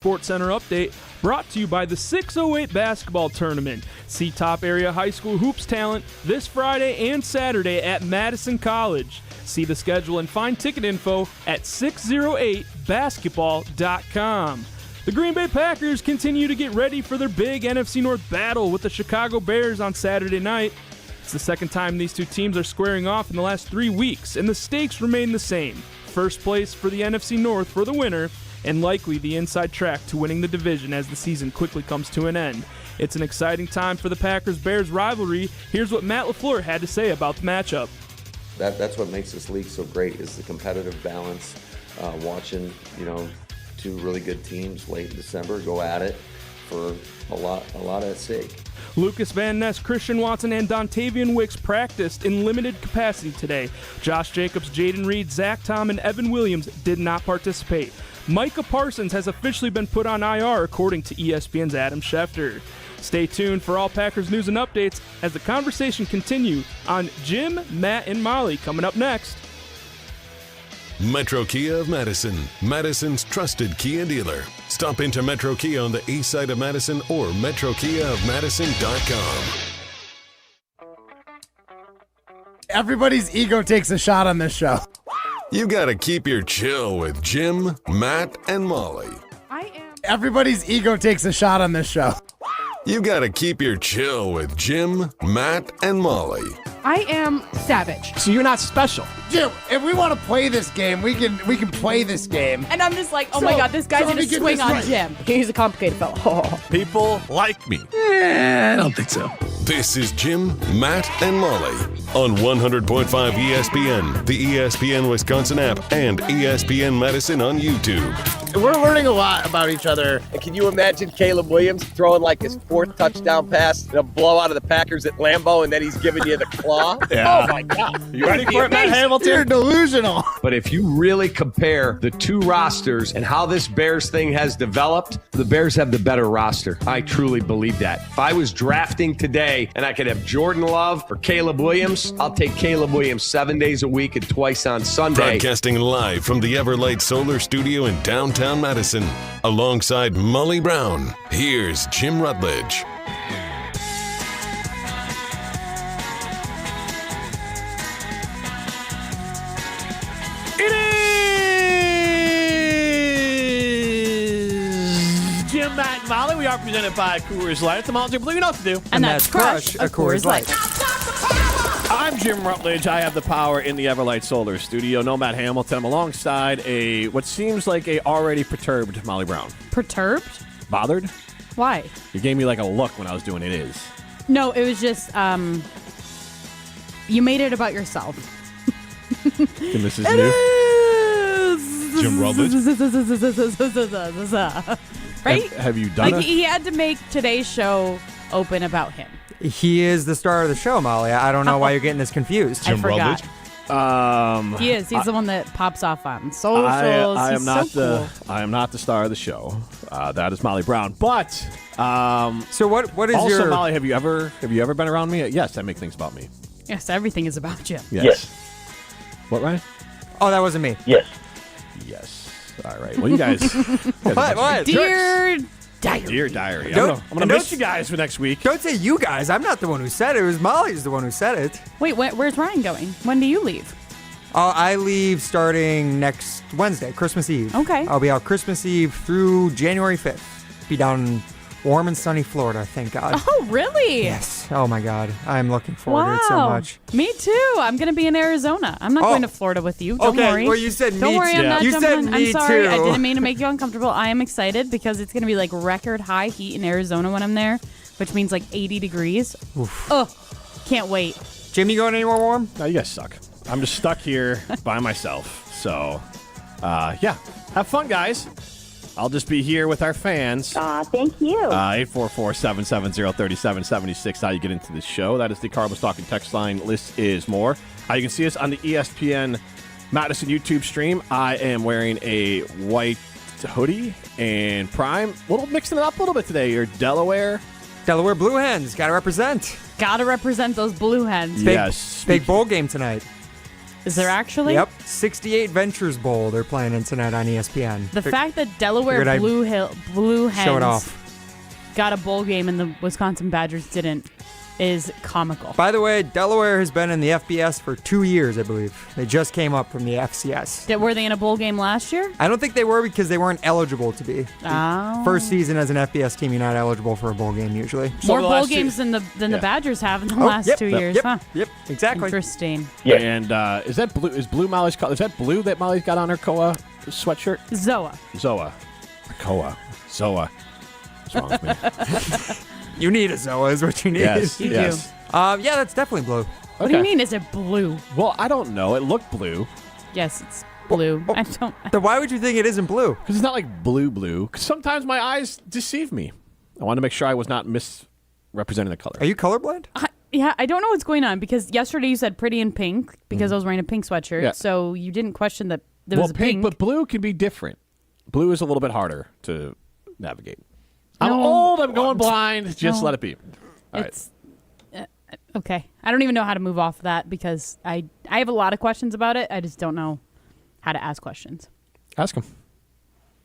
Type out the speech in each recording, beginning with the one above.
Sports Center update brought to you by the 608 basketball tournament. See top area high school hoops talent this Friday and Saturday at Madison College. See the schedule and find ticket info at 608basketball.com. The Green Bay Packers continue to get ready for their big NFC North battle with the Chicago Bears on Saturday night. It's the second time these two teams are squaring off in the last 3 weeks, and the stakes remain the same. First place for the NFC North for the winner, and likely the inside track to winning the division as the season quickly comes to an end. It's an exciting time for the Packers-Bears rivalry. Here's what Matt LaFleur had to say about the matchup. That's what makes this league so great, is the competitive balance. Watching, two really good teams late in December go at it for a lot at stake. Lucas Van Ness, Christian Watson, and Dontavian Wicks practiced in limited capacity today. Josh Jacobs, Jaden Reed, Zach Tom, and Evan Williams did not participate. Micah Parsons has officially been put on IR, according to ESPN's Adam Schefter. Stay tuned for all Packers news and updates as the conversation continues on Jim, Matt, and Molly coming up next. Metro Kia of Madison, Madison's trusted Kia dealer. Stop into Metro Kia on the east side of Madison or metrokiaofmadison.com. Everybody's ego takes a shot on this show. You gotta keep your chill with Jim, Matt, and Molly. Everybody's ego takes a shot on this show. You gotta keep your chill with Jim, Matt, and Molly. I am savage. So you're not special. Jim, if we want to play this game, we can play this game. And I'm just like, oh my God, this guy's going to swing on Jim. He's a complicated fellow. People like me. I don't think so. This is Jim, Matt, and Molly on 100.5 ESPN, the ESPN Wisconsin app, and ESPN Madison on YouTube. We're learning a lot about each other. And can you imagine Caleb Williams throwing like his 4th touchdown pass in a blowout of the Packers at Lambeau, and then he's giving you the claw? Yeah. Oh, my God. You ready for it, Matt Hamilton? You're delusional. But if you really compare the two rosters and how this Bears thing has developed, the Bears have the better roster. I truly believe that. If I was drafting today and I could have Jordan Love or Caleb Williams, I'll take Caleb Williams 7 days a week and twice on Sunday. Broadcasting live from the Everlight Solar Studio in downtown Madison, alongside Molly Brown, here's Jim Rutledge. It is Jim, Matt, and Molly. We are presented by Coors Light. The Mountains are blue. You know what to do. And that's Crush, a Coors Light. I'm Jim Rutledge. I have the power in the Everlight Solar Studio. No Matt Hamilton. I'm alongside what seems like a already perturbed Molly Brown. Perturbed? Bothered? Why? You gave me like a look when I was doing it is. No, it was just, you made it about yourself. And this is new. Jim Rutledge. Right? Have you done it? He had to make today's show open about him. He is the star of the show, Molly. I don't know why you're getting this confused. I forgot. Rutledge? He is. He's the one that pops off on socials. I am He's not so cool. I am not the star of the show. That is Molly Brown. But so what is also, your Molly? Have you ever been around me? Yes, I make things about me. Yes, everything is about Jim. Yes. What, Ryan? Oh, that wasn't me. Yes. All right. Well, you guys. What? Dear Diary. Dear Diary. Don't- I'm gonna and miss don't- you guys for next week. Don't say you guys. I'm not the one who said it. It was Molly's the one who said it. Wait, where's Ryan going? When do you leave? I leave starting next Wednesday, Christmas Eve. Okay. I'll be out Christmas Eve through January 5th. Be down in warm and sunny Florida, thank God. Oh, really? Yes. Oh, my God. I'm looking forward to it so much. Me too. I'm going to be in Arizona. I'm not going to Florida with you. Don't okay, worry. well, you said Don't me worry, too. I'm not You jumping said on. me I'm sorry. too. I didn't mean to make you uncomfortable. I am excited because it's going to be like record high heat in Arizona when I'm there, which means like 80 degrees. Oh, can't wait. Jim, you going anywhere warm? No, you guys suck. I'm just stuck here by myself. So, yeah. Have fun, guys. I'll just be here with our fans. Thank you. 844-770-3776. How you get into the show. That is the Carbos Talking text line. List is more. You can see us on the ESPN Madison YouTube stream. I am wearing a white hoodie and Prime. Mixing it up a little bit today. Your Delaware Blue Hens. Got to represent. Got to represent those Blue Hens. Yes. Big bowl game tonight. Is there actually? Yep. 68 Ventures Bowl they're playing in tonight on ESPN. The fact that Delaware figured Blue Hens show it off. got a bowl game and the Wisconsin Badgers didn't is comical. By the way, Delaware has been in the FBS for 2 years, I believe. They just came up from the FCS. Were they in a bowl game last year? I don't think they were because they weren't eligible to be. Oh. First season as an FBS team, you're not eligible for a bowl game usually. More bowl games than the Badgers have in the last 2 years, huh? Yep, exactly. Interesting. Yeah. And is that blue? Is blue Molly's color? Is that blue that Molly's got on her Koa sweatshirt? Zoa. Koa. Zoa. What's wrong with me? You need a Zoa is what you need. Yes. You yes. do. Yeah, that's definitely blue. What do you mean? Is it blue? Well, I don't know. It looked blue. Yes, it's blue. I don't. Then why would you think it isn't blue? Because it's not like blue. Because sometimes my eyes deceive me. I wanted to make sure I was not misrepresenting the color. Are you colorblind? Yeah, I don't know what's going on because yesterday you said pretty in pink because I was wearing a pink sweatshirt. Yeah. So you didn't question that there was a pink. But blue can be different. Blue is a little bit harder to navigate. I'm No. old. I'm going blind. Just let it be. All right. It's okay. I don't even know how to move off of that because I have a lot of questions about it. I just don't know how to ask questions. Ask him.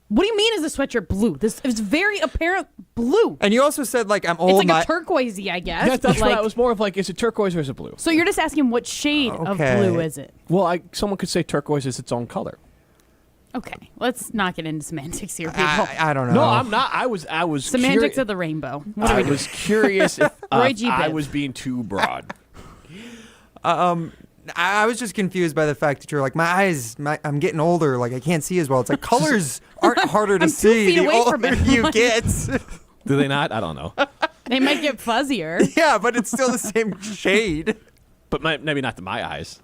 What do you mean is the sweatshirt blue? This is very apparent blue. And you also said like I'm old. It's like a turquoisey, I guess. Yeah, that's but what I was more of like, is it turquoise or is it blue? So you're just asking what shade of blue is it? Well, someone could say turquoise is its own color. Okay, let's not get into semantics here, people. I don't know. No, I'm not. I was Semantics of the rainbow. What are we I was curious if Roy G. I Biv. was being too broad. I was just confused by the fact that you're like, my eyes, I'm getting older. Like, I can't see as well. It's like colors aren't harder to I'm 2 see feet the away from older it. you get. Do they not? I don't know. They might get fuzzier. Yeah, but it's still the same shade. But maybe not to my eyes.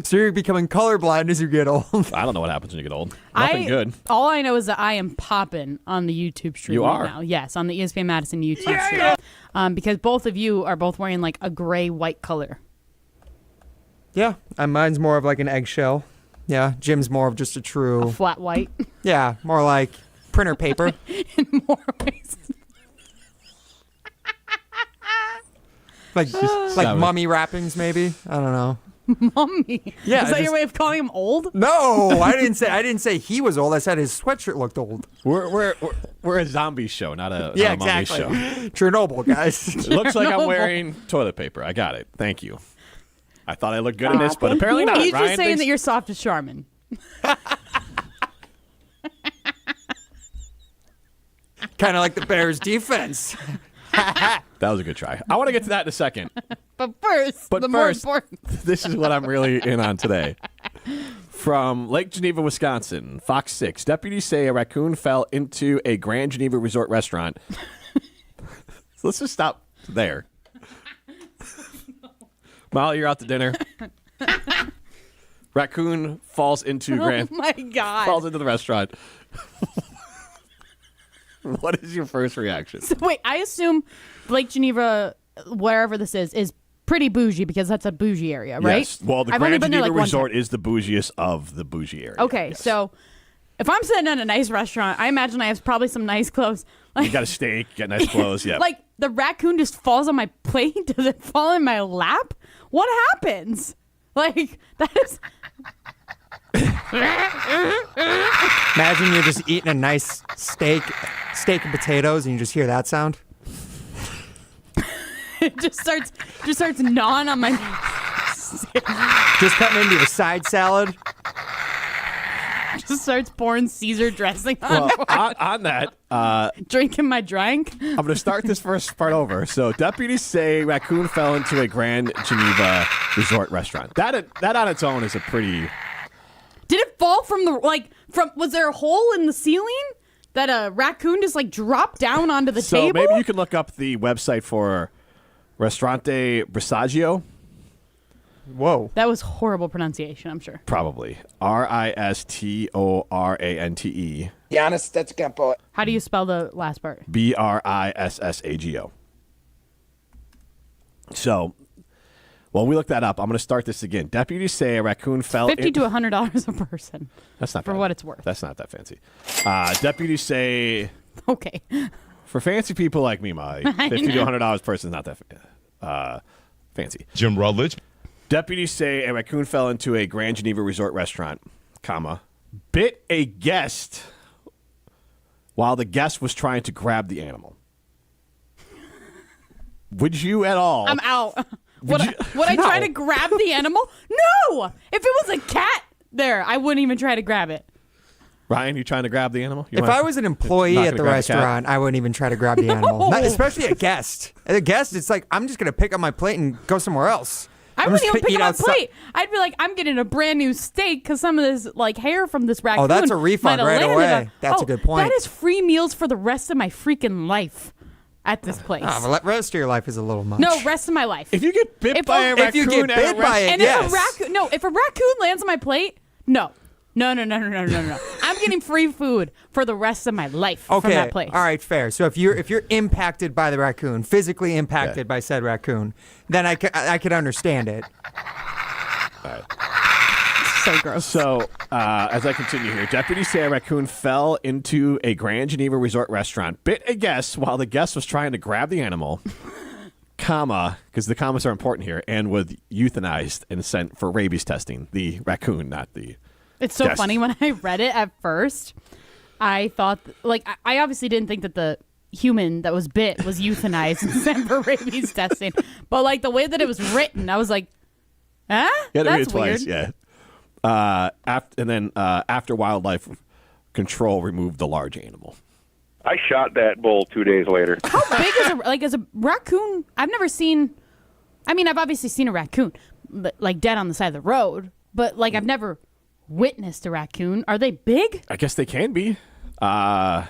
So you're becoming colorblind as you get old. I don't know what happens when you get old. Nothing good. All I know is that I am popping on the YouTube stream You right are? now. Yes, on the ESPN Madison YouTube stream. Because both of you are both wearing like a gray-white color. Yeah, mine's more of like an eggshell. Yeah, Jim's more of just a true. Flat white. Yeah, more like printer paper. In more ways. like Stop it. mummy wrappings, maybe. I don't know. Mummy. Yeah, Is that your way of calling him old? No, I didn't say he was old. I said his sweatshirt looked old. We're a zombie show, not a Yeah, not a exactly. mummy show. Chernobyl, guys. It looks like I'm Chernobyl. wearing toilet paper. I got it. Thank you. I thought I looked good in this, but apparently not. He's Ryan just saying thinks- that you're soft as Charmin. Kind of like the Bears' defense. That was a good try. I want to get to that in a second. But first, But the first, more important. This is what I'm really in on today. From Lake Geneva, Wisconsin, Fox 6. Deputies say a raccoon fell into a Grand Geneva Resort restaurant. So let's just stop there. Molly, you're out to dinner. Raccoon falls into Oh my God. falls into the restaurant. What is your first reaction? So wait, I assume Lake Geneva, wherever this is pretty bougie because that's a bougie area, right? Yes. Well, the I've only Grand been there, Geneva like, one Resort time. is the bougiest of the bougie areas. Okay, Yes. so if I'm sitting in a nice restaurant, I imagine I have probably some nice clothes. You got a steak, you got nice clothes, yeah. Like the raccoon just falls on my plate. Does it fall in my lap? What happens? Like that is. Imagine you're just eating a nice steak and potatoes, and you just hear that sound. It just starts gnawing on my. Just cutting into your side salad. Just starts pouring Caesar dressing on. Well, on that, Drinking my drink. I'm going to start this first part over. So, deputies say raccoon fell into a Grand Geneva Resort restaurant. That on its own is a pretty. Did it fall from was there a hole in the ceiling that a raccoon just like dropped down onto the So table? maybe you can look up the website for Ristorante Brissaggio. Whoa. That was horrible pronunciation, I'm sure. Probably Ristorante. Giannis, that's Campo. How do you spell the last part? Brissago. So, well, we looked that up. I'm going to start this again. Deputies say a raccoon fell. $50 to $100 a person. That's not for bad. what it's worth. That's not that fancy. Deputies say Okay. for fancy people like me, Molly, $50 to $100 person is not that fancy. Jim Rutledge. Deputies say a raccoon fell into a Grand Geneva Resort restaurant, bit a guest while the guest was trying to grab the animal. Would you at all? I'm out. Would I try to grab the animal? No! If it was a cat there, I wouldn't even try to grab it. Ryan, you trying to grab the animal? If I was an employee at the restaurant, I wouldn't even try to grab the animal. Not, especially a guest. A guest, it's like, I'm just going to pick up my plate and go somewhere else. I wouldn't even pick up my plate. I'd be like, I'm getting a brand new steak because some of this hair from this raccoon. Oh, that's a refund right away. That's a good point. That is free meals for the rest of my freaking life at this place. Well, the rest of your life is a little much. No, rest of my life. If you get bit by a raccoon, if you get bit by it, yes. If a raccoon lands on my plate, no. No. I'm getting free food for the rest of my life from that place. All right, fair. So if you're impacted by the raccoon, physically impacted by said raccoon, then I could understand it. All right. So gross. So as I continue here, deputies say a raccoon fell into a Grand Geneva Resort restaurant, bit a guest while the guest was trying to grab the animal, because the commas are important here, and was euthanized and sent for rabies testing. The raccoon, not the... It's so funny. When I read it at first, I thought, I obviously didn't think that the human that was bit was euthanized and sent for rabies testing. But, the way that it was written, I was like, huh? Yeah, that's twice, weird. Yeah. After wildlife control removed the large animal. I shot that bull 2 days later. How big is a raccoon? I've never seen, I've obviously seen a raccoon, dead on the side of the road. But, I've never witnessed a raccoon. Are they big? I guess they can be. I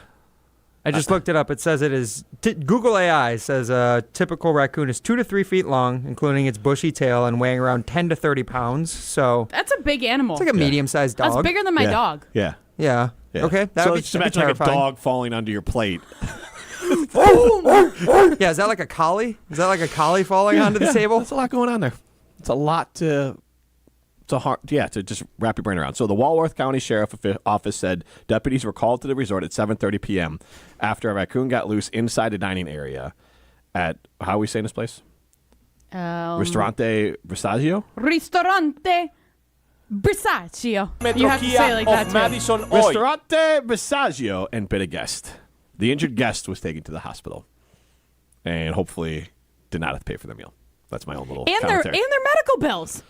just looked it up. It says it is Google AI says a typical raccoon is 2 to 3 feet long, including its bushy tail, and weighing around 10 to 30 pounds. So that's a big animal. It's like a medium-sized dog. That's bigger than my dog. Yeah. Yeah. Okay. So just imagine like a dog falling onto your plate. Yeah. Is that like a collie? Is that like a collie falling onto the table? There's a lot going on there. It's a lot to just wrap your brain around. So the Walworth County Sheriff Office said deputies were called to the resort at 7:30 p.m. after a raccoon got loose inside a dining area at, how are we saying this place? Ristorante Brissaggio? Ristorante Brissaggio. You have to say it like that, Madison, Ristorante Brissaggio, and bit a guest. The injured guest was taken to the hospital and hopefully did not have to pay for their meal. That's my own little commentary. And their medical bills.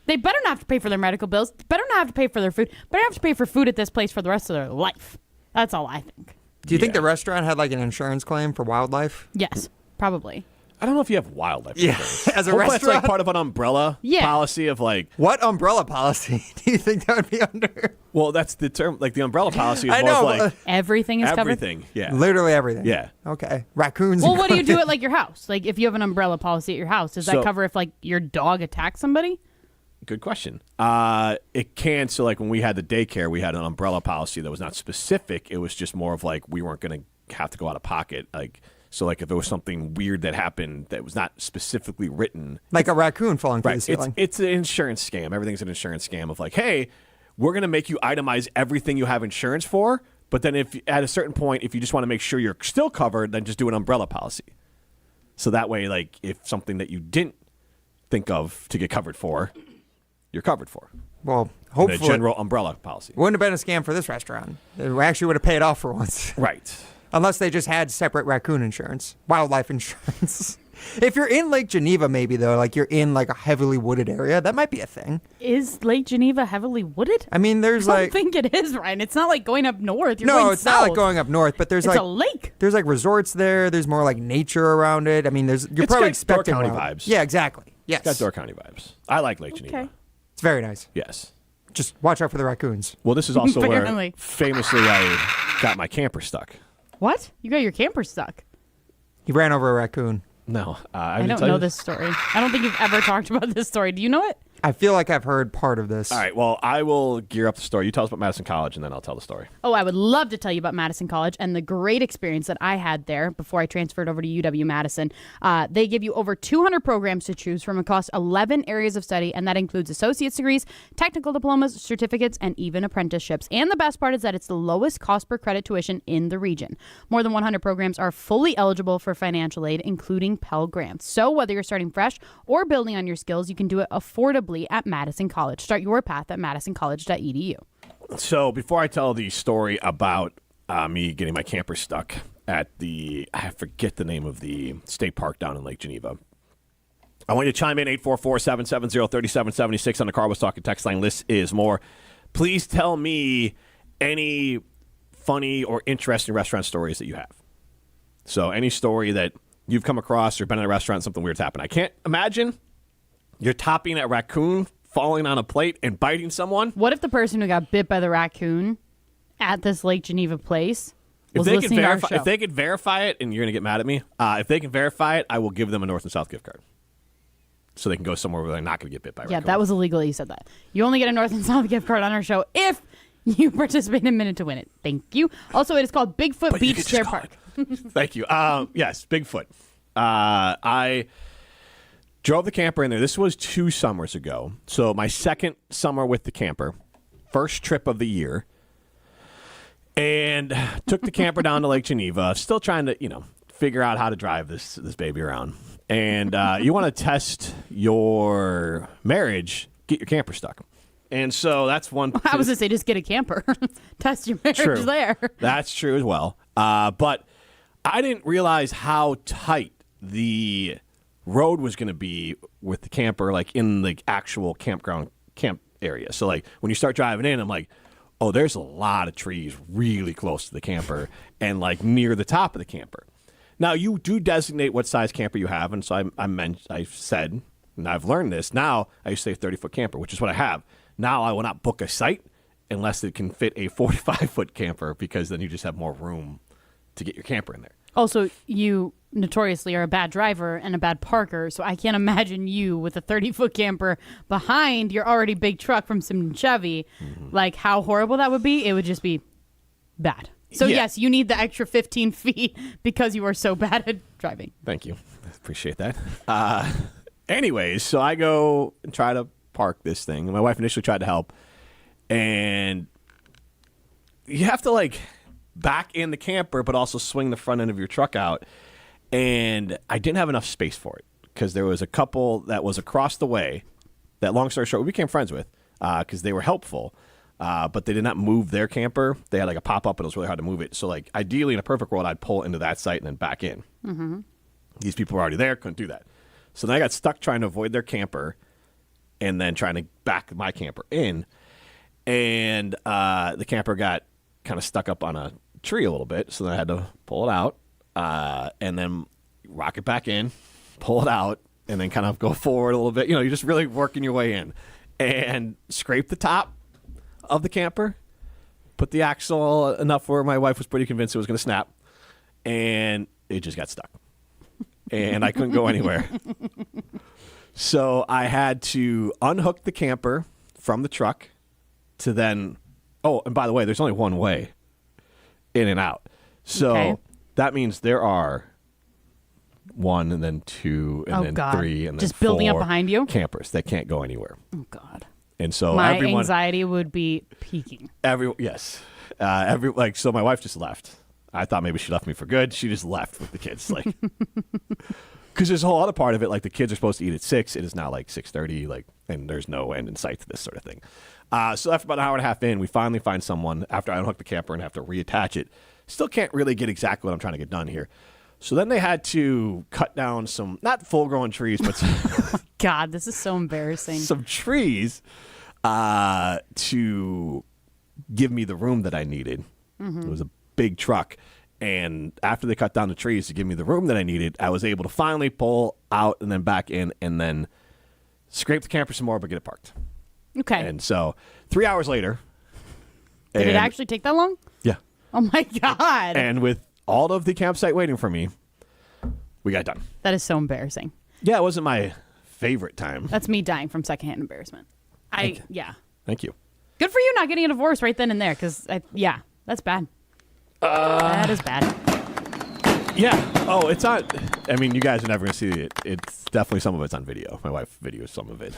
They better not have to pay for their medical bills. Better not have to pay for their food. Better have to pay for food at this place for the rest of their life. That's all I think. Do you think the restaurant had an insurance claim for wildlife? Yes, probably. I don't know if you have wildlife insurance. As a Hopefully restaurant, that's part of an umbrella policy of What umbrella policy do you think that would be under? Well, that's the term. The umbrella policy is I more know, of everything is covered. Everything, yeah. Literally everything. Yeah. Okay. Raccoons. Well, what do you do at your house? If you have an umbrella policy at your house, does that cover if your dog attacks somebody? Good question. It can. So, when we had the daycare, we had an umbrella policy that was not specific. It was just more of we weren't going to have to go out of pocket. So, if there was something weird that happened that was not specifically written. Like a raccoon falling through the ceiling. It's an insurance scam. Everything's an insurance scam of hey, we're going to make you itemize everything you have insurance for. But then if at a certain point, if you just want to make sure you're still covered, then just do an umbrella policy. So that way, if something that you didn't think of to get covered for, you're covered for. Well, hopefully. The general umbrella policy. Wouldn't have been a scam for this restaurant. We actually would have paid off for once. Right. Unless they just had separate raccoon insurance, wildlife insurance. If you're in Lake Geneva, maybe, though, you're in, a heavily wooded area, that might be a thing. Is Lake Geneva heavily wooded? There's, I don't think it is, Ryan. It's not going up north. You're no, going it's south. not going up north, but there's, it's a lake. There's, resorts there. There's more, nature around it. you're probably expecting Door County vibes. Yeah, exactly. Yes. It's got Door County vibes. I like Lake Geneva. It's very nice. Yes. Just watch out for the raccoons. Well, this is also where, famously, I got my camper stuck. What? You got your camper stuck? He ran over a raccoon. No. I don't know this story. I don't think you've ever talked about this story. Do you know it? I feel like I've heard part of this. All right, well, I will gear up the story. You tell us about Madison College, and then I'll tell the story. Oh, I would love to tell you about Madison College and the great experience that I had there before I transferred over to UW-Madison. They give you over 200 programs to choose from across 11 areas of study, and that includes associate's degrees, technical diplomas, certificates, and even apprenticeships. And the best part is that it's the lowest cost per credit tuition in the region. More than 100 programs are fully eligible for financial aid, including Pell Grants. So whether you're starting fresh or building on your skills, you can do it affordably at Madison College. Start your path at madisoncollege.edu. So before I tell the story about me getting my camper stuck at I forget the name of the state park down in Lake Geneva, I want you to chime in 844-770-3776 on the Car Was Talking text line. List is more. Please tell me any funny or interesting restaurant stories that you have. So any story that you've come across or been in a restaurant, something weird's happened. I can't imagine you're topping a raccoon falling on a plate and biting someone. What if the person who got bit by the raccoon at this Lake Geneva place was listening to our show? If they could verify it, and you're going to get mad at me, if they can verify it, I will give them a North and South gift card. So they can go somewhere where they're not going to get bit by a raccoon. Yeah, that was illegal. You said that. You only get a North and South gift card on our show if you participate in a minute to win it. Thank you. Also, it is called Bigfoot Beach Chair Park. Thank you. Yes, Bigfoot. I drove the camper in there. This was 2 summers ago. So my second summer with the camper, first trip of the year, and took the camper down to Lake Geneva. Still trying to, figure out how to drive this baby around. And you want to test your marriage, get your camper stuck. And so that's one. I was going to say, just get a camper. Test your marriage there. That's true as well. But I didn't realize how tight the road was going to be with the camper, like in the actual camp area. So like when you start driving in, I'm like, oh, there's a lot of trees really close to the camper and like near the top of the camper. Now you do designate what size camper you have, and so I said, and I've learned this. Now I used to say 30-foot camper, which is what I have. Now I will not book a site unless it can fit a 45-foot camper, because then you just have more room to get your camper in there. Also, you notoriously are a bad driver and a bad parker, so I can't imagine you with a 30-foot camper behind your already big truck from Simon Chevy. Like, how horrible that would be. It would just be bad. So, yes, you need the extra 15 feet because you are so bad at driving. Thank you. Appreciate that. Anyways, so I go and try to park this thing. And my wife initially tried to help. And you have to, like, back in the camper, but also swing the front end of your truck out. And I didn't have enough space for it because there was a couple that was across the way that, long story short, we became friends with because they were helpful, but they did not move their camper. They had like a pop-up, and it was really hard to move it. So like ideally, in a perfect world, I'd pull into that site and then back in. Mm-hmm. These people were already there, couldn't do that. So then I got stuck trying to avoid their camper and then trying to back my camper in. And the camper got kind of stuck up on a tree a little bit, so then I had to pull it out. And then rock it back in, pull it out, and then kind of go forward a little bit. You're just really working your way in. And scrape the top of the camper, put the axle enough where my wife was pretty convinced it was going to snap, and it just got stuck. And I couldn't go anywhere. So I had to unhook the camper from the truck to then... Oh, and by the way, there's only one way in and out. So... That means there are 1 and then 2 and then 3 and then just 4 building up behind you campers that can't go anywhere. Oh God! And so my anxiety would be peaking. So my wife just left. I thought maybe she left me for good. She just left with the kids, like, because there's a whole other part of it. Like the kids are supposed to eat at 6. It is now like 6:30. Like, and there's no end in sight to this sort of thing. So after about an hour and a half in, we finally find someone after I unhook the camper and have to reattach it. Still can't really get exactly what I'm trying to get done here. So then they had to cut down some, not full-grown trees, but God, this is so embarrassing. Some trees to give me the room that I needed. Mm-hmm. It was a big truck. And after they cut down the trees to give me the room that I needed, I was able to finally pull out and then back in and then scrape the camper some more, but get it parked. Okay. And so 3 hours later. Did it actually take that long? Yeah. Oh, my God. And with all of the campsite waiting for me, we got done. That is so embarrassing. Yeah, it wasn't my favorite time. That's me dying from secondhand embarrassment. Yeah. Thank you. Good for you not getting a divorce right then and there, because, that's bad. That is bad. Yeah. Oh, it's on. I mean, you guys are never going to see it. It's definitely some of it's on video. My wife videos some of it.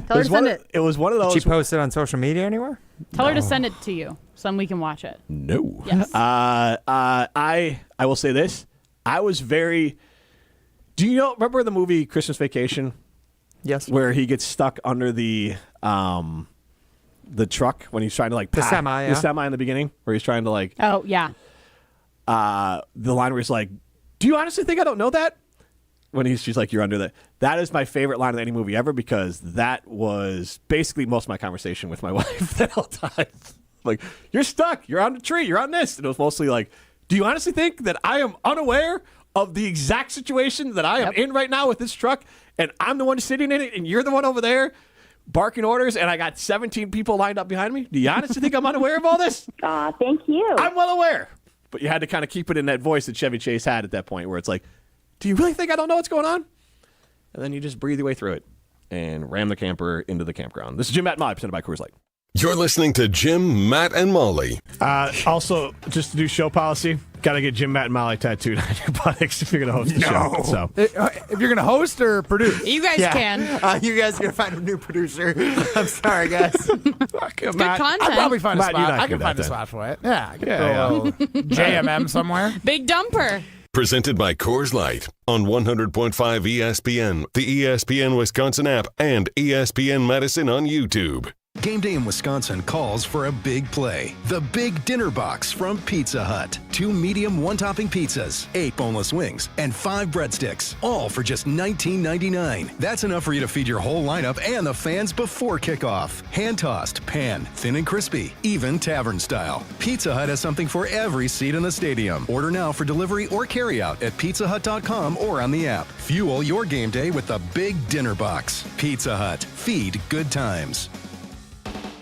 Tell her to send it. It was one of those. Did she post it on social media anywhere? Tell her to send it to you so we can watch it. No. Yes. I will say this. I was very. Do you remember the movie Christmas Vacation? Yes. Where he gets stuck under the truck when he's trying to the semi, the semi in the beginning, where he's trying to Oh yeah. The line where he's like, "Do you honestly think I don't know that?" When she's like, "You're under the." That is my favorite line in any movie ever, because that was basically most of my conversation with my wife that whole time. Like, you're stuck. You're on the tree. You're on this. And it was mostly like, "Do you honestly think that I am unaware of the exact situation that I am in right now with this truck, and I'm the one sitting in it, and you're the one over there barking orders, and I got 17 people lined up behind me? Do you honestly think I'm unaware of all this?" Thank you. I'm well aware. But you had to kind of keep it in that voice that Chevy Chase had at that point, where it's like, "Do you really think I don't know what's going on?" And then you just breathe your way through it and ram the camper into the campground. This is Jim, Matt, and Molly, presented by Coors Light. You're listening to Jim, Matt, and Molly. Also, just to do show policy, got to get Jim, Matt, and Molly tattooed on your buttocks if you're going to host the show. So. If you're going to host or produce? You guys can. You guys are going to find a new producer. I'm sorry, guys. Fuck, Good Matt. content. I'll probably find a Matt, spot. you're not I can good find at a that. spot for it. Yeah, I can throw a little JMM somewhere. Big dumper. Presented by Coors Light on 100.5 ESPN, the ESPN Wisconsin app, and ESPN Madison on YouTube. Game day in Wisconsin calls for a big play. The Big Dinner Box from Pizza Hut. 2 medium one-topping pizzas, 8 boneless wings, and 5 breadsticks. All for just $19.99. That's enough for you to feed your whole lineup and the fans before kickoff. Hand-tossed, pan, thin and crispy, even tavern style. Pizza Hut has something for every seat in the stadium. Order now for delivery or carryout at pizzahut.com or on the app. Fuel your game day with the Big Dinner Box. Pizza Hut. Feed good times.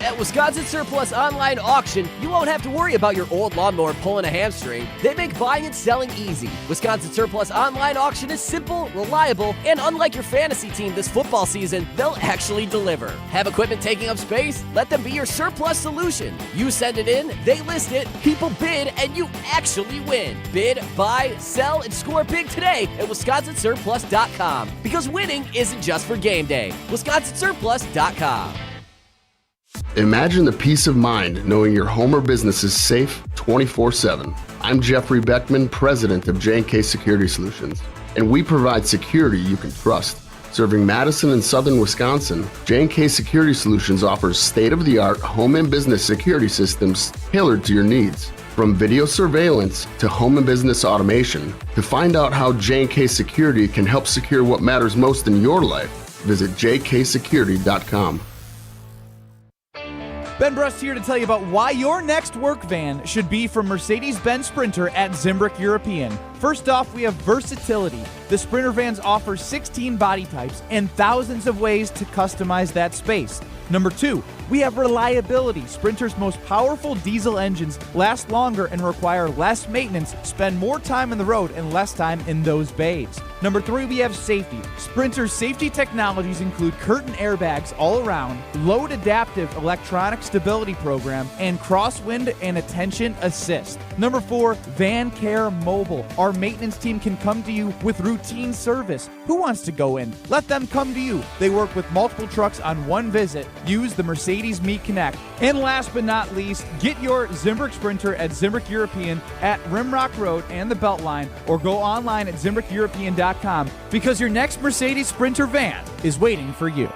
At Wisconsin Surplus Online Auction, you won't have to worry about your old lawnmower pulling a hamstring. They make buying and selling easy. Wisconsin Surplus Online Auction is simple, reliable, and unlike your fantasy team this football season, they'll actually deliver. Have equipment taking up space? Let them be your surplus solution. You send it in, they list it, people bid, and you actually win. Bid, buy, sell, and score big today at WisconsinSurplus.com. Because winning isn't just for game day. WisconsinSurplus.com. Imagine the peace of mind knowing your home or business is safe 24/7. I'm Jeffrey Beckman, president of J&K Security Solutions, and we provide security you can trust. Serving Madison and southern Wisconsin, J&K Security Solutions offers state-of-the-art home and business security systems tailored to your needs. From video surveillance to home and business automation, to find out how J&K Security can help secure what matters most in your life, visit jksecurity.com. Ben Brust here to tell you about why your next work van should be from Mercedes-Benz Sprinter at Zimbrick European. First off, we have versatility. The Sprinter vans offer 16 body types and thousands of ways to customize that space. Number 2, we have reliability. Sprinter's most powerful diesel engines last longer and require less maintenance, spend more time on the road and less time in those bays. Number 3, we have safety. Sprinter's safety technologies include curtain airbags all around, load adaptive electronic stability program, and crosswind and attention assist. Number 4, Van Care Mobile. Our maintenance team can come to you with routine service. Who wants to go in? Let them come to you. They work with multiple trucks on one visit. Use the Mercedes Me Connect. And last but not least, get your Zimbrick Sprinter at Zimbrick European at Rimrock Road and the Beltline, or go online at ZimbrickEuropean.com, because your next Mercedes Sprinter van is waiting for you.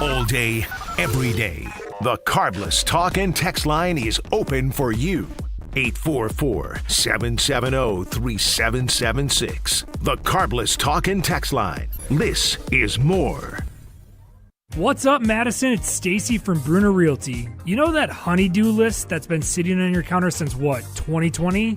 All day, every day, the Carbless Talk and Text line is open for you. 844-770-3776. The Carbless Talk and Text line. This is more. What's up, Madison? It's Stacy from Bruner Realty. You know that honeydew list that's been sitting on your counter since what, 2020?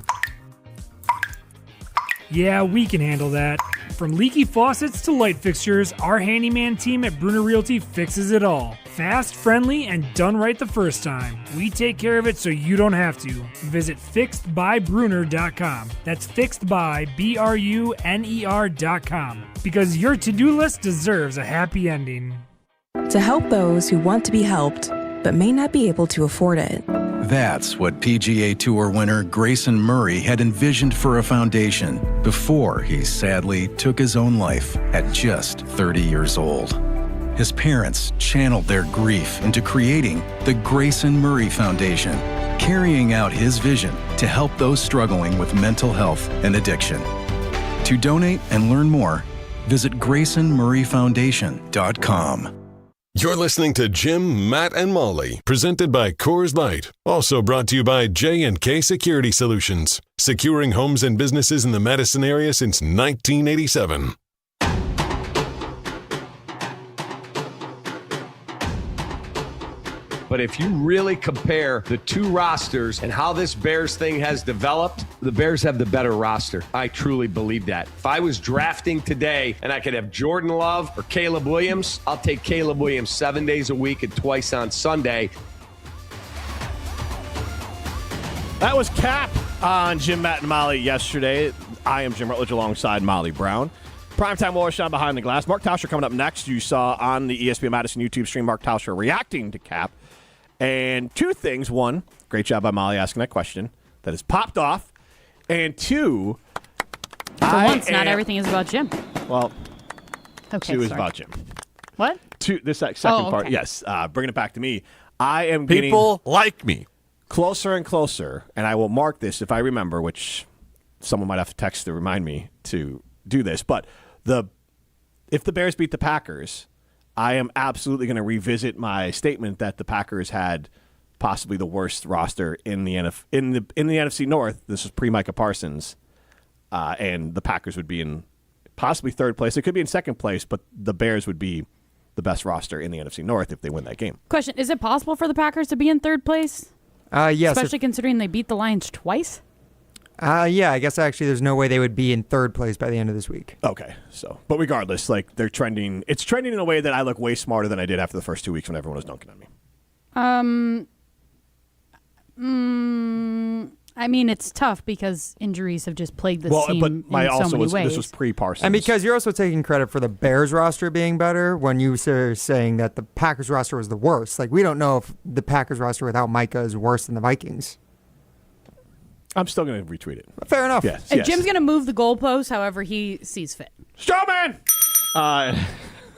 Yeah, we can handle that. From leaky faucets to light fixtures, our handyman team at Bruner Realty fixes it all. Fast, friendly, and done right the first time. We take care of it so you don't have to. Visit fixedbybruner.com. That's fixedbybruner.com. Because your to-do list deserves a happy ending. To help those who want to be helped, but may not be able to afford it. That's what PGA Tour winner Grayson Murray had envisioned for a foundation before he sadly took his own life at just 30 years old. His parents channeled their grief into creating the Grayson Murray Foundation, carrying out his vision to help those struggling with mental health and addiction. To donate and learn more, visit GraysonMurrayFoundation.com. You're listening to Jim, Matt, and Molly, presented by Coors Light. Also brought to you by J&K Security Solutions, securing homes and businesses in the Madison area since 1987. But if you really compare the two rosters and how this Bears thing has developed, the Bears have the better roster. I truly believe that. If I was drafting today and I could have Jordan Love or Caleb Williams, I'll take Caleb Williams 7 days a week and twice on Sunday. That was Cap on Jim, Matt, and Molly yesterday. I am Jim Rutledge alongside Molly Brown. Primetime Warshon behind the glass. Mark Tauscher coming up next. You saw on the ESPN Madison YouTube stream Mark Tauscher reacting to Cap. And two things. One, great job by Molly asking that question. That has popped off. And two, not everything is about Jim. Well, okay, two is sorry. about Jim. What? Two, this second part, yes. Bringing it back to me. I am getting people like me closer and closer, and I will mark this if I remember, which someone might have to text to remind me to do this. But if the Bears beat the Packers, I am absolutely going to revisit my statement that the Packers had possibly the worst roster in the NFC North. This was pre-Micah Parsons, and the Packers would be in possibly third place. It could be in second place, but the Bears would be the best roster in the NFC North if they win that game. Question, is it possible for the Packers to be in third place? Yes. Especially considering they beat the Lions twice? Yeah, I guess actually there's no way they would be in third place by the end of this week. Okay, so but regardless, like they're trending. It's trending in a way that I look way smarter than I did after the first 2 weeks when everyone was dunking on me. I mean, it's tough because injuries have just plagued this team but in so many ways. This was pre-Parsons. And because you're also taking credit for the Bears roster being better when you were saying that the Packers roster was the worst. Like, we don't know if the Packers roster without Micah is worse than the Vikings. I'm still going to retweet it. Fair enough. Yes, And Jim's going to move the goalposts however he sees fit. Strawman!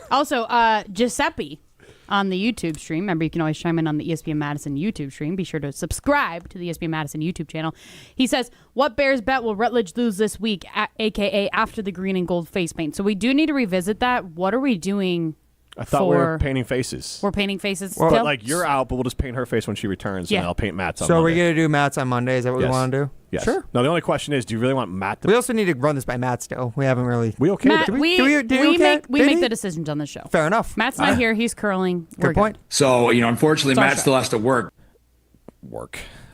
Also, Giuseppe on the YouTube stream. Remember, you can always chime in on the ESPN Madison YouTube stream. Be sure to subscribe to the ESPN Madison YouTube channel. He says, what Bears bet will Rutledge lose this week, a.k.a. after the green and gold face paint? So we do need to revisit that. What are we doing? I thought we were painting faces. We're painting faces Well, still? like you're out, but we'll just paint her face when she returns, and I'll paint Matt's on So Monday. we're going to do Matt's on Monday? Is that what we want to do? Yes. Sure. No, the only question is, do you really want Matt to... We also need to run this by Matt still. We haven't really... We okay? Matt, Did we make the decisions on the show. Fair enough. Matt's not here. He's curling. We're Good point. So, unfortunately, It's our Matt show. still has to work.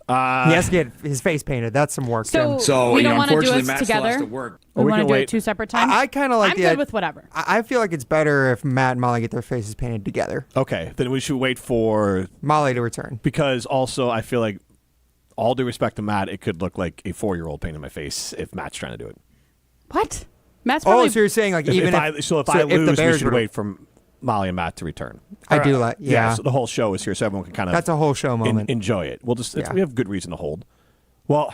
He has to get his face painted. That's some work, Jim. So we don't want to do unfortunately, it Matt still has together. to work. We we want to can do wait. it two separate times. I kind of like I'm the good with whatever. I feel like it's better if Matt and Molly get their faces painted together. Okay, then we should wait for... Molly to return. Because also, I feel like, all due respect to Matt, it could look like a 4-year-old painting my face if Matt's trying to do it. What? Matt's probably... Oh, so you're saying like even if I lose, we should wait for Molly and Matt to return. I do like, yeah. So the whole show is here, so everyone can kind of... That's a whole show moment. Enjoy it. We'll just we have good reason to hold. Well,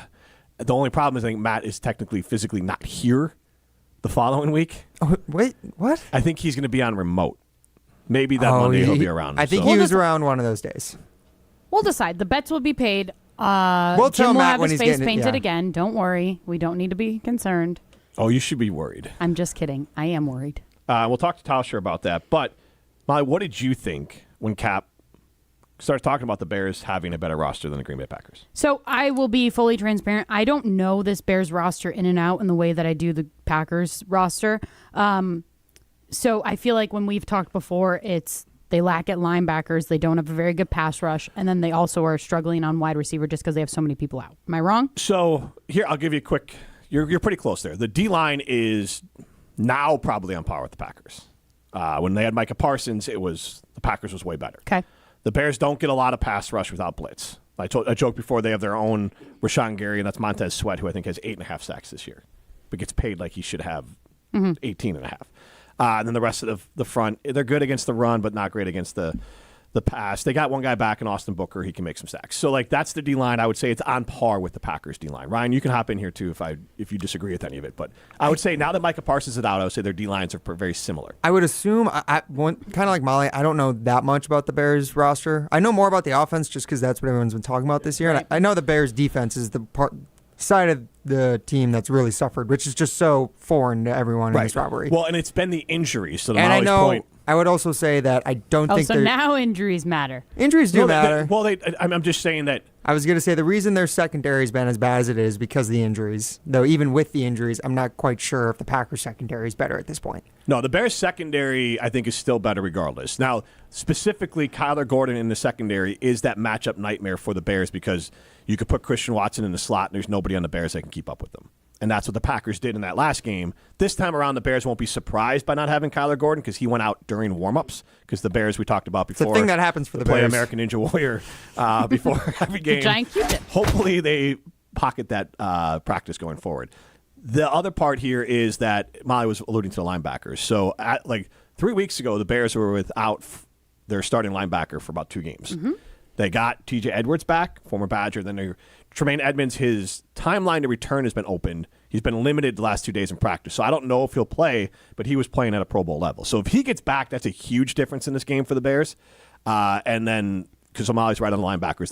the only problem is I think Matt is technically physically not here the following week. Oh, wait, what? I think he's going to be on remote. Maybe that Monday he'll be around. I think he was around one of those days. We'll decide. The bets will be paid. We'll Jim tell will Matt have when his he's face getting it, painted yeah. again. Don't worry. We don't need to be concerned. Oh, you should be worried. I'm just kidding. I am worried. We'll talk to Tauscher about that. But, Molly, what did you think when Cap started talking about the Bears having a better roster than the Green Bay Packers? So I will be fully transparent. I don't know this Bears roster in and out in the way that I do the Packers roster. So I feel like when we've talked before, it's they lack at linebackers. They don't have a very good pass rush. And then they also are struggling on wide receiver just because they have so many people out. Am I wrong? So here, I'll give you a quick. You're pretty close there. The D-line is Now probably on par with the Packers. When they had Micah Parsons, the Packers was way better. Okay. The Bears don't get a lot of pass rush without blitz. I joked before, they have their own Rashawn Gary, and that's Montez Sweat, who I think has 8.5 sacks this year, but gets paid like he should have 18.5. And then the rest of the front, they're good against the run, but not great against the pass. They got one guy back in Austin Booker. He can make some sacks. So, that's the D-line. I would say it's on par with the Packers D-line. Ryan, you can hop in here, too, if you disagree with any of it. But I would say now that Micah Parsons is out, I would say their D-lines are very similar. I would assume, kind of like Molly, I don't know that much about the Bears roster. I know more about the offense just because that's what everyone's been talking about this year. Right. And I know the Bears defense is the side of the team that's really suffered, which is just so foreign to everyone in this rivalry. Well, and it's been the injuries. So and I know, I would also say that I don't think so now injuries matter. Injuries do matter. I'm just saying that. I was going to say the reason their secondary has been as bad as it is because of the injuries. Though even with the injuries, I'm not quite sure if the Packers secondary is better at this point. No, the Bears secondary, I think, is still better regardless. Now, specifically, Kyler Gordon in the secondary is that matchup nightmare for the Bears because you could put Christian Watson in the slot and there's nobody on the Bears that can keep up with them. And that's what the Packers did in that last game. This time around, the Bears won't be surprised by not having Kyler Gordon because he went out during warm-ups because the Bears we talked about before. It's a thing that happens for the play Bears. American Ninja Warrior before every game. Giant Q-tip. Hopefully they pocket that practice going forward. The other part here is that Molly was alluding to the linebackers. So 3 weeks ago, the Bears were without their starting linebacker for about 2 games. Mm-hmm. They got T.J. Edwards back, former Badger. Then Tremaine Edmonds, his timeline to return has been opened. He's been limited the last 2 days in practice. So I don't know if he'll play, but he was playing at a Pro Bowl level. So if he gets back, that's a huge difference in this game for the Bears. And then, because O'Malley's right on the linebackers,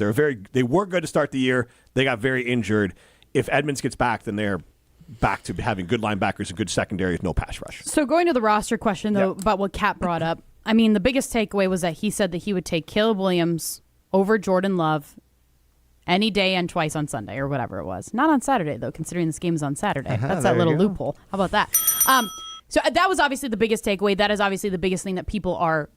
they were good to start the year. They got very injured. If Edmonds gets back, then they're back to having good linebackers and good secondary with no pass rush. So going to the roster question, though, about what Cap brought up, I mean, the biggest takeaway was that he said that he would take Caleb Williams over Jordan Love any day and twice on Sunday or whatever it was. Not on Saturday, though, considering this game is on Saturday. That's that little loophole. How about that? So that was obviously the biggest takeaway. That is obviously the biggest thing that people are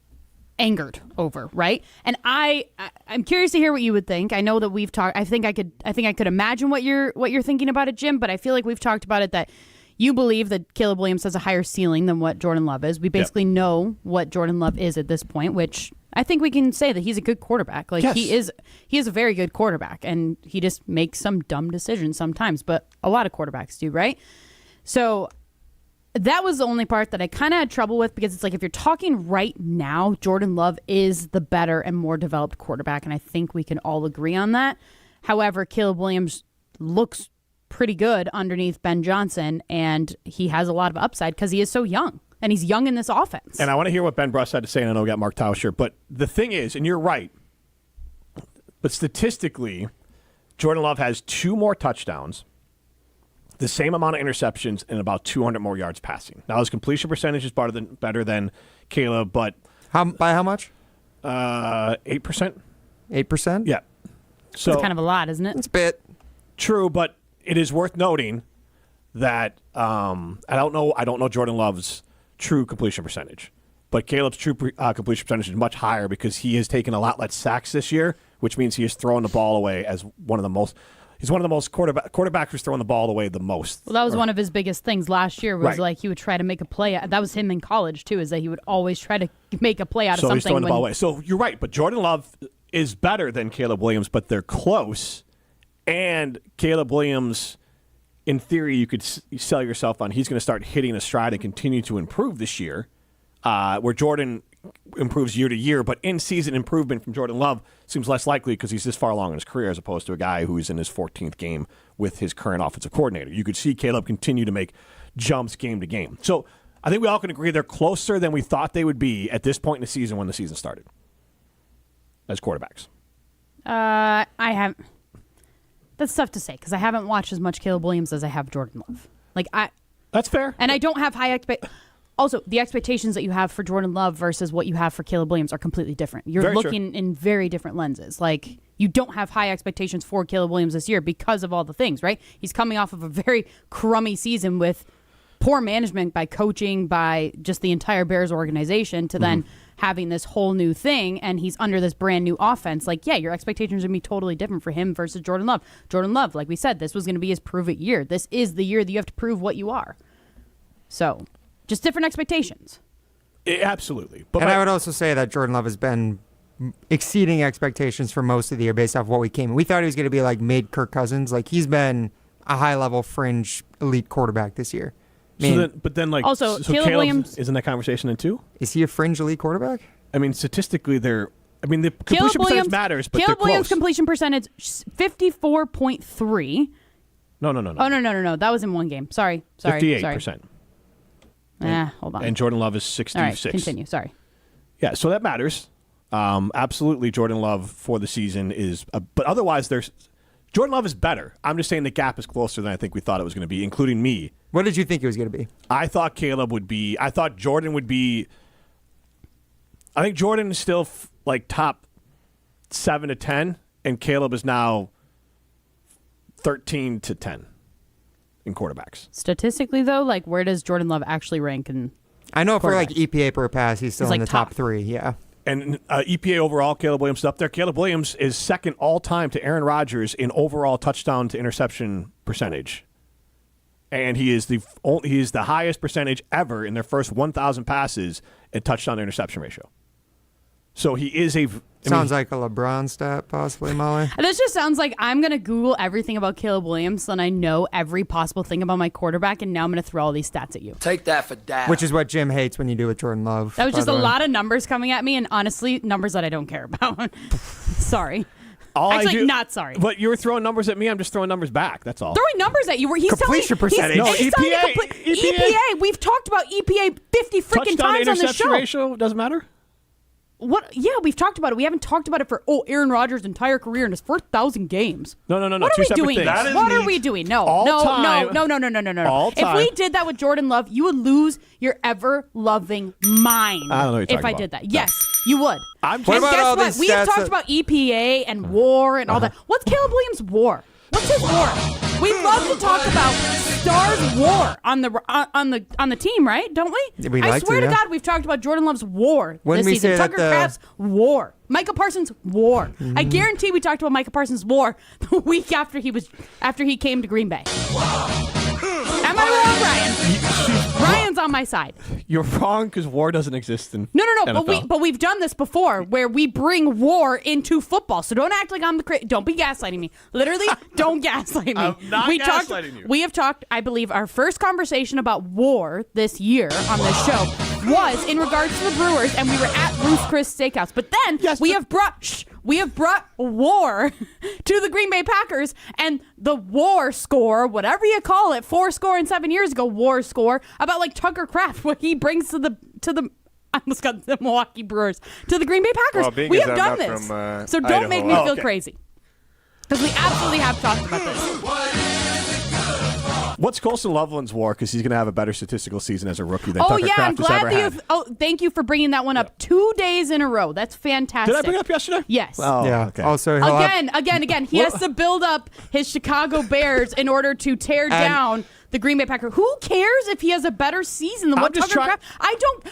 angered over, right? And I'm curious to hear what you would think. I know that we've talked. I think I could imagine what you're thinking about it, Jim. But I feel like we've talked about it that you believe that Caleb Williams has a higher ceiling than what Jordan Love is. We basically know what Jordan Love is at this point, which I think we can say that he's a good quarterback. He is a very good quarterback, and he just makes some dumb decisions sometimes, but a lot of quarterbacks do, right? So that was the only part that I kind of had trouble with because it's like if you're talking right now, Jordan Love is the better and more developed quarterback, and I think we can all agree on that. However, Caleb Williams looks pretty good underneath Ben Johnson, and he has a lot of upside because he is so young. And he's young in this offense. And I want to hear what Ben Bruss had to say, and I know we got Mark Tauscher. But the thing is, and you're right, but statistically, Jordan Love has 2 more touchdowns, the same amount of interceptions, and about 200 more yards passing. Now, his completion percentage is better than Caleb, but... By how much? 8%. 8%? Yeah. So that's kind of a lot, isn't it? It's a bit. True, but it is worth noting that I don't know Jordan Love's true completion percentage, but Caleb's true completion percentage is much higher because he has taken a lot less sacks this year, which means he is throwing the ball away as one of the most. He's one of the most quarterbacks who's throwing the ball away the most. Well, that was one of his biggest things last year was like he would try to make a play. That was him in college too, is that he would always try to make a play out of something. So he's throwing the ball away. So you're right, but Jordan Love is better than Caleb Williams, but they're close. And Caleb Williams, in theory, you could sell yourself on he's going to start hitting a stride and continue to improve this year, where Jordan improves year to year, but in-season improvement from Jordan Love seems less likely because he's this far along in his career as opposed to a guy who's in his 14th game with his current offensive coordinator. You could see Caleb continue to make jumps game to game. So I think we all can agree they're closer than we thought they would be at this point in the season when the season started as quarterbacks. I have... That's tough to say because I haven't watched as much Caleb Williams as I have Jordan Love. That's fair. And I don't have high Also, the expectations that you have for Jordan Love versus what you have for Caleb Williams are completely different. You're Very looking true. in very different lenses. Like, you don't have high expectations for Caleb Williams this year because of all the things, right? He's coming off of a very crummy season with poor management by coaching, by just the entire Bears organization to then having this whole new thing, and he's under this brand new offense. Like, yeah, your expectations are going to be totally different for him versus Jordan Love. Jordan Love, like we said, this was going to be his prove-it year. This is the year that you have to prove what you are. So, Just different expectations. Absolutely. And I would also say that Jordan Love has been exceeding expectations for most of the year based off what we came. We thought he was going to be like mid Kirk Cousins. Like he's been a high-level fringe elite quarterback this year. I mean, Also, Caleb Williams is in that conversation then too. Is he a fringe elite quarterback? I mean, statistically, the completion percentage matters, but Caleb they're Williams' close. completion percentage 54.3. No. Oh no. That was in one game. Sorry. 58%. Hold on. And Jordan Love is 66. All right, continue. Sorry. Yeah, so that matters. Absolutely, Jordan Love for the season is, but otherwise, Jordan Love is better. I'm just saying the gap is closer than I think we thought it was going to be, including me. What did you think it was going to be? I thought Caleb would be. I thought Jordan would be. I think Jordan is still like top 7 to 10, and Caleb is now 13 to 10 in quarterbacks. Statistically, though, like where does Jordan Love actually rank in? I know for like EPA per pass, he's still in the top 3. Yeah. And EPA overall, Caleb Williams is up there. Caleb Williams is second all-time to Aaron Rodgers in overall touchdown to interception percentage. And he is the highest percentage ever in their first 1,000 passes in touchdown to interception ratio. So he is Sounds like a LeBron stat, possibly, Molly. This just sounds like I'm going to Google everything about Caleb Williams, and I know every possible thing about my quarterback, and now I'm going to throw all these stats at you. Take that for data. Which is what Jim hates when you do with Jordan Love. That was just a lot of numbers coming at me, and honestly, numbers that I don't care about. Sorry. Not sorry. But you were throwing numbers at me. I'm just throwing numbers back. That's all. Throwing numbers at you. He's completion percentage. EPA. We've talked about EPA 50 freaking times on the show. Touchdown to interception ratio doesn't matter. What? Yeah, we've talked about it. We haven't talked about it for Aaron Rodgers' entire career in his first 1,000 games. No. What are we doing? What are we doing? No. If we did that with Jordan Love, you would lose your ever-loving mind. I don't know what you're talking if I about. did that. Yes, you would. And guess what? We have talked about EPA and WAR and all that. What's Caleb Williams' WAR? What's his WAR? We love to talk about Stars' WAR on the team, right? Don't we? I swear to God, we've talked about Jordan Love's WAR this season. Tucker Kraft's WAR. Micah Parsons' WAR. I guarantee we talked about Micah Parsons' WAR the week after he came to Green Bay. Am I wrong, Ryan? Ryan's on my side. You're wrong because WAR doesn't exist in No. NFL. But we've done this before where we bring WAR into football. So don't act like I'm don't be gaslighting me. Literally, don't gaslight me. I'm not gaslighting you. We have talked, I believe, our first conversation about WAR this year on this show was in regards to the Brewers, and we were at Ruth's Chris Steakhouse. But then we have brought WAR to the Green Bay Packers, and the WAR score, whatever you call it, 7 years ago, WAR score about like Tucker Kraft, what he brings to the I almost got the Milwaukee Brewers to the Green Bay Packers. Well, we have done this, so don't Idaho. make me feel crazy because we absolutely have talked about this. What's Colson Loveland's WAR? Because he's going to have a better statistical season as a rookie than Oh Tucker yeah, Kraft I'm has glad ever that had. thank you for bringing that one up 2 days in a row. That's fantastic. Did I bring it up yesterday? Yes. Oh, yeah. okay. Also, Again. He has to build up his Chicago Bears in order to tear down the Green Bay Packers. Who cares if he has a better season than what Tucker Kraft? I don't.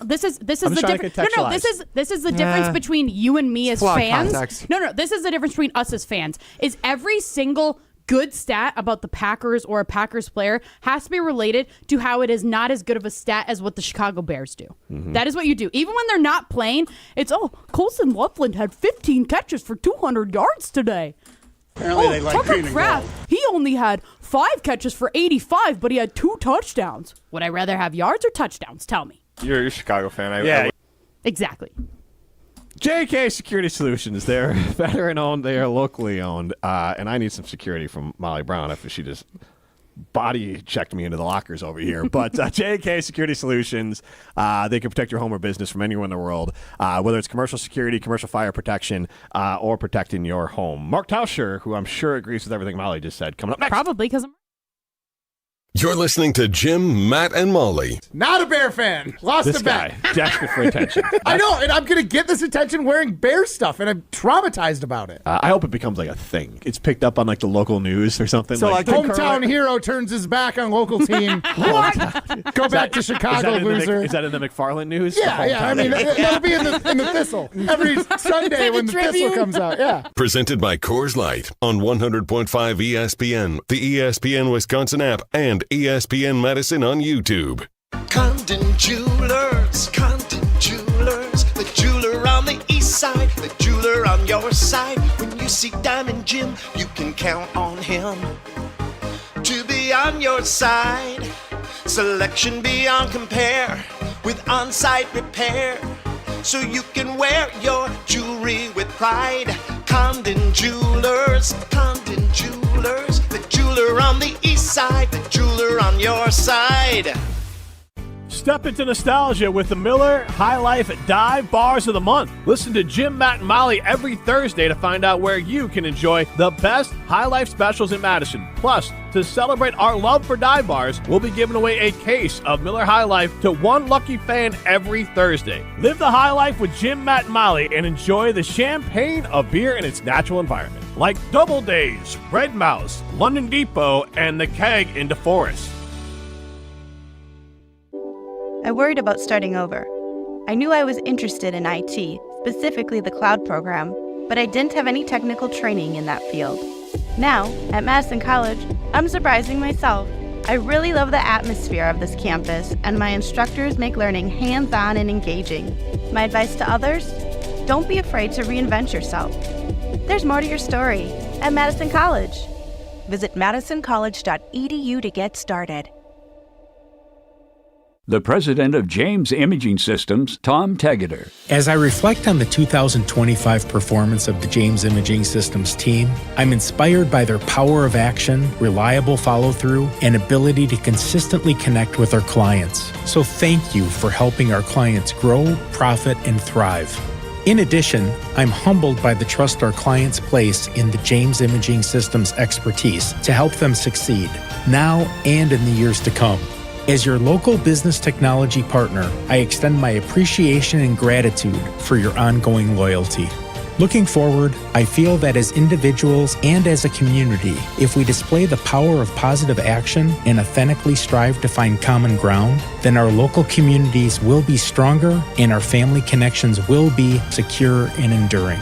This is the difference. No. This is the difference between you and me as fans. Context. No. This is the difference between us as fans. Is every single good stat about the Packers or a Packers player has to be related to how it is not as good of a stat as what the Chicago Bears do. Mm-hmm. That is what you do. Even when they're not playing, it's, Colson Loveland had 15 catches for 200 yards today. Apparently they like Tucker green and Kraft, gold. he only had 5 catches for 85, but he had 2 touchdowns. Would I rather have yards or touchdowns? Tell me. You're a Chicago fan. Yeah. Exactly. JK Security Solutions. They're veteran-owned. They are locally owned. And I need some security from Molly Brown if she just body checked me into the lockers over here. But JK Security Solutions, they can protect your home or business from anywhere in the world, whether it's commercial security, commercial fire protection, or protecting your home. Mark Tauscher, who I'm sure agrees with everything Molly just said, coming up next. Probably because I'm... You're listening to Jim, Matt, and Molly. Not a Bear fan. Lost This a bet. guy, desperate for attention. I know, and I'm going to get this attention wearing Bear stuff, and I'm traumatized about it. I hope it becomes like a thing. It's picked up on like the local news or something. So like hometown hero turns his back on local team. What? Go back to Chicago, loser. Is that in the McFarland news? Yeah. I mean, that'll be in the Thistle every Sunday when the Thistle comes out. Yeah. Presented by Coors Light on 100.5 ESPN, the ESPN Wisconsin App, and ESPN Madison on YouTube. Condon Jewelers, the jeweler on the east side, the jeweler on your side. When you see Diamond Jim, you can count on him to be on your side. Selection beyond compare with on-site repair, so you can wear your jewelry with pride. Condon Jewelers, the jeweler on the east side, the jeweler on your side. Step into nostalgia with the Miller High Life Dive Bars of the Month. Listen to Jim, Matt, and Molly every Thursday to find out where you can enjoy the best High Life specials in Madison. Plus, to celebrate our love for dive bars, we'll be giving away a case of Miller High Life to one lucky fan every Thursday. Live the high life with Jim, Matt, and Molly and enjoy the champagne of beer in its natural environment. Like Double Days, Red Mouse, London Depot, and the Keg in DeForest. I worried about starting over. I knew I was interested in IT, specifically the cloud program, but I didn't have any technical training in that field. Now, at Madison College, I'm surprising myself. I really love the atmosphere of this campus, and my instructors make learning hands-on and engaging. My advice to others? Don't be afraid to reinvent yourself. There's more to your story at Madison College. Visit madisoncollege.edu to get started. The president of James Imaging Systems, Tom Tegeter. As I reflect on the 2025 performance of the James Imaging Systems team, I'm inspired by their power of action, reliable follow-through, and ability to consistently connect with our clients. So thank you for helping our clients grow, profit, and thrive. In addition, I'm humbled by the trust our clients place in the James Imaging Systems expertise to help them succeed, now and in the years to come. As your local business technology partner, I extend my appreciation and gratitude for your ongoing loyalty. Looking forward, I feel that as individuals and as a community, if we display the power of positive action and authentically strive to find common ground, then our local communities will be stronger and our family connections will be secure and enduring.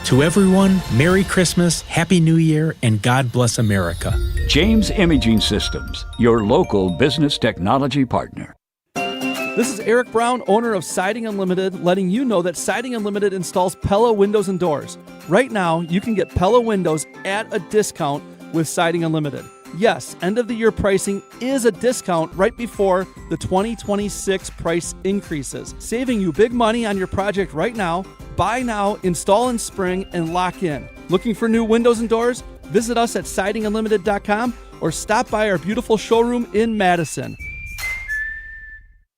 To everyone, Merry Christmas, Happy New Year, and God bless America. James Imaging Systems, your local business technology partner. This is Eric Brown, owner of Siding Unlimited, letting you know that Siding Unlimited installs Pella windows and doors. Right now, you can get Pella windows at a discount with Siding Unlimited. Yes, end-of-the-year pricing is a discount right before the 2026 price increases, saving you big money on your project right now. Buy now, install in spring, and lock in. Looking for new windows and doors? Visit us at sidingunlimited.com or stop by our beautiful showroom in Madison.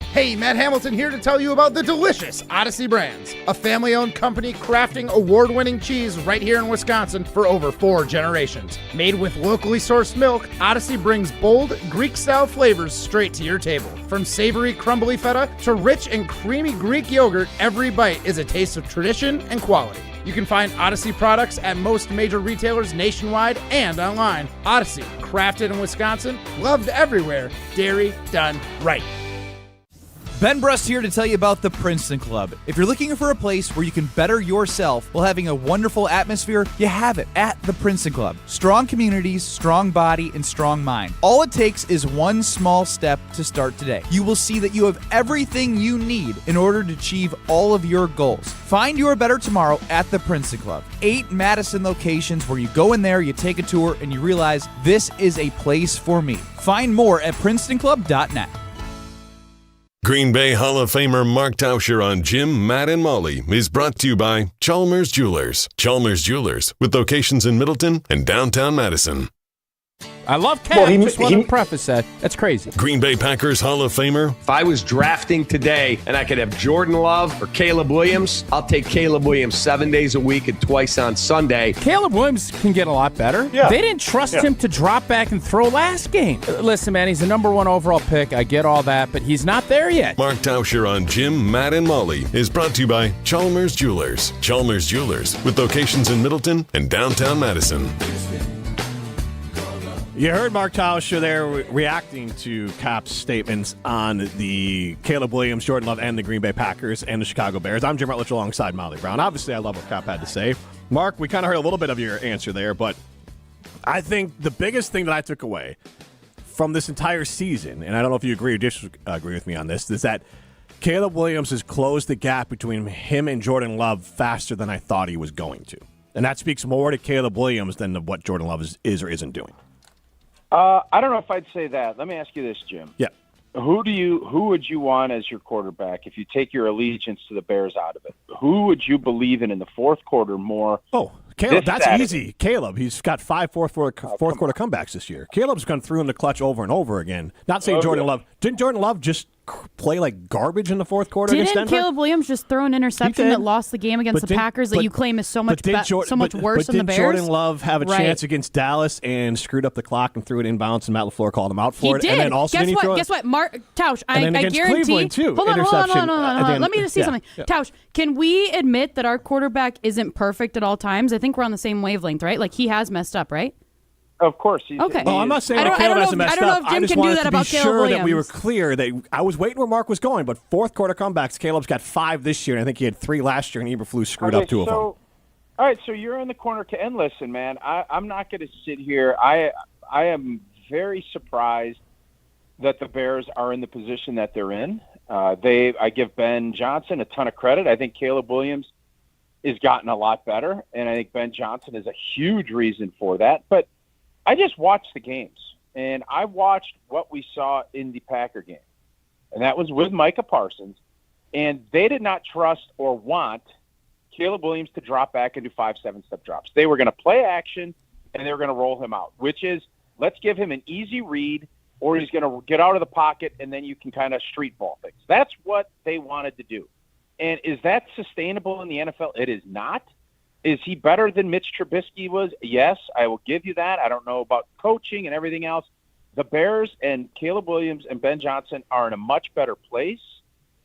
Hey, Matt Hamilton here to tell you about the delicious Odyssey Brands, a family-owned company crafting award-winning cheese right here in Wisconsin for over 4 generations. Made with locally sourced milk, Odyssey brings bold, Greek-style flavors straight to your table. From savory, crumbly feta to rich and creamy Greek yogurt, every bite is a taste of tradition and quality. You can find Odyssey products at most major retailers nationwide and online. Odyssey, crafted in Wisconsin, loved everywhere, dairy done right. Ben Brust here to tell you about the Princeton Club. If you're looking for a place where you can better yourself while having a wonderful atmosphere, you have it at the Princeton Club. Strong communities, strong body, and strong mind. All it takes is one small step to start today. You will see that you have everything you need in order to achieve all of your goals. Find your better tomorrow at the Princeton Club. 8 Madison locations where you go in there, you take a tour, and you realize this is a place for me. Find more at PrincetonClub.net. Green Bay Hall of Famer Mark Tauscher on Jim, Matt, and Molly is brought to you by Chalmers Jewelers. Chalmers Jewelers, with locations in Middleton and downtown Madison. I love Cat. Just want to preface that. That's crazy. Green Bay Packers Hall of Famer. If I was drafting today and I could have Jordan Love or Caleb Williams, I'll take Caleb Williams 7 days a week and twice on Sunday. Caleb Williams can get a lot better. Yeah. They didn't trust him to drop back and throw last game. Listen, man, he's the number 1 overall pick. I get all that, but he's not there yet. Mark Tauscher on Jim, Matt, and Molly is brought to you by Chalmers Jewelers. Chalmers Jewelers, with locations in Middleton and downtown Madison. You heard Mark Tauscher there reacting to Cap's statements on the Caleb Williams, Jordan Love, and the Green Bay Packers and the Chicago Bears. I'm Jim Rutledge alongside Molly Brown. Obviously, I love what Cap had to say. Mark, we kind of heard a little bit of your answer there, but I think the biggest thing that I took away from this entire season, and I don't know if you agree or disagree with me on this, is that Caleb Williams has closed the gap between him and Jordan Love faster than I thought he was going to. And that speaks more to Caleb Williams than to what Jordan Love is or isn't doing. I don't know if I'd say that. Let me ask you this, Jim. Yeah. Who would you want as your quarterback if you take your allegiance to the Bears out of it? Who would you believe in the fourth quarter more? Oh, Caleb, that's easy. Caleb, he's got 5 fourth quarter comebacks this year. Caleb's gone through in the clutch over and over again. Not saying Jordan Love. Didn't Jordan Love just play like garbage in the fourth quarter against Denver? Caleb Williams just throw an interception that lost the game against the Packers that you claim is so much worse than the Bears? Did Jordan Love have a chance against Dallas and screwed up the clock and threw it inbounds and Matt LaFleur called him out for it? He did. And then also Guess what? Tausch, I guarantee. Cleveland too. Hold on. Let me just see something. Yeah. Tausch, can we admit that our quarterback isn't perfect at all times? I think we're on the same wavelength, right? Like he has messed up, right? Of course. Okay. I'm not saying that Caleb hasn't messed up. I don't know if Jim can do that about Caleb Williams. That we were clear that I was waiting where Mark was going, but fourth quarter comebacks, Caleb's got 5 this year, and I think he had 3 last year, and Eberflus screwed up 2 of them. All right, so you're in the corner. And listen, man, I'm not going to sit here. I am very surprised that the Bears are in the position that they're in. I give Ben Johnson a ton of credit. I think Caleb Williams has gotten a lot better, and I think Ben Johnson is a huge reason for that. But I just watched the games, and I watched what we saw in the Packer game, and that was with Micah Parsons, and they did not trust or want Caleb Williams to drop back and do 5 7-step drops. They were going to play action, and they were going to roll him out, which is let's give him an easy read, or he's going to get out of the pocket, and then you can kind of street ball things. That's what they wanted to do. And is that sustainable in the NFL? It is not. Is he better than Mitch Trubisky was? Yes, I will give you that. I don't know about coaching and everything else. The Bears and Caleb Williams and Ben Johnson are in a much better place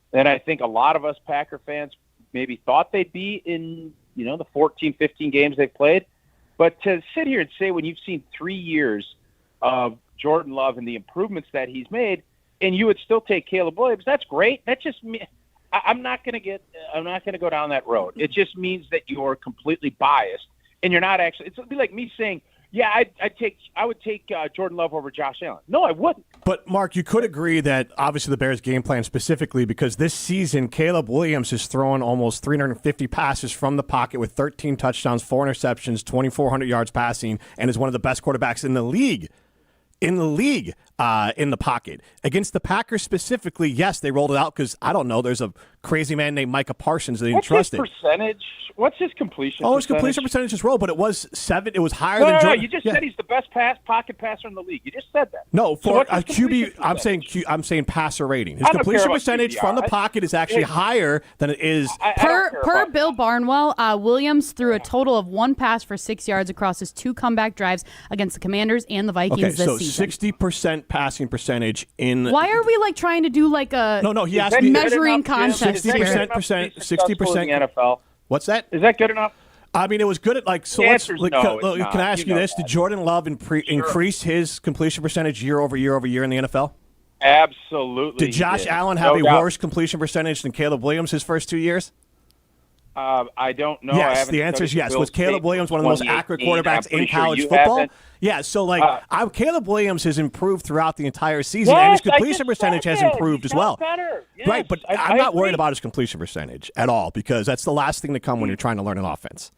than I think a lot of us Packer fans maybe thought they'd be in, the 14, 15 games they've played. But to sit here and say when you've seen 3 years of Jordan Love and the improvements that he's made, and you would still take Caleb Williams, that's great. That's just me. I'm not going to go down that road. It just means that you're completely biased, and you're not actually. It's be like me saying, "Yeah, I would take Jordan Love over Josh Allen." No, I wouldn't. But Mark, you could agree that obviously the Bears' game plan specifically because this season Caleb Williams has thrown almost 350 passes from the pocket with 13 touchdowns, 4 interceptions, 2,400 yards passing, and is one of the best quarterbacks in the league. In the pocket. Against the Packers specifically, yes, they rolled it out because, I don't know, there's a crazy man named Micah Parsons they didn't trust it. What's his completion percentage? Oh, his completion percentage is low, but it was 7. It was higher than Jordan. No, you just said he's the best pocket passer in the league. You just said that. No, for a QB, I'm saying passer rating. His completion percentage from the pocket is actually higher than it is. Per Bill Barnwell, Williams threw a total of 1 pass for 6 yards across his 2 comeback drives against the Commanders and the Vikings this season. 60% passing percentage in. Why are we trying to do a no? He asked me measuring contest. 60%, 60% NFL. What's that? Is that good enough? I mean, it was good at So can I ask you this? Did Jordan Love increase his completion percentage year over year in the NFL? Absolutely. Did Josh Allen have a worse completion percentage than Caleb Williams his first 2 years? I don't know. Yes, the answer is yes. Was Caleb Williams one of the most accurate quarterbacks in college football? Yeah, so Caleb Williams has improved throughout the entire season, and his completion percentage has improved as well. Yes, right, but I'm not worried about his completion percentage at all because that's the last thing to come when you're trying to learn an offense.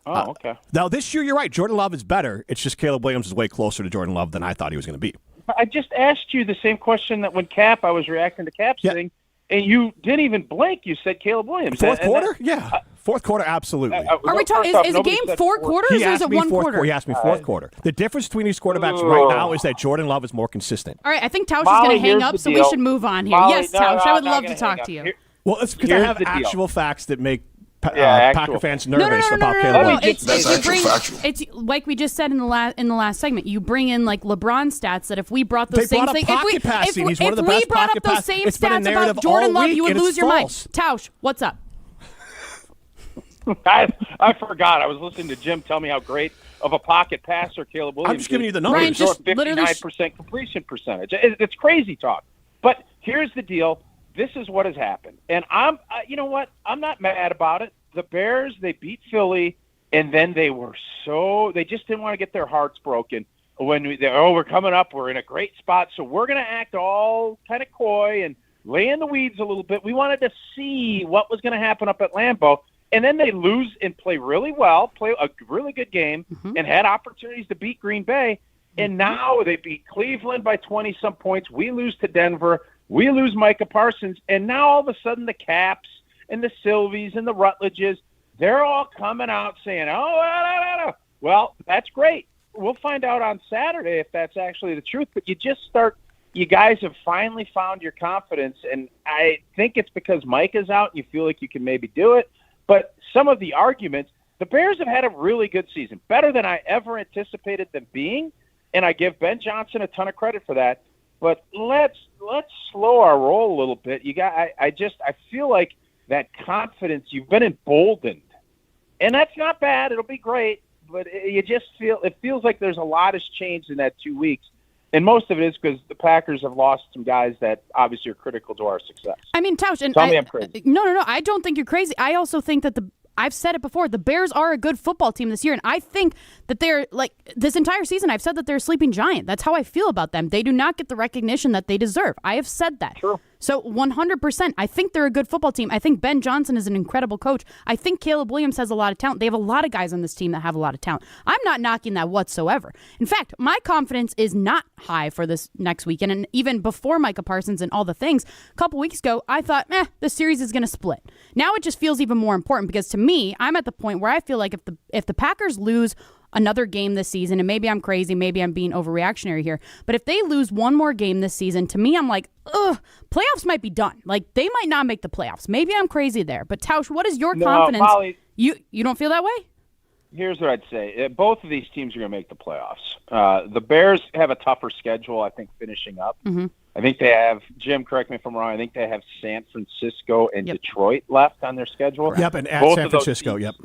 Oh, okay. Now, this year, you're right. Jordan Love is better. It's just Caleb Williams is way closer to Jordan Love than I thought he was going to be. I just asked you the same question that when I was reacting to Cap's thing, and you didn't even blink. You said Caleb Williams. Fourth quarter? Yeah. Fourth quarter, absolutely. Are we talking? Is the game 4 quarters or is it 1 quarter? He asked me fourth quarter. The difference between these quarterbacks right now is that Jordan Love is more consistent. All right, I think Tausch is going to hang up, so we should move on here. Yes, Tausch, I would love to talk to you. Well, it's because I have actual facts that make Packer fans nervous about Caleb Williams. It's like we just said in the last segment. You bring in LeBron stats that if we brought those same things, if we brought up those same stats about Jordan Love, you would lose your mind. Tausch, what's up? I forgot. I was listening to Jim tell me how great of a pocket passer Caleb Williams is. I'm just giving you the numbers. Ryan, just 59% completion percentage. It's crazy talk. But here's the deal. This is what has happened. And you know what? I'm not mad about it. The Bears, they beat Philly, and then they just didn't want to get their hearts broken. we're coming up, we're in a great spot, so we're going to act all kind of coy and lay in the weeds a little bit. We wanted to see what was going to happen up at Lambeau, and then they lose and play really well, play a really good game, and had opportunities to beat Green Bay, and now they beat Cleveland by 20-some points. We lose to Denver. We lose Micah Parsons, and now all of a sudden the Caps and the Sylvies and the Rutledges, they're all coming out saying, well, that's great. We'll find out on Saturday if that's actually the truth, but you guys have finally found your confidence, and I think it's because Micah's out and you feel like you can maybe do it, but some of the arguments, the Bears have had a really good season, better than I ever anticipated them being, and I give Ben Johnson a ton of credit for that, but let's slow our roll a little bit. I feel like that confidence, you've been emboldened, and that's not bad. It'll be great. But it feels like there's a lot has changed in that 2 weeks. And most of it is because the Packers have lost some guys that obviously are critical to our success. I mean, Tausch, and tell me I'm crazy. No, I don't think you're crazy. I also think that I've said it before, the Bears are a good football team this year, and I think that they're, like, this entire season, I've said that they're a sleeping giant. That's how I feel about them. They do not get the recognition that they deserve. I have said that. True. So 100%, I think they're a good football team. I think Ben Johnson is an incredible coach. I think Caleb Williams has a lot of talent. They have a lot of guys on this team that have a lot of talent. I'm not knocking that whatsoever. In fact, my confidence is not high for this next weekend. And even before Micah Parsons and all the things, a couple weeks ago, I thought, the series is going to split. Now it just feels even more important because to me, I'm at the point where I feel like if the Packers lose another game this season, and maybe I'm crazy, maybe I'm being overreactionary here, but if they lose one more game this season, to me, I'm like, playoffs might be done. Like, they might not make the playoffs. Maybe I'm crazy there. But, Tausch, what is your confidence? Molly, you don't feel that way? Here's what I'd say. Both of these teams are going to make the playoffs. The Bears have a tougher schedule, I think, finishing up. Mm-hmm. I think they have, Jim, correct me if I'm wrong, I think they have San Francisco and Detroit left on their schedule. Yep, and at San Francisco, yep.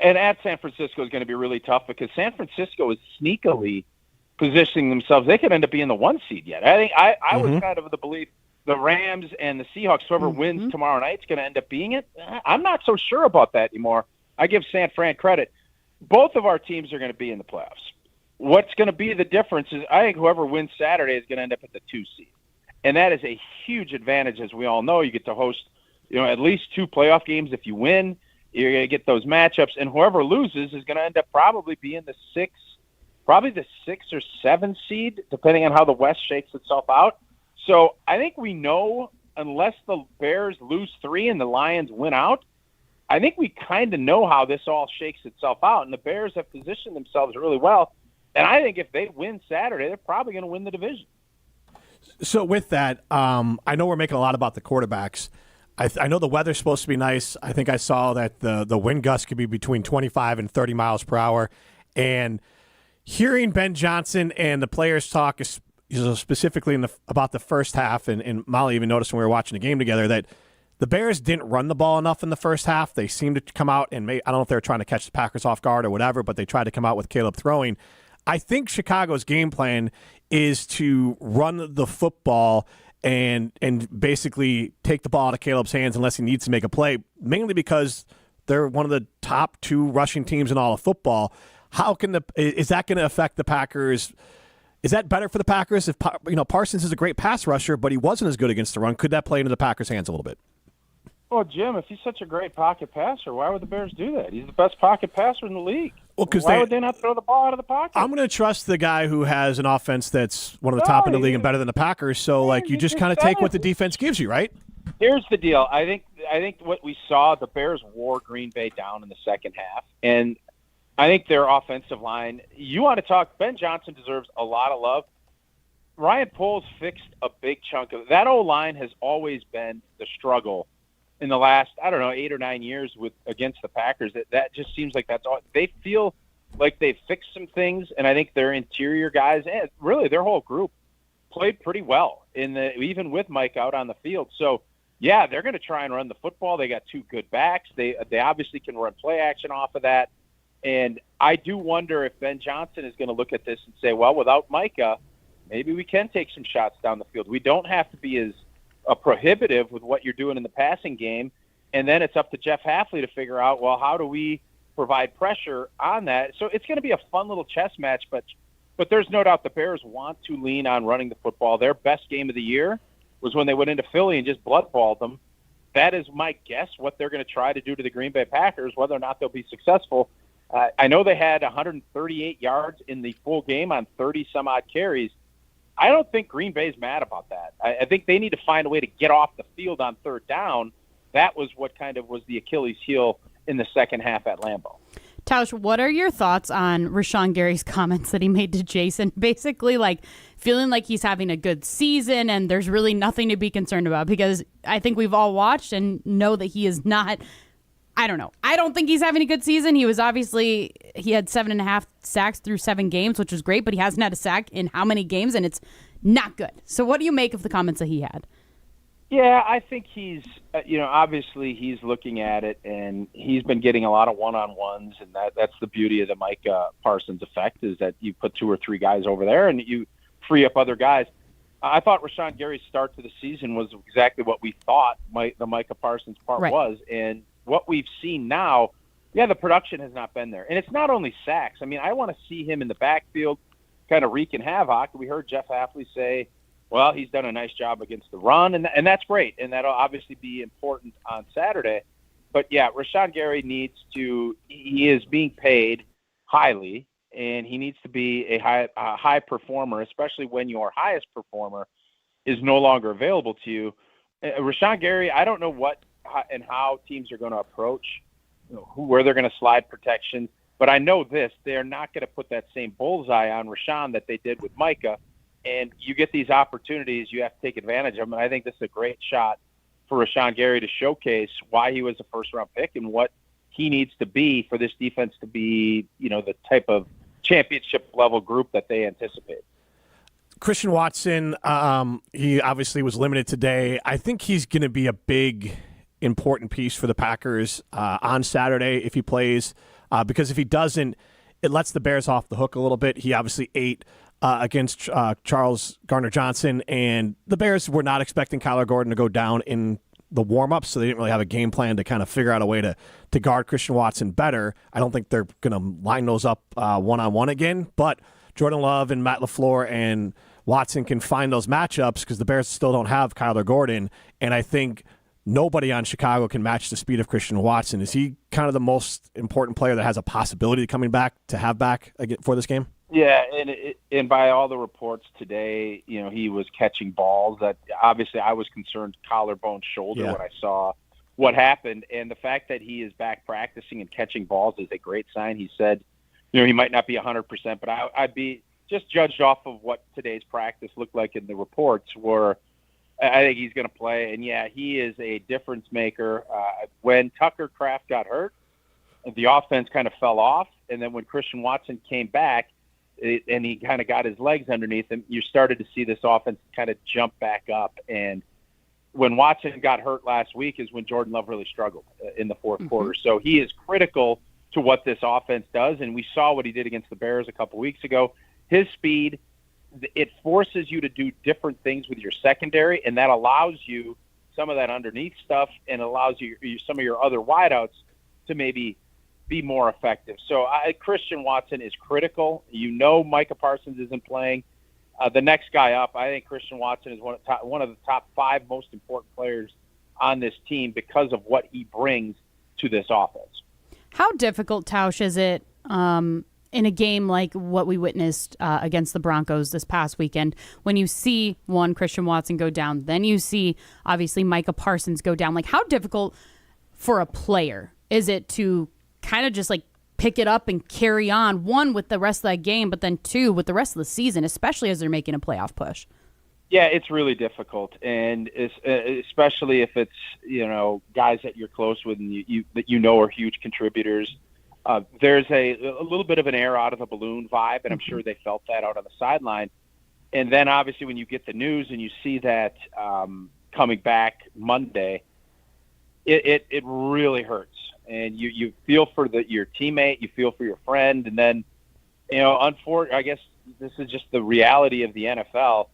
And at San Francisco is going to be really tough because San Francisco is sneakily positioning themselves. They could end up being the 1 seed yet. I think I was kind of the belief the Rams and the Seahawks, whoever wins tomorrow night, is going to end up being it. I'm not so sure about that anymore. I give San Fran credit. Both of our teams are going to be in the playoffs. What's going to be the difference is I think whoever wins Saturday is going to end up at the 2 seed. And that is a huge advantage, as we all know. You get to host, at least 2 playoff games if you win. You're going to get those matchups, and whoever loses is going to end up probably being the 6 or 7 seed, depending on how the West shakes itself out. So I think we know, unless the Bears lose 3 and the Lions win out, I think we kind of know how this all shakes itself out, and the Bears have positioned themselves really well. And I think if they win Saturday, they're probably going to win the division. So with that, I know we're making a lot about the quarterbacks. I know the weather's supposed to be nice. I think I saw that the wind gusts could be between 25 and 30 miles per hour. And hearing Ben Johnson and the players talk specifically about the first half, and Molly even noticed when we were watching the game together that the Bears didn't run the ball enough in the first half. They seemed to come out and I don't know if they were trying to catch the Packers off guard or whatever, but they tried to come out with Caleb throwing. I think Chicago's game plan is to run the football and basically take the ball out of Caleb's hands unless he needs to make a play, mainly because they're one of the top 2 rushing teams in all of football. Is that going to affect the Packers? Is that better for the Packers? If Parsons is a great pass rusher, but he wasn't as good against the run, could that play into the Packers' hands a little bit? Well, Jim, if he's such a great pocket passer, why would the Bears do that? He's the best pocket passer in the league. Well, why would they not throw the ball out of the pocket? I'm going to trust the guy who has an offense that's one of the top in the league and better than the Packers. So, you just kind of take what the defense gives you, right? Here's the deal. I think what we saw, the Bears wore Green Bay down in the second half, and I think their offensive line. You want to talk? Ben Johnson deserves a lot of love. Ryan Poles fixed a big chunk of that. O-line has always been the struggle in the last, 8 or 9 years against the Packers. That just seems like that's all. They feel like they've fixed some things, and I think their interior guys and really their whole group played pretty well even with Mike out on the field. So yeah, they're going to try and run the football. They got 2 good backs. They obviously can run play action off of that. And I do wonder if Ben Johnson is going to look at this and say, well, without Micah, maybe we can take some shots down the field. We don't have to be as prohibitive with what you're doing in the passing game. And then it's up to Jeff Hafley to figure out, well, how do we provide pressure on that? So it's going to be a fun little chess match, but But there's no doubt the Bears want to lean on running the football. Their best game of the year was when they went into Philly and just bloodballed them. That is my guess what they're going to try to do to the Green Bay Packers, whether or not they'll be successful. I know they had 138 yards in the full game on 30-some-odd carries. I don't think Green Bay's mad about that. I think they need to find a way to get off the field on third down. That was what kind of was the Achilles heel in the second half at Lambeau. Tausch, what are your thoughts on Rashawn Gary's comments that he made to Jason? Basically, like, feeling like he's having a good season and there's really nothing to be concerned about, because I think we've all watched and know that he is not. I don't know. I don't think he's having a good season. He had 7.5 sacks through 7 games, which was great, but he hasn't had a sack in how many games, and it's not good. So what do you make of the comments that he had? Yeah, I think he's, obviously he's looking at it, and he's been getting a lot of one-on-ones, and that's the beauty of the Micah Parsons effect, is that you put 2 or 3 guys over there and you free up other guys. I thought Rashawn Gary's start to the season was exactly what we thought the Micah Parsons part was, and what we've seen now, the production has not been there. And it's not only sacks. I mean, I want to see him in the backfield kind of wreaking havoc. We heard Jeff Hafley say, well, he's done a nice job against the run, and that's great, and that'll obviously be important on Saturday. But, Rashawn Gary he is being paid highly, and he needs to be a high performer, especially when your highest performer is no longer available to you. Rashawn Gary, I don't know what and how teams are going to approach, where they're going to slide protection, but I know this, they're not going to put that same bullseye on Rashawn that they did with Micah. And you get these opportunities, you have to take advantage of them. And I think this is a great shot for Rashawn Gary to showcase why he was a first-round pick and what he needs to be for this defense to be, the type of championship-level group that they anticipate. Christian Watson, he obviously was limited today. I think he's going to be a big, important piece for the Packers on Saturday if he plays, because if he doesn't, it lets the Bears off the hook a little bit. He obviously ate against Charles Gardner-Johnson, and the Bears were not expecting Kyler Gordon to go down in the warm-ups, so they didn't really have a game plan to kind of figure out a way to guard Christian Watson better. I don't think they're going to line those up one-on-one again, but Jordan Love and Matt LaFleur and Watson can find those matchups because the Bears still don't have Kyler Gordon, and I think nobody on Chicago can match the speed of Christian Watson. Is he kind of the most important player that has a possibility of coming back for this game? Yeah, and by all the reports today, he was catching balls. That obviously I was concerned collarbone shoulder when I saw what happened, and the fact that he is back practicing and catching balls is a great sign. He said, he might not be 100%, but I'd be just judged off of what today's practice looked like in the reports. Where I think he's going to play, and he is a difference maker. When Tucker Kraft got hurt, the offense kind of fell off, and then when Christian Watson came back, and he kind of got his legs underneath him, you started to see this offense kind of jump back up. And when Watson got hurt last week is when Jordan Love really struggled in the fourth quarter. So he is critical to what this offense does, and we saw what he did against the Bears a couple weeks ago. His speed, it forces you to do different things with your secondary, and that allows you some of that underneath stuff and allows you some of your other wideouts to maybe be more effective. So Christian Watson is critical. Micah Parsons isn't playing. The next guy up, I think Christian Watson is one of the top 5 most important players on this team because of what he brings to this offense. How difficult, Tausch, is it in a game like what we witnessed against the Broncos this past weekend when you see Christian Watson go down, then you see obviously Micah Parsons go down? Like, how difficult for a player is it to kind of just like pick it up and carry on, 1, with the rest of that game, but then 2, with the rest of the season, especially as they're making a playoff push? Yeah, it's really difficult, and especially if it's guys that you're close with and that are huge contributors. There's a little bit of an air out of the balloon vibe, and I'm sure they felt that out on the sideline. And then obviously when you get the news and you see that coming back Monday, it really hurts. And you feel for your teammate, you feel for your friend, and then, unfortunately, I guess this is just the reality of the NFL.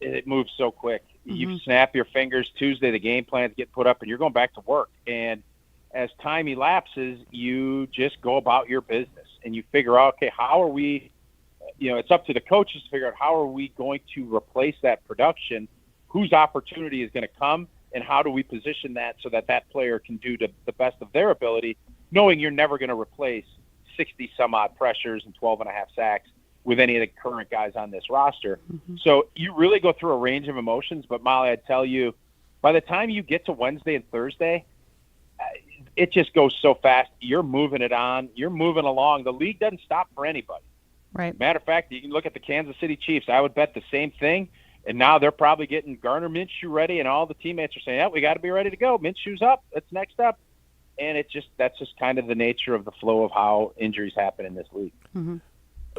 It moves so quick. You snap your fingers Tuesday, the game plans get put up, and you're going back to work. And as time elapses, you just go about your business, and you figure out, okay, how are we it's up to the coaches to figure out how are we going to replace that production, whose opportunity is going to come, and how do we position that so that that player can do to the best of their ability, knowing you're never going to replace 60-some-odd pressures and 12.5 sacks with any of the current guys on this roster. Mm-hmm. So you really go through a range of emotions, but Molly, I'd tell you, by the time you get to Wednesday and Thursday, it just goes so fast. You're moving it on. You're moving along. The league doesn't stop for anybody. Right. Matter of fact, you can look at the Kansas City Chiefs. I would bet the same thing. And now they're probably getting Gardner Minshew ready, and all the teammates are saying, yeah, we got to be ready to go. Minshew's up. That's next up. And that's just kind of the nature of the flow of how injuries happen in this league. Mm-hmm.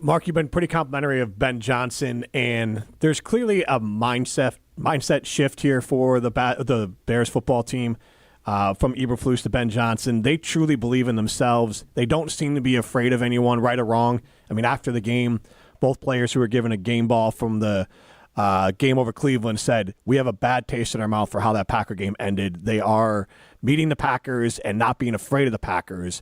Mark, you've been pretty complimentary of Ben Johnson, and there's clearly a mindset shift here for the Bears football team from Eberflus to Ben Johnson. They truly believe in themselves. They don't seem to be afraid of anyone, right or wrong. I mean, after the game, both players who were given a game ball from the game over Cleveland said, we have a bad taste in our mouth for how that Packer game ended. They are meeting the Packers and not being afraid of the Packers.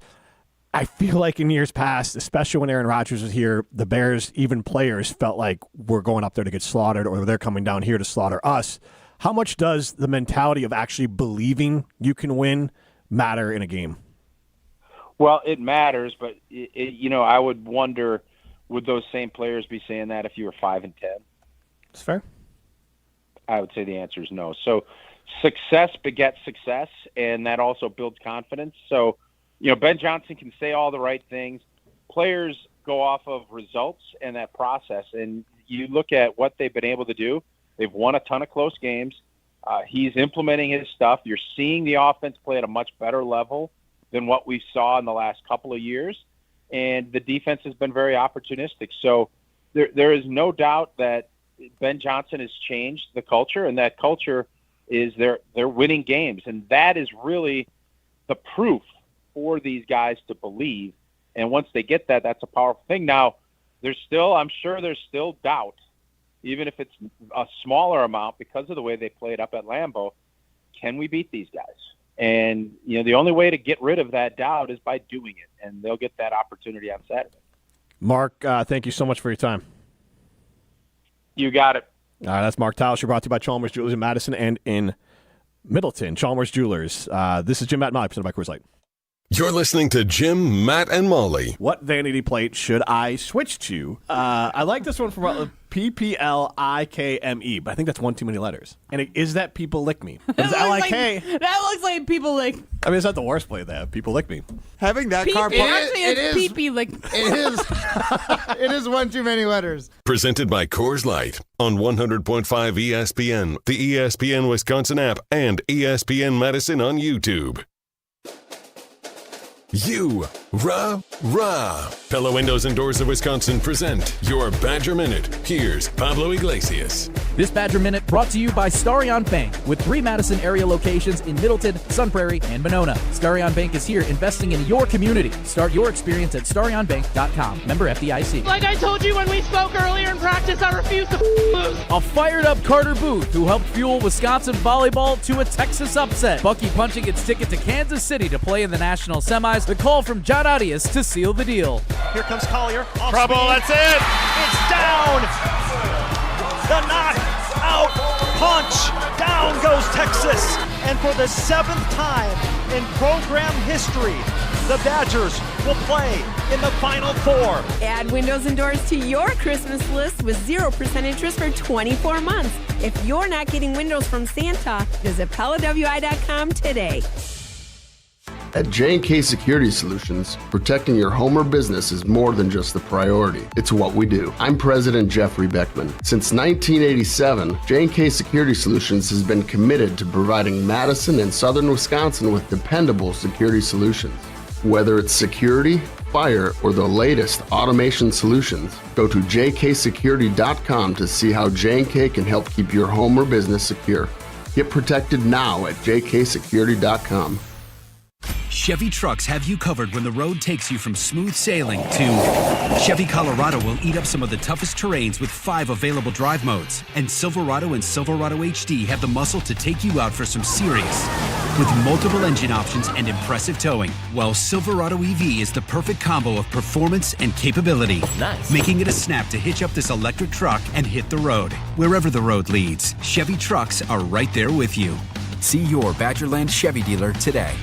I feel like in years past, especially when Aaron Rodgers was here, the Bears, even players, felt like we're going up there to get slaughtered or they're coming down here to slaughter us. How much does the mentality of actually believing you can win matter in a game? Well, it matters, but I would wonder, would those same players be saying that if you were 5-10? That's fair. I would say the answer is no. So success begets success, and that also builds confidence. So, Ben Johnson can say all the right things. Players go off of results and that process, and you look at what they've been able to do. They've won a ton of close games. He's implementing his stuff. You're seeing the offense play at a much better level than what we saw in the last couple of years, and the defense has been very opportunistic. So there is no doubt that Ben Johnson has changed the culture, and that culture is they're winning games, and that is really the proof for these guys to believe. And once they get that, that's a powerful thing. Now, I'm sure there's still doubt, even if it's a smaller amount because of the way they played up at Lambeau. Can we beat these guys? And, the only way to get rid of that doubt is by doing it, and they'll get that opportunity on Saturday. Mark, thank you so much for your time. You got it. All right, that's Mark Tauscher, brought to you by Chalmers Jewelers in Madison and in Middleton. Chalmers Jewelers. This is Jim, Matt, and Molly, presented by Coors Light. You're listening to Jim, Matt, and Molly. What vanity plate should I switch to? I like this one from PPLIKME, but I think that's one too many letters. And is that People Lick Me? It's L-I-K. That looks like People Lick. I mean, it's not the worst play they have. People Lick Me. Having that car... It's Pee-Pee Lick. It is. It is one too many letters. Presented by Coors Light on 100.5 ESPN, the ESPN Wisconsin App, and ESPN Madison on YouTube. Rah. Pella Windows and Doors of Wisconsin present your Badger Minute. Here's Pablo Iglesias. This Badger Minute brought to you by Starion Bank, with 3 Madison area locations in Middleton, Sun Prairie, and Monona. Starion Bank is here investing in your community. Start your experience at starionbank.com. Member FDIC. Like I told you when we spoke earlier in practice, I refuse to lose. A fired up Carter Booth, who helped fuel Wisconsin volleyball to a Texas upset. Bucky punching its ticket to Kansas City to play in the national semis. The call from John Arias to seal the deal. Here comes Collier. Trouble, that's it. It's down. The knock-out punch. Down goes Texas. And for the 7th time in program history, the Badgers will play in the Final Four. Add windows and doors to your Christmas list with 0% interest for 24 months. If you're not getting windows from Santa, visit PellaWI.com today. At J&K Security Solutions, protecting your home or business is more than just a priority. It's what we do. I'm President Jeffrey Beckman. Since 1987, J&K Security Solutions has been committed to providing Madison and Southern Wisconsin with dependable security solutions. Whether it's security, fire, or the latest automation solutions, go to jksecurity.com to see how J&K can help keep your home or business secure. Get protected now at jksecurity.com. Chevy trucks have you covered when the road takes you from smooth sailing to Chevy Colorado will eat up some of the toughest terrains with 5 available drive modes. And Silverado and Silverado HD have the muscle to take you out for some serious with multiple engine options and impressive towing. While Silverado EV is the perfect combo of performance and capability, making it a snap to hitch up this electric truck and hit the road. Wherever the road leads, Chevy trucks are right there with you. See your Badgerland Chevy dealer today.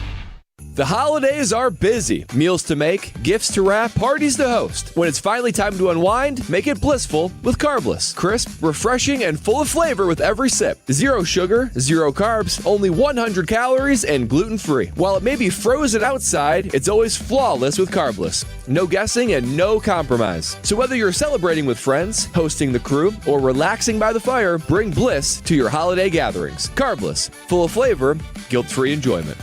The holidays are busy. Meals to make, gifts to wrap, parties to host. When it's finally time to unwind, make it blissful with Carbless. Crisp, refreshing, and full of flavor with every sip. 0 sugar, 0 carbs, only 100 calories, and gluten-free. While it may be frozen outside, it's always flawless with Carbless. No guessing and no compromise. So whether you're celebrating with friends, hosting the crew, or relaxing by the fire, bring bliss to your holiday gatherings. Carbless, full of flavor, guilt-free enjoyment.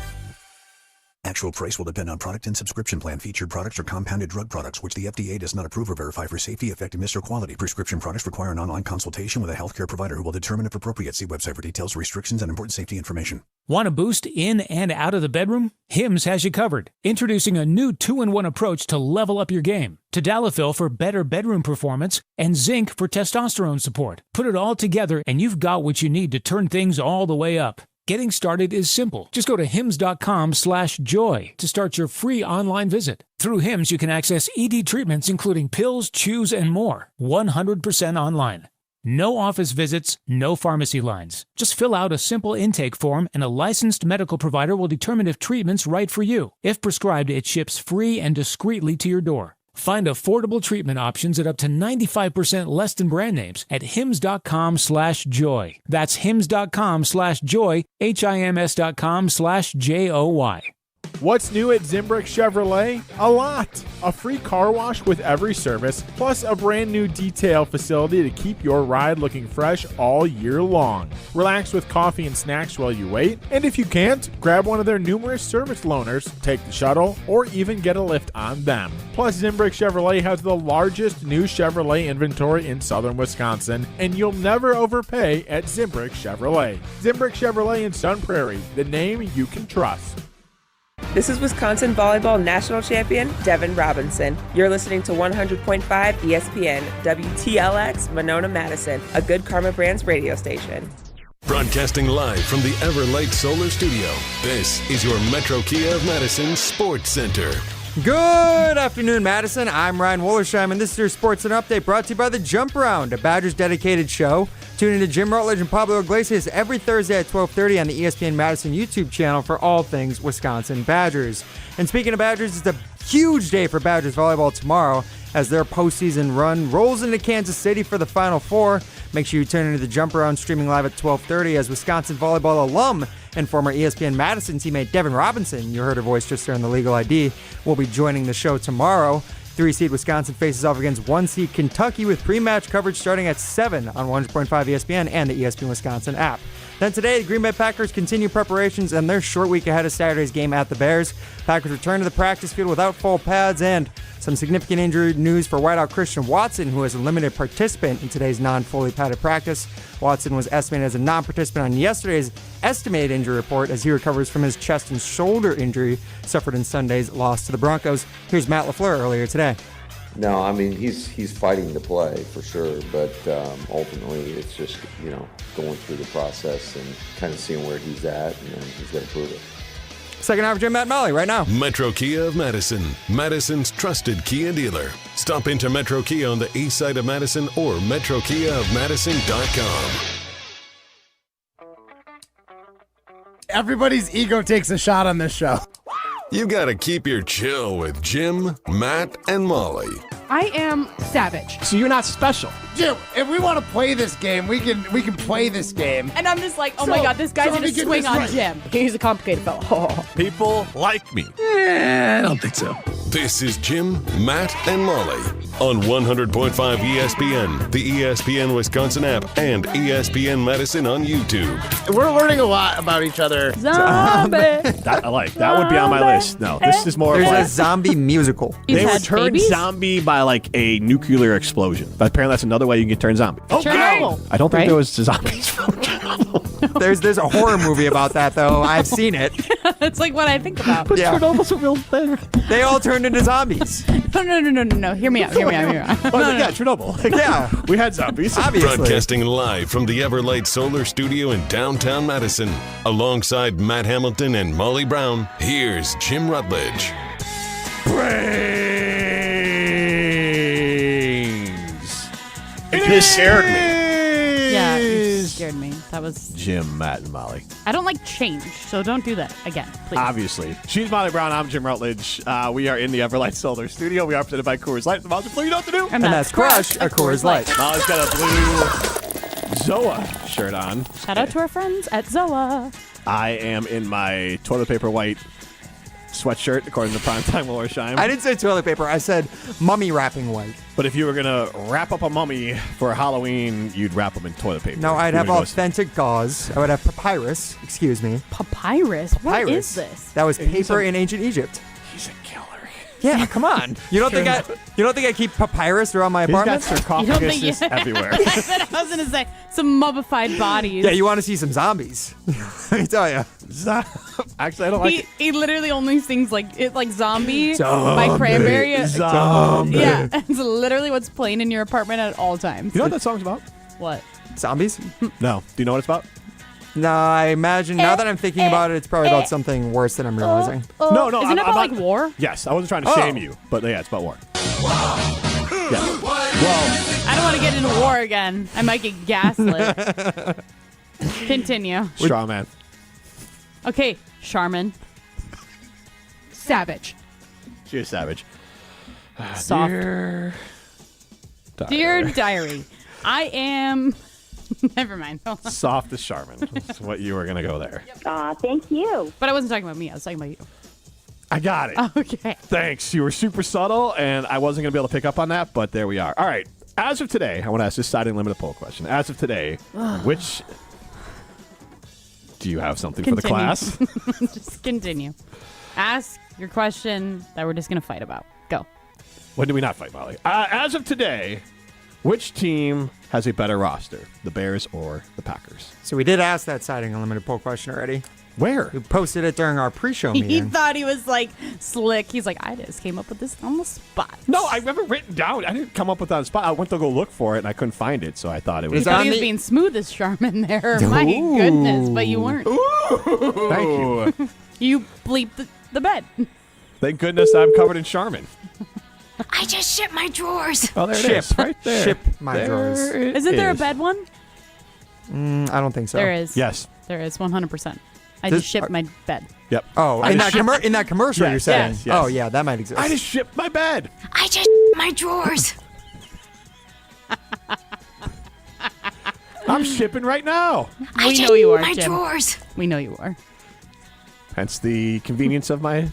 Actual price will depend on product and subscription plan. Featured products are compounded drug products, which the FDA does not approve or verify for safety, effectiveness, or quality. Prescription products require an online consultation with a healthcare provider who will determine if appropriate. See website for details, restrictions, and important safety information. Want a boost in and out of the bedroom? Hims has you covered. Introducing a new 2-in-1 approach to level up your game. Tadalafil for better bedroom performance and zinc for testosterone support. Put it all together and you've got what you need to turn things all the way up. Getting started is simple. Just go to hims.com/joy to start your free online visit. Through Hims, you can access ED treatments including pills, chews, and more. 100% online. No office visits, no pharmacy lines. Just fill out a simple intake form and a licensed medical provider will determine if treatment's right for you. If prescribed, it ships free and discreetly to your door. Find affordable treatment options at up to 95% less than brand names at hims.com/joy. That's hims.com/joy, HIMS.com/JOY. What's new at Zimbrick Chevrolet? A lot. A free car wash with every service, plus a brand new detail facility to keep your ride looking fresh all year long. Relax with coffee and snacks while you wait, and if you can't, grab one of their numerous service loaners, take the shuttle, or even get a lift on them. Plus, Zimbrick Chevrolet has the largest new Chevrolet inventory in southern Wisconsin, and you'll never overpay at Zimbrick Chevrolet. Zimbrick Chevrolet in Sun Prairie, the name you can trust. This is Wisconsin Volleyball National Champion Devin Robinson. You're listening to 100.5 ESPN WTLX Monona Madison, a Good Karma Brands radio station. Broadcasting live from the Everlight Solar Studio, this is your Metro Kia of Madison Sports Center. Good afternoon, Madison. I'm Ryan Wollersheim, and this is your Sports and Update brought to you by The Jump Around, a Badgers-dedicated show. Tune in to Jim Rutledge and Pablo Iglesias every Thursday at 12:30 on the ESPN Madison YouTube channel for all things Wisconsin Badgers. And speaking of Badgers, it's a huge day for Badgers volleyball tomorrow as their postseason run rolls into Kansas City for the Final Four. Make sure you tune into The Jump Around streaming live at 12:30 as Wisconsin volleyball alum and former ESPN Madison teammate Devin Robinson, you heard her voice just there in the Legal ID, will be joining the show tomorrow. 3-seed Wisconsin faces off against 1-seed Kentucky with pre-match coverage starting at 7 on 100.5 ESPN and the ESPN Wisconsin app. Then today, the Green Bay Packers continue preparations and their short week ahead of Saturday's game at the Bears. Packers return to the practice field without full pads and some significant injury news for wideout Christian Watson, who is a limited participant in today's non-fully padded practice. Watson was estimated as a non-participant on yesterday's estimated injury report as he recovers from his chest and shoulder injury suffered in Sunday's loss to the Broncos. Here's Matt LaFleur earlier today. No, I mean, he's fighting to play for sure, but ultimately it's just, going through the process and kind of seeing where he's at, and then he's got to prove it. Second half, Jim Matt Molly right now. Metro Kia of Madison, Madison's trusted Kia dealer. Stop into Metro Kia on the east side of Madison or metrokiaofmadison.com. Everybody's ego takes a shot on this show. You gotta keep your chill with Jim, Matt, and Molly. I am savage. So you're not special. Jim, if we want to play this game, we can play this game. And I'm just like, oh my God, this guy's gonna swing on Jim. He's a complicated fellow. Oh. People like me. I don't think so. This is Jim, Matt, and Molly on 100.5 ESPN, the ESPN Wisconsin App, and ESPN Madison on YouTube. We're learning a lot about each other. Zombie. That I like. That would be on my list. No, this is more of There's like a zombie musical. they were turned zombie by like a nuclear explosion. Apparently, that's another way you can get turned zombie. Chernobyl. I don't think Right? there was zombies from Chernobyl. There's a horror movie about that though. I've seen it. That's like what I think about. But Chernobyl's a real thing. They all turned into zombies. No. Hear me out. Yeah, Chernobyl. Yeah, we had zombies. obviously. Broadcasting live from the Everlight Solar Studio in downtown Madison. Alongside Matt Hamilton and Molly Brown, here's Jim Rutledge. It just scared me. Yeah, you scared me. That was Jim, Matt, and Molly. I don't like change, so don't do that again, please. Obviously. She's Molly Brown. I'm Jim Rutledge. We are in the Everlight Solar Studio. We are presented by Coors Light. The Mountain Blue, you know what to do. And that's Crush, a Coors Light. Molly's got a blue Zoa shirt on. Shout out to our friends at Zoa. I am in my toilet paper white sweatshirt, according to Primetime Wollersheim. I didn't say toilet paper. I said mummy wrapping white. But if you were going to wrap up a mummy for Halloween, you'd wrap them in toilet paper. No, I'd You have would go- authentic gauze. I would have papyrus. Excuse me. Papyrus? What Papyrus. is this? That was paper in ancient Egypt. He's a killer. Yeah, come on. You don't think I keep papyrus around my He's got apartment? You don't think sarcophaguses everywhere. I was gonna say some mummified bodies. Yeah, you want to see some zombies? Let me tell you. Actually, I don't like it. He literally only sings like zombie, by Zombie, Cranberry. zombie. Yeah, it's literally what's playing in your apartment at all times. You know what that song's about? What? Zombies? No. Do you know what it's about? No, I imagine now that I'm thinking about it, it's probably about something worse than I'm realizing. No, Isn't I'm it about not- like war? Yes, I wasn't trying to shame you, but yeah, it's about war. Yeah. Well, I don't want to get into war again. I might get gaslit. Continue. straw man. Okay, Charmin. Savage. She's savage. Soft. Dear Dear diary, I am. Never mind. Hold on. Soft as Charmin. That's what you were going to go there. Thank you. But I wasn't talking about me. I was talking about you. I got it. Okay. Thanks. You were super subtle, and I wasn't going to be able to pick up on that, but there we are. All right. As of today, I want to ask this siding limited poll question. As of today, which... Do you have something for the class? Just continue. Ask your question that we're just going to fight about. Go. When do we not fight, Molly? As of today, which team has a better roster, the Bears or the Packers? So we did ask that siding unlimited poll question already. Where? We posted it during our pre-show He meeting. thought he was like slick. He's like, I just came up with this on the spot. No, I have it written down. I didn't come up with that on the spot. I went to go look for it, and I couldn't find it, so I thought it was... He thought he was being smooth as Charmin there. My goodness, but you weren't. Thank you. You bleeped the bed. Thank goodness I'm covered in Charmin. I just shipped my drawers. Oh, there it is, right there. Ship my There drawers. it Isn't there a is. bed one? I don't think so. There is. Yes. There is, 100%. I This- just shipped my bed. Yep. Oh, I in just that commercial Yes, you're saying? yes, yes. Oh, yeah, that might exist. I just shipped my bed. I just my drawers. I'm shipping right now. We know you are, my Jim. drawers. We know you are. Hence the convenience of my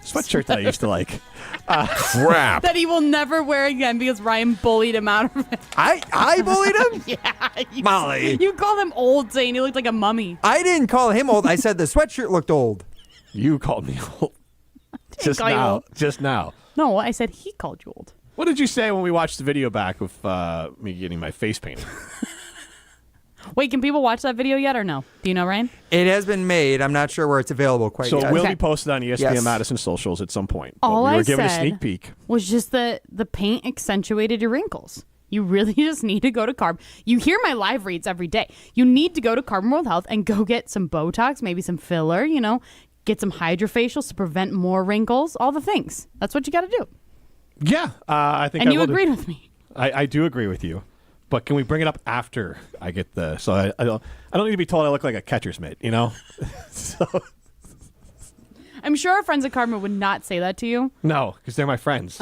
sweatshirt that I used to like. Crap. That he will never wear again because Ryan bullied him out of it. I bullied him? Yeah. You, Molly. You called him old, saying he looked like a mummy. I didn't call him old. I said the sweatshirt looked old. You called me old. Just call you now. old. Just now. No, I said he called you old. What did you say when we watched the video back of me getting my face painted? Wait, can people watch that video yet or no? Do you know, Ryan? It has been made. I'm not sure where it's available quite So yet. it will Okay. be posted on ESPN Yes. Madison socials at some point. But All we were I given a said sneak peek. was just that the paint accentuated your wrinkles. You really just need to go to Carb. You hear my live reads every day. You need to go to Carbon World Health and go get some Botox, maybe some filler, get some hydrofacials to prevent more wrinkles, all the things. That's what you got to do. Yeah, I think And I you will do. agreed with me. I do agree with you. But can we bring it up after I get the... So I don't need to be told I look like a catcher's mitt, So, I'm sure our friends at Carbon would not say that to you. no, because they're my friends.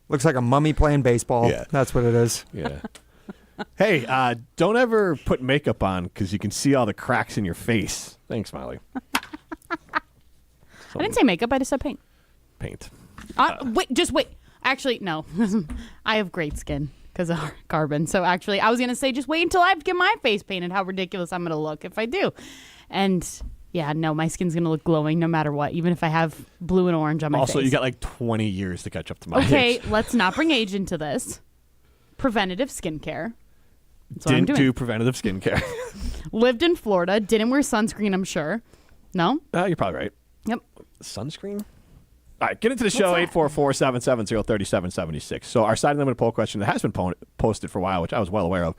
Looks like a mummy playing baseball. Yeah. That's what it is. Yeah. Hey, don't ever put makeup on because you can see all the cracks in your face. Thanks, Molly. I didn't say makeup. I just said paint. Paint. Wait. Actually, no. I have great skin because of carbon. So actually, I was going to say just wait until I get my face painted, how ridiculous I'm going to look if I do. And yeah, no, my skin's going to look glowing no matter what, even if I have blue and orange on my face. Also, you got like 20 years to catch up to my age. Okay, let's not bring age into this. Preventative skincare. That's what I'm Didn't doing. do preventative skincare. Lived in Florida. Didn't wear sunscreen, I'm sure. No? You're probably right. Yep. Sunscreen? All right, get into the show, 844-770-3776. So our side limited poll question that has been posted for a while, which I was well aware of.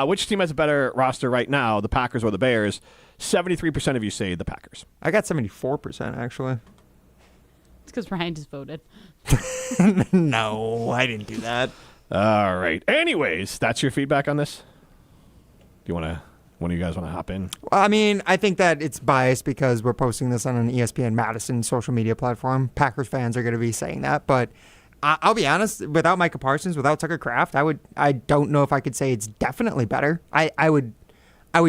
Which team has a better roster right now, the Packers or the Bears? 73% of you say the Packers. I got 74%, actually. It's because Ryan just voted. No, I didn't do that. All right. Anyways, that's your feedback on this? Do you want to... One of you guys want to hop in? Well, I mean, I think that it's biased because we're posting this on an ESPN Madison social media platform. Packers fans are going to be saying that, but I'll be honest. Without Micah Parsons, without Tucker Kraft, I don't know if I could say it's definitely better. I would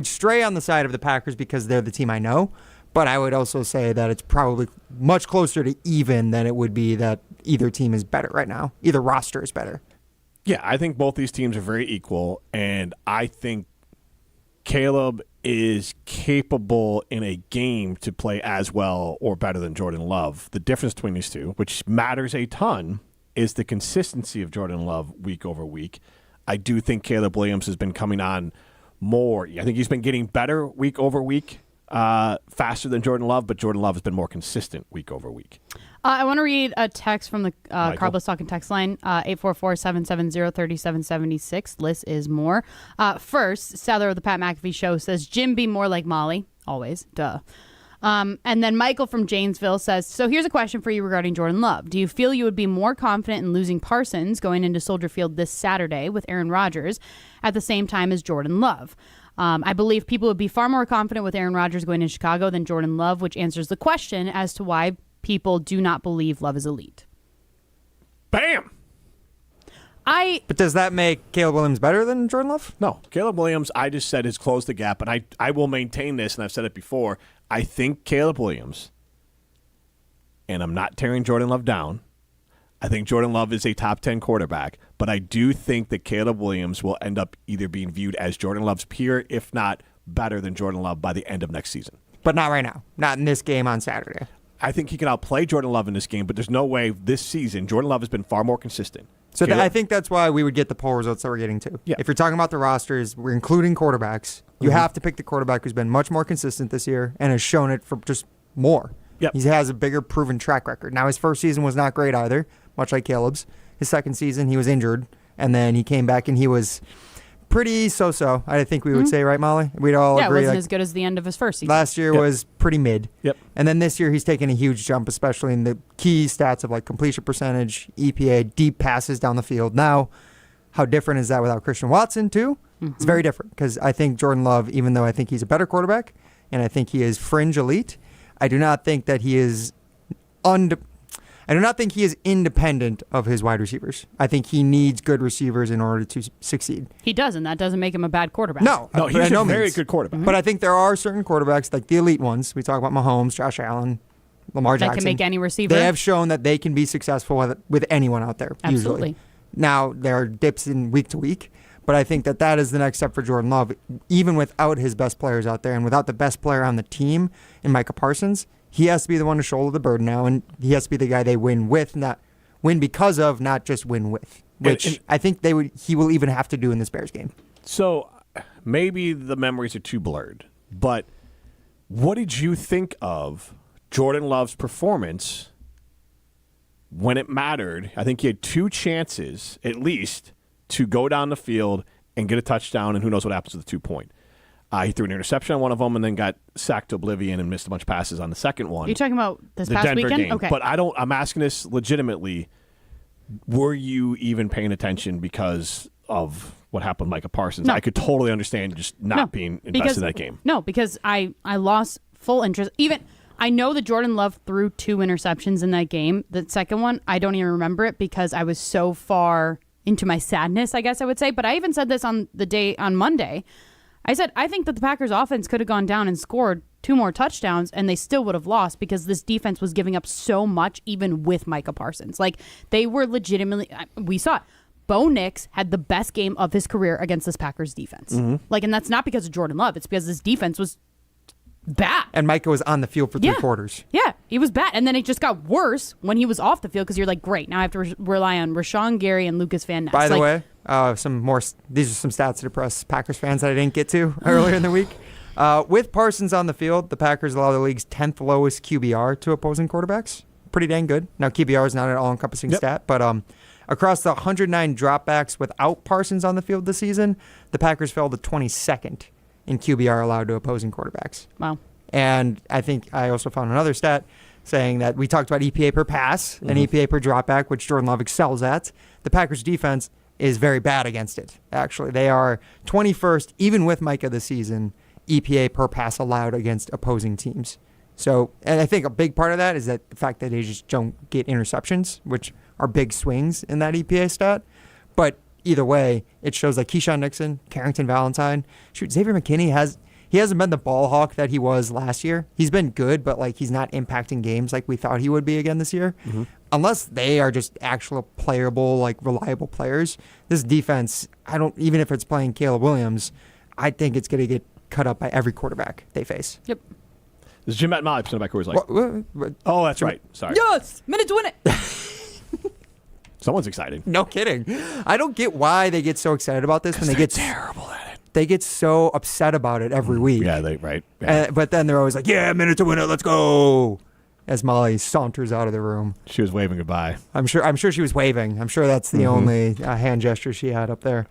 stray on the side of the Packers because they're the team I know, but I would also say that it's probably much closer to even than it would be that either team is better right now. Either roster is better. Yeah, I think both these teams are very equal, and I think Caleb is capable in a game to play as well or better than Jordan Love. The difference between these two, which matters a ton, is the consistency of Jordan Love week over week. I do think Caleb Williams has been coming on more. I think he's been getting better week over week, faster than Jordan Love, but Jordan Love has been more consistent week over week. I want to read a text from the Carbless Talking text line, 844-770-3776. List is more. First, Sadler of the Pat McAfee Show says, Jim be more like Molly. Always. Duh. And then Michael from Janesville says, so here's a question for you regarding Jordan Love. Do you feel you would be more confident in losing Parsons going into Soldier Field this Saturday with Aaron Rodgers at the same time as Jordan Love? I believe people would be far more confident with Aaron Rodgers going to Chicago than Jordan Love, which answers the question as to why people do not believe Love is elite. Bam! But does that make Caleb Williams better than Jordan Love? No. Caleb Williams, I just said, has closed the gap, and I will maintain this, and I've said it before. I think Caleb Williams, and I'm not tearing Jordan Love down, I think Jordan Love is a top 10 quarterback, but I do think that Caleb Williams will end up either being viewed as Jordan Love's peer, if not better than Jordan Love by the end of next season. But not right now. Not in this game on Saturday. I think he can outplay Jordan Love in this game, but there's no way this season Jordan Love has been far more consistent. So I think that's why we would get the poll results that we're getting to. Yeah. If you're talking about the rosters, we're including quarterbacks. You have to pick the quarterback who's been much more consistent this year and has shown it for just more. Yep. He has a bigger proven track record. Now, his first season was not great either, much like Caleb's. His second season, he was injured, and then he came back and he was pretty so-so, I think we would say, right, Molly? We'd all agree. Yeah, it wasn't as good as the end of his first season. Last year was pretty mid. Yep. And then this year he's taken a huge jump, especially in the key stats of like completion percentage, EPA, deep passes down the field. Now, how different is that without Christian Watson, too? Mm-hmm. It's very different because I think Jordan Love, even though I think he's a better quarterback and I think he is fringe elite, I do not think that he is independent of his wide receivers. I think he needs good receivers in order to succeed. He does, and that doesn't make him a bad quarterback. No, he's a very good quarterback. But I think there are certain quarterbacks, like the elite ones. We talk about Mahomes, Josh Allen, Lamar Jackson. That can make any receiver. They have shown that they can be successful with anyone out there, Absolutely. usually. Now, there are dips in week to week, but I think that is the next step for Jordan Love. Even without his best players out there and without the best player on the team in Micah Parsons, he has to be the one to shoulder the burden now, and he has to be the guy they win with, not win because of, not just win with, which I think he will even have to do in this Bears game. So maybe the memories are too blurred, but what did you think of Jordan Love's performance when it mattered? I think he had two chances, at least, to go down the field and get a touchdown, and who knows what happens with the 2-point. He threw an interception on one of them and then got sacked to oblivion and missed a bunch of passes on the second one. You're talking about this the past Denver weekend? game. Okay. But I'm asking this legitimately. Were you even paying attention because of what happened with Micah Parsons? No. I could totally understand just not being invested in that game. No, because I lost full interest. Even I know that Jordan Love threw 2 interceptions in that game. The second one, I don't even remember it because I was so far into my sadness, I guess I would say. But I even said this on Monday. I said, I think that the Packers offense could have gone down and scored 2 more touchdowns, and they still would have lost because this defense was giving up so much, even with Micah Parsons. Like, they were legitimately, we saw it. Bo Nix had the best game of his career against this Packers defense. Like, and that's not because of Jordan Love. It's because this defense was bad. And Micah was on the field for 3 quarters. Yeah, he was bad. And then it just got worse when he was off the field because you're like, great, now I have to rely on Rashawn Gary and Lucas Van Ness. By the way, these are some stats to depress Packers fans that I didn't get to earlier in the week. With Parsons on the field, the Packers allow the league's 10th lowest QBR to opposing quarterbacks. Pretty dang good. Now, QBR is not an all-encompassing stat, but across the 109 dropbacks without Parsons on the field this season, the Packers fell to 22nd in QBR allowed to opposing quarterbacks. Wow. And I think I also found another stat saying that we talked about EPA per pass and EPA per dropback, which Jordan Love excels at. The Packers defense is very bad against it, actually. They are 21st, even with Micah this season, EPA per pass allowed against opposing teams. So, and I think a big part of that is that the fact that they just don't get interceptions, which are big swings in that EPA stat. But either way, it shows like Keyshawn Nixon, Carrington Valentine. Shoot, Xavier McKinney hasn't been the ball hawk that he was last year. He's been good, but like he's not impacting games like we thought he would be again this year. Unless they are just actual playable, like reliable players, this defense, even if it's playing Caleb Williams, I think it's going to get cut up by every quarterback they face. Yep. This is Jim Matt Molly, presented by Coors Light. What? Oh, that's right. Sorry. Yes! Minute to win it! Someone's excited. No kidding. I don't get why they get so excited about this when they get terrible at it. They get so upset about it every week. Yeah, right. Yeah. But then they're always like, "Yeah, minute to win it. Let's go!" As Molly saunters out of the room. She was waving goodbye. I'm sure she was waving. I'm sure that's the only hand gesture she had up there.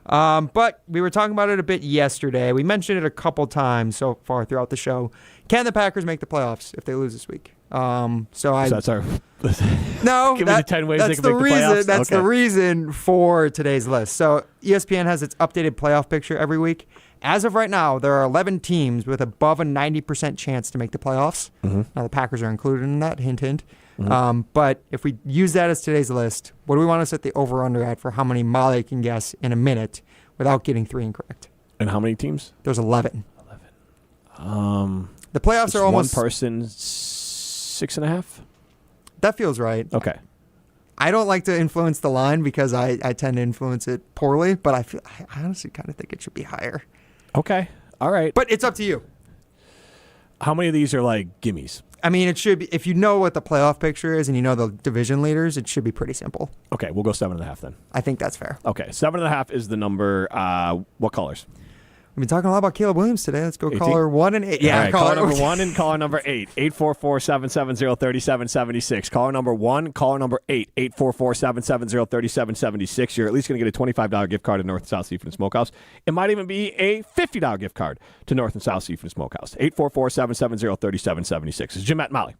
But we were talking about it a bit yesterday. We mentioned it a couple times so far throughout the show. Can the Packers make the playoffs if they lose this week? So that's our no. Give me the 10 ways they can the make the reason. playoffs. That's the reason for today's list. So ESPN has its updated playoff picture every week. As of right now, there are 11 teams with above a 90% chance to make the playoffs. Now, the Packers are included in that, hint, hint. But if we use that as today's list, what do we want to set the over-under at for how many Molly can guess in a minute without getting 3 incorrect? And how many teams? There's 11. The playoffs are almost... One person, 6.5? That feels right. Okay. I don't like to influence the line because I tend to influence it poorly, but I honestly kind of think it should be higher. Okay. All right. But it's up to you. How many of these are like gimmies? I mean, it should be, if you know what the playoff picture is and you know the division leaders, it should be pretty simple. Okay, we'll go 7.5 then. I think that's fair. Okay, 7.5 is the number. What colors? We've been talking a lot about Caleb Williams today. Let's go 18? caller 1 and 8. Yeah, right, caller number 1 and caller number 8. 844-770-3776. Caller number 1, caller number 8. 844-770-3776. You're at least going to get a $25 gift card to North and South Seafood and Smokehouse. It might even be a $50 gift card to North and South Seafood and Smokehouse. 844-770-3776. It's Jim, Matt, and Molly.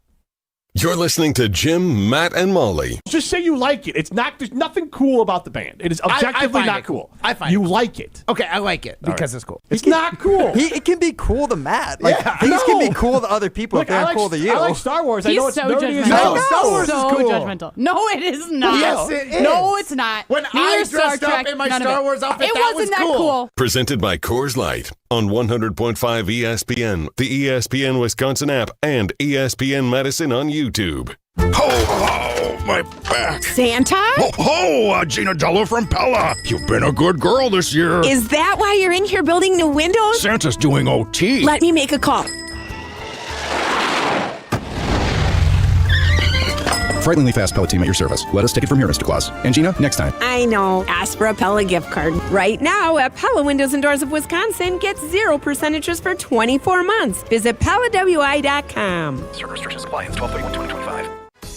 You're listening to Jim, Matt, and Molly. Just say you like it. It's not. There's nothing cool about the band. It is objectively not cool. I find you like it. Okay, I like it because it's cool. It's not cool. It can be cool to Matt. Like things can be cool to other people if they're not cool to you. I like Star Wars. I know it's so nerdy as judgmental. hell. Star Wars is cool. Judgmental. No, it is not. Yes, it is. No, it's not. When I dressed up in my Star Wars outfit, that was cool. Presented by Coors Light on 100.5 ESPN, the ESPN Wisconsin App, and ESPN Madison on YouTube. Ho, ho, my back. Santa? Ho, ho, Gina Dello from Pella. You've been a good girl this year. Is that why you're in here building new windows? Santa's doing OT. Let me make a call. Frighteningly fast Pella team at your service. Let us take it from here, Mr. Claus. And Gina, next time. I know. Ask for a Pella gift card. Right now at Pella Windows and Doors of Wisconsin, get 0% interest for 24 months. Visit PellaWI.com. Certain restrictions apply. It's 12/31/2025.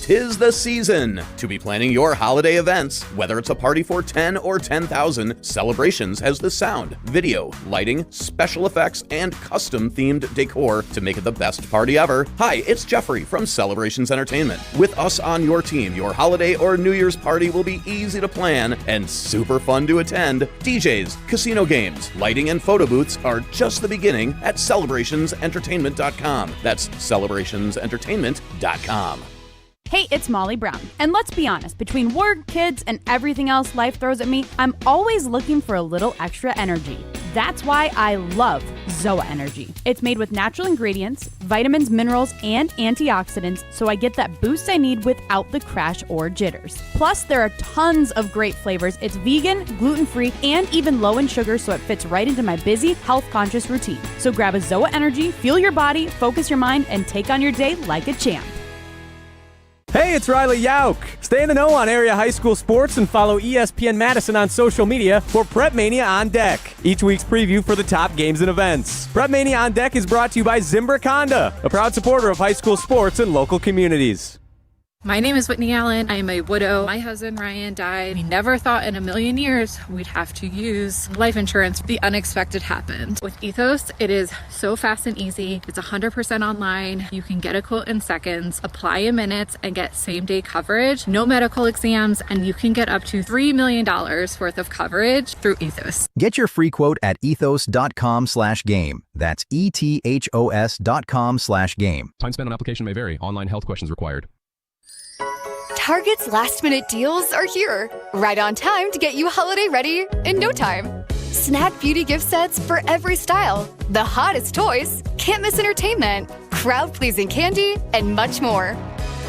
'Tis the season to be planning your holiday events. Whether it's a party for 10 or 10,000, Celebrations has the sound, video, lighting, special effects, and custom-themed decor to make it the best party ever. Hi, it's Jeffrey from Celebrations Entertainment. With us on your team, your holiday or New Year's party will be easy to plan and super fun to attend. DJs, casino games, lighting, and photo booths are just the beginning at CelebrationsEntertainment.com. That's CelebrationsEntertainment.com. Hey, it's Molly Brown. And let's be honest, between work, kids, and everything else life throws at me, I'm always looking for a little extra energy. That's why I love ZOA Energy. It's made with natural ingredients, vitamins, minerals, and antioxidants, so I get that boost I need without the crash or jitters. Plus, there are tons of great flavors. It's vegan, gluten-free, and even low in sugar, so it fits right into my busy, health-conscious routine. So grab a ZOA Energy, fuel your body, focus your mind, and take on your day like a champ. Hey, it's Riley Yauk. Stay in the know on area high school sports and follow ESPN Madison on social media for Prep Mania on Deck, each week's preview for the top games and events. Prep Mania on Deck is brought to you by Zimbrick Honda, a proud supporter of high school sports and local communities. My name is Whitney Allen. I am a widow. My husband, Ryan, died. We never thought in a million years we'd have to use life insurance. The unexpected happened. With Ethos, it is so fast and easy. It's 100% online. You can get a quote in seconds, apply in minutes, and get same-day coverage. No medical exams, and you can get up to $3 million worth of coverage through Ethos. Get your free quote at ethos.com/game. That's ETHOS.com/game. Time spent on application may vary. Online health questions required. Target's last-minute deals are here, right on time to get you holiday ready in no time. Snap beauty gift sets for every style, the hottest toys, can't miss entertainment, crowd-pleasing candy, and much more.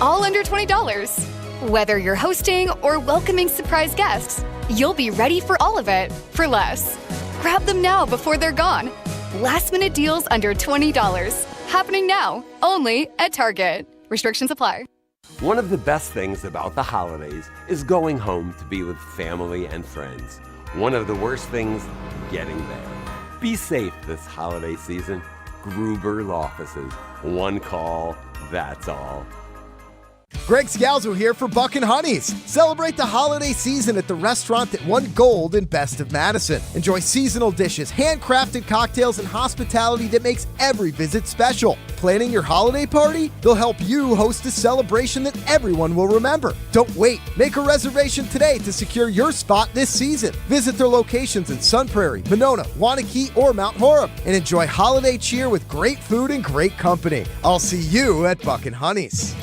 All under $20. Whether you're hosting or welcoming surprise guests, you'll be ready for all of it for less. Grab them now before they're gone. Last-minute deals under $20. Happening now, only at Target. Restrictions apply. One of the best things about the holidays is going home to be with family and friends. One of the worst things, getting there. Be safe this holiday season. Gruber Offices. One call, that's all. Greg Scalzo here for Buck and Honey's. Celebrate the holiday season at the restaurant that won gold in Best of Madison. Enjoy seasonal dishes, handcrafted cocktails, and hospitality that makes every visit special. Planning your holiday party? They'll help you host a celebration that everyone will remember. Don't wait. Make a reservation today to secure your spot this season. Visit their locations in Sun Prairie, Monona, Wanakee, or Mount Horeb, and enjoy holiday cheer with great food and great company. I'll see you at Buck and Honey's.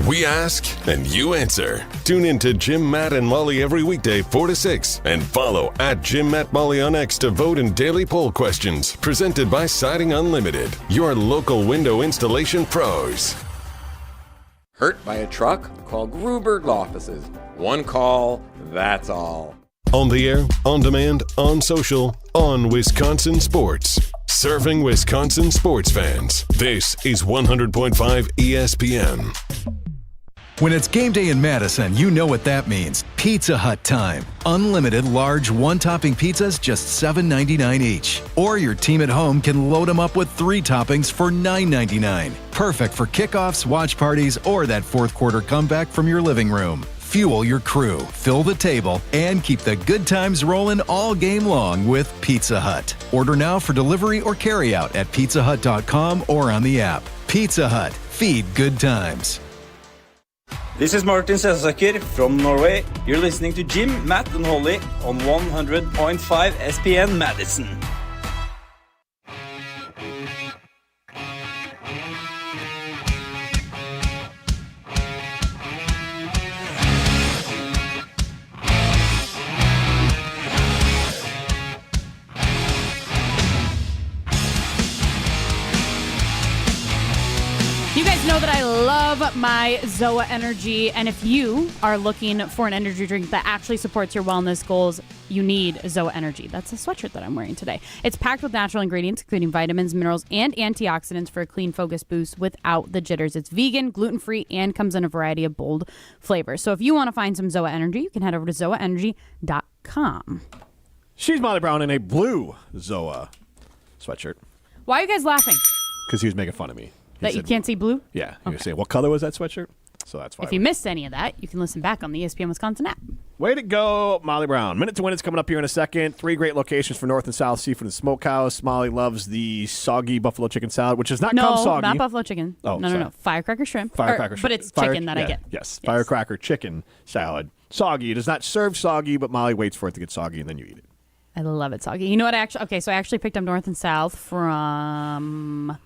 We ask and you answer. Tune in to Jim, Matt, and Molly every weekday 4 to 6 and follow at Jim, Matt, Molly on X to vote in daily poll questions presented by Siding Unlimited, your local window installation pros. Hurt by a truck? Call Gruber Offices. One call, that's all. On the air, on demand, on social, on Wisconsin Sports. Serving Wisconsin sports fans. This is 100.5 ESPN. When it's game day in Madison, you know what that means. Pizza Hut time. Unlimited large one-topping pizzas, just $7.99 each. Or your team at home can load them up with 3 toppings for $9.99. Perfect for kickoffs, watch parties, or that fourth quarter comeback from your living room. Fuel your crew, fill the table, and keep the good times rolling all game long with Pizza Hut. Order now for delivery or carryout at pizzahut.com or on the app. Pizza Hut. Feed good times. This is Martin Sesaker from Norway. You're listening to Jim, Matt, and Holly on 100.5 ESPN Madison. You guys know that I love my ZOA Energy, and if you are looking for an energy drink that actually supports your wellness goals, you need ZOA Energy. That's a sweatshirt that I'm wearing today. It's packed with natural ingredients, including vitamins, minerals, and antioxidants for a clean, focused boost without the jitters. It's vegan, gluten-free, and comes in a variety of bold flavors. So if you want to find some ZOA Energy, you can head over to ZOAEnergy.com. She's Molly Brown in a blue ZOA sweatshirt. Why are you guys laughing? Because he was making fun of me. That you can't see blue? Yeah. He was saying, what color was that sweatshirt? So that's why. If you missed any of that, you can listen back on the ESPN Wisconsin app. Way to go, Molly Brown. Minute to Win is coming up here in a second. 3 great locations for North and South Seafood and Smokehouse. Molly loves the soggy buffalo chicken salad, which is not come soggy. No, not buffalo chicken. Oh, no. Firecracker shrimp. Firecracker shrimp. But it's chicken that I get. Yes, firecracker chicken salad. Soggy. It is not served soggy, but Molly waits for it to get soggy, and then you eat it. I love it soggy. You know what? I actually picked up North and South from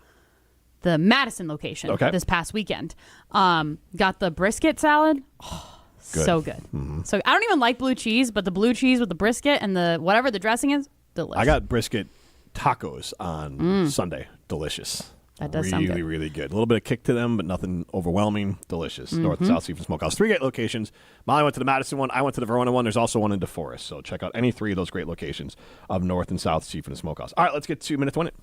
the Madison location this past weekend. Got the brisket salad. Oh, so good. Mm-hmm. So I don't even like blue cheese, but the blue cheese with the brisket and the whatever the dressing is, delicious. I got brisket tacos on Sunday. Delicious. That does really, sound good. Really good. A little bit of kick to them, but nothing overwhelming. Delicious. North and South Seafood Smokehouse. 3 great locations. Molly went to the Madison one. I went to the Verona one. There's also one in DeForest. So check out any 3 of those great locations of North and South Seafood Smokehouse. All right, let's get 2 minutes to win it.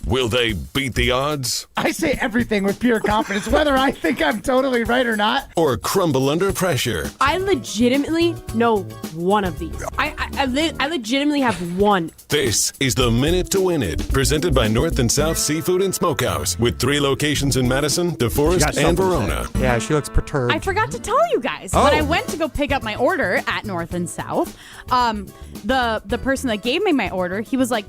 Will they beat the odds I say everything with pure confidence, whether I think I'm totally right or not. or crumble under pressure? I legitimately know one of these. I legitimately have one. This is the Minute to Win It, presented by North and South Seafood and Smokehouse, with 3 locations in Madison, DeForest, and Verona. Yeah, she looks perturbed. I forgot to tell you guys when I went to go pick up my order at North and South. The person that gave me my order, he was like,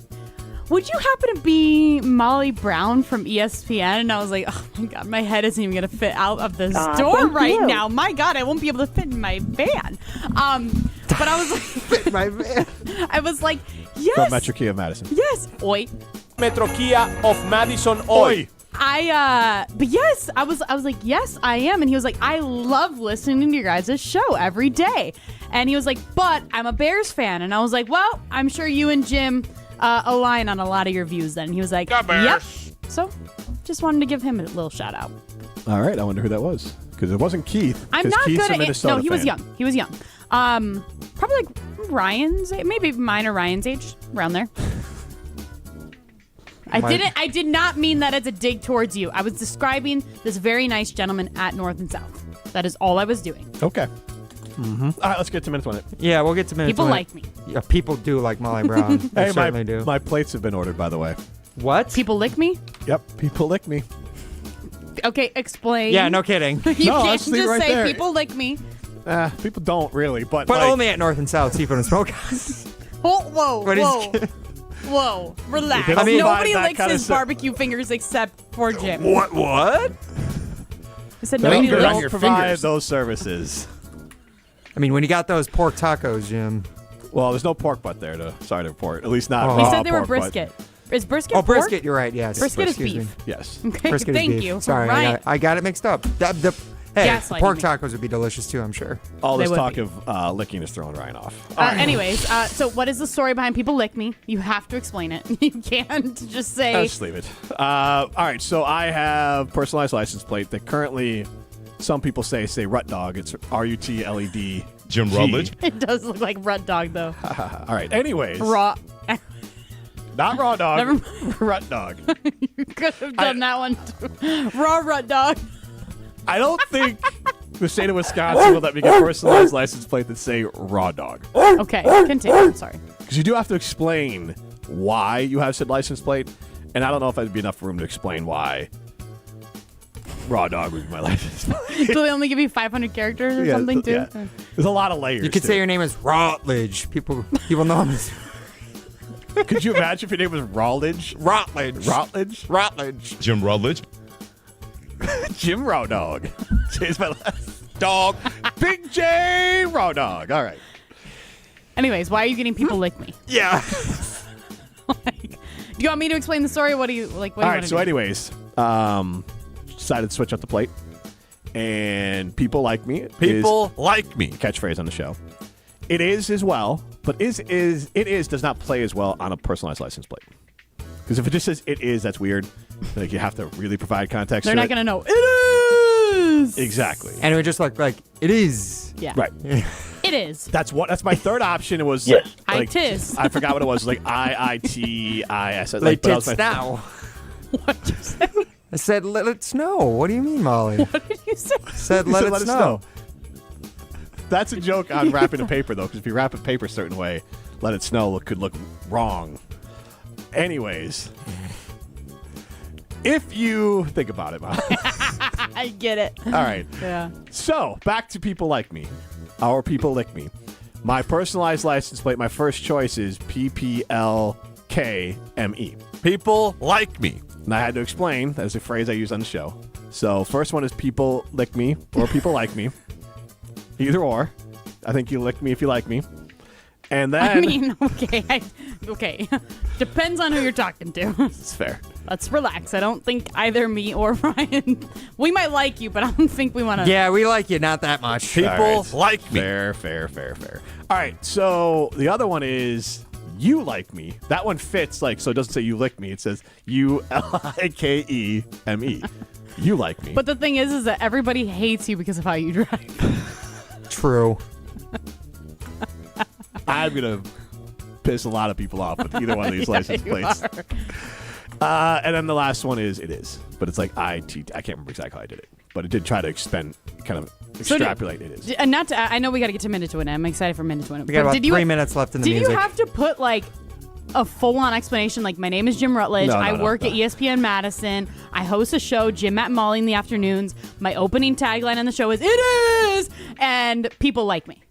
"Would you happen to be Molly Brown from ESPN?" And I was like, "Oh my God, my head isn't even gonna fit out of the door right now. My God, I won't be able to fit in my van." But I was like, Fit my van. I was like, yes, From Metro Kia of Madison. yes, oi. Metro Kia of Madison Oi. But yes, I was like, yes, I am. And he was like, I love listening to your guys' show every day. And he was like, but I'm a Bears fan. And I was like, well, I'm sure you and Jim align on a lot of your views then. And he was like, yep. So just wanted to give him a little shout out. All right, I wonder who that was. Because it wasn't Keith. I'm not Keith's good a at it. Minnesota No, he was fan. young. He was young. Probably like Ryan's age, maybe mine or Ryan's age, around there. I did not mean that as a dig towards you. I was describing this very nice gentleman at North and South. That is all I was doing. Okay. All right, let's get to minutes on it. Yeah, we'll get to minutes. People like me. Yeah, people do like Molly Brown. They Hey, certainly do. my plates have been ordered, by the way. What? People lick me? Yep, people lick me. Okay, explain. Yeah, no kidding. You No, can't let's leave just it right say there. people lick me. People don't really, but But like, only at North and South Seafood and Smokehouse. Whoa, But he's whoa. kidding. Whoa, relax. I mean, Nobody that licks kinda his barbecue fingers except for Jim. What? I said They nobody don't licks. provide those services. I mean, when you got those pork tacos, Jim. Well, there's no pork butt there. Sorry to report. At least not. Oh. We raw said they were pork butt. brisket. Is brisket Oh, pork? brisket, you're right, yes. Brisket is Excuse me. beef. Yes. Okay, Brisket is thank beef. you. Sorry, Right. I got it mixed up. Hey, Gaslighting pork me. tacos would be delicious too, I'm sure. All They this would talk be. of licking is throwing Ryan off. Anyways, so what is the story behind people lick me? You have to explain it. You can't just say. Let's leave it. All right, so I have personalized license plate that currently some people say Rut Dog. It's RUTLED. Jim Rutledge. It does look like Rut Dog, though. All right, anyways. Raw. Not Raw Dog. Never mind. Rut Dog. You could have done that one too. Raw Rut Dog. I don't think the state of Wisconsin will let me get personalized license plate that say Raw Dog. Okay, continue. I'm sorry. Because you do have to explain why you have said license plate, and I don't know if there'd be enough room to explain why Raw Dog would be my license plate. Do they only give you 500 characters or something, too? Yeah. There's a lot of layers. You could to say it. your name is Rutledge. People know him as Could you imagine if your name was Rutledge? Rutledge. Rutledge? Rutledge. Jim Rutledge. Jim Raw Dog. Change my last dog. Big J Raw Dog. All right. Anyways, why are you getting people lick me? Yeah. Do you want me to explain the story? What do you like? What All do you right. So, anyways, decided to switch up the plate, and people like me. People like me. Catchphrase on the show. It is as well, but does not play as well on a personalized license plate. Because if it just says it is, that's weird. Like you have to really provide context. They're to not it. going to know. It is. Exactly. And it would just look like it is. Yeah. Right. It is. That's my third option. It was Yes. like, Itis. I forgot what it was. It was like IITIS. Like but that was tits my- now. What did you say? I said, let it snow. What do you mean, Molly? What did you say? Said, You let said it snow. That's a joke on wrapping a paper, though, because if you wrap a paper a certain way, let it snow could look wrong. Anyways, if you think about it, Molly. I get it. All right. Yeah. So, back to people like me. Our people like me. My personalized license plate, my first choice is PPLKME. People like me. And I had to explain. That is a phrase I use on the show. So, first one is people lick me or people like me. Either or. I think you lick me if you like me. And then... I mean, okay. Depends on who you're talking to. It's fair. Let's relax. I don't think either me or Ryan, we might like you, but I don't think we want to. Yeah, we like you, not that much. People All right. like me. Fair. All right, so the other one is You Like Me. That one fits, so it doesn't say You Lick Me. It says ULIKEME. You Like Me. But the thing is that everybody hates you because of how you drive. True. I'm going to piss a lot of people off with either one of these license plates. And then the last one is It Is. But it's like I can't remember exactly how I did it. But it did try to extrapolate It Is. And I know we got to get to Minute to Win It. I'm excited for Minute to Win It. We got about 3 minutes left in the music. Did you have to put a full-on explanation my name is Jim Rutledge. I work at ESPN Madison. I host a show, Jim, Matt, and Molly in the afternoons. My opening tagline on the show is It Is! And people like me.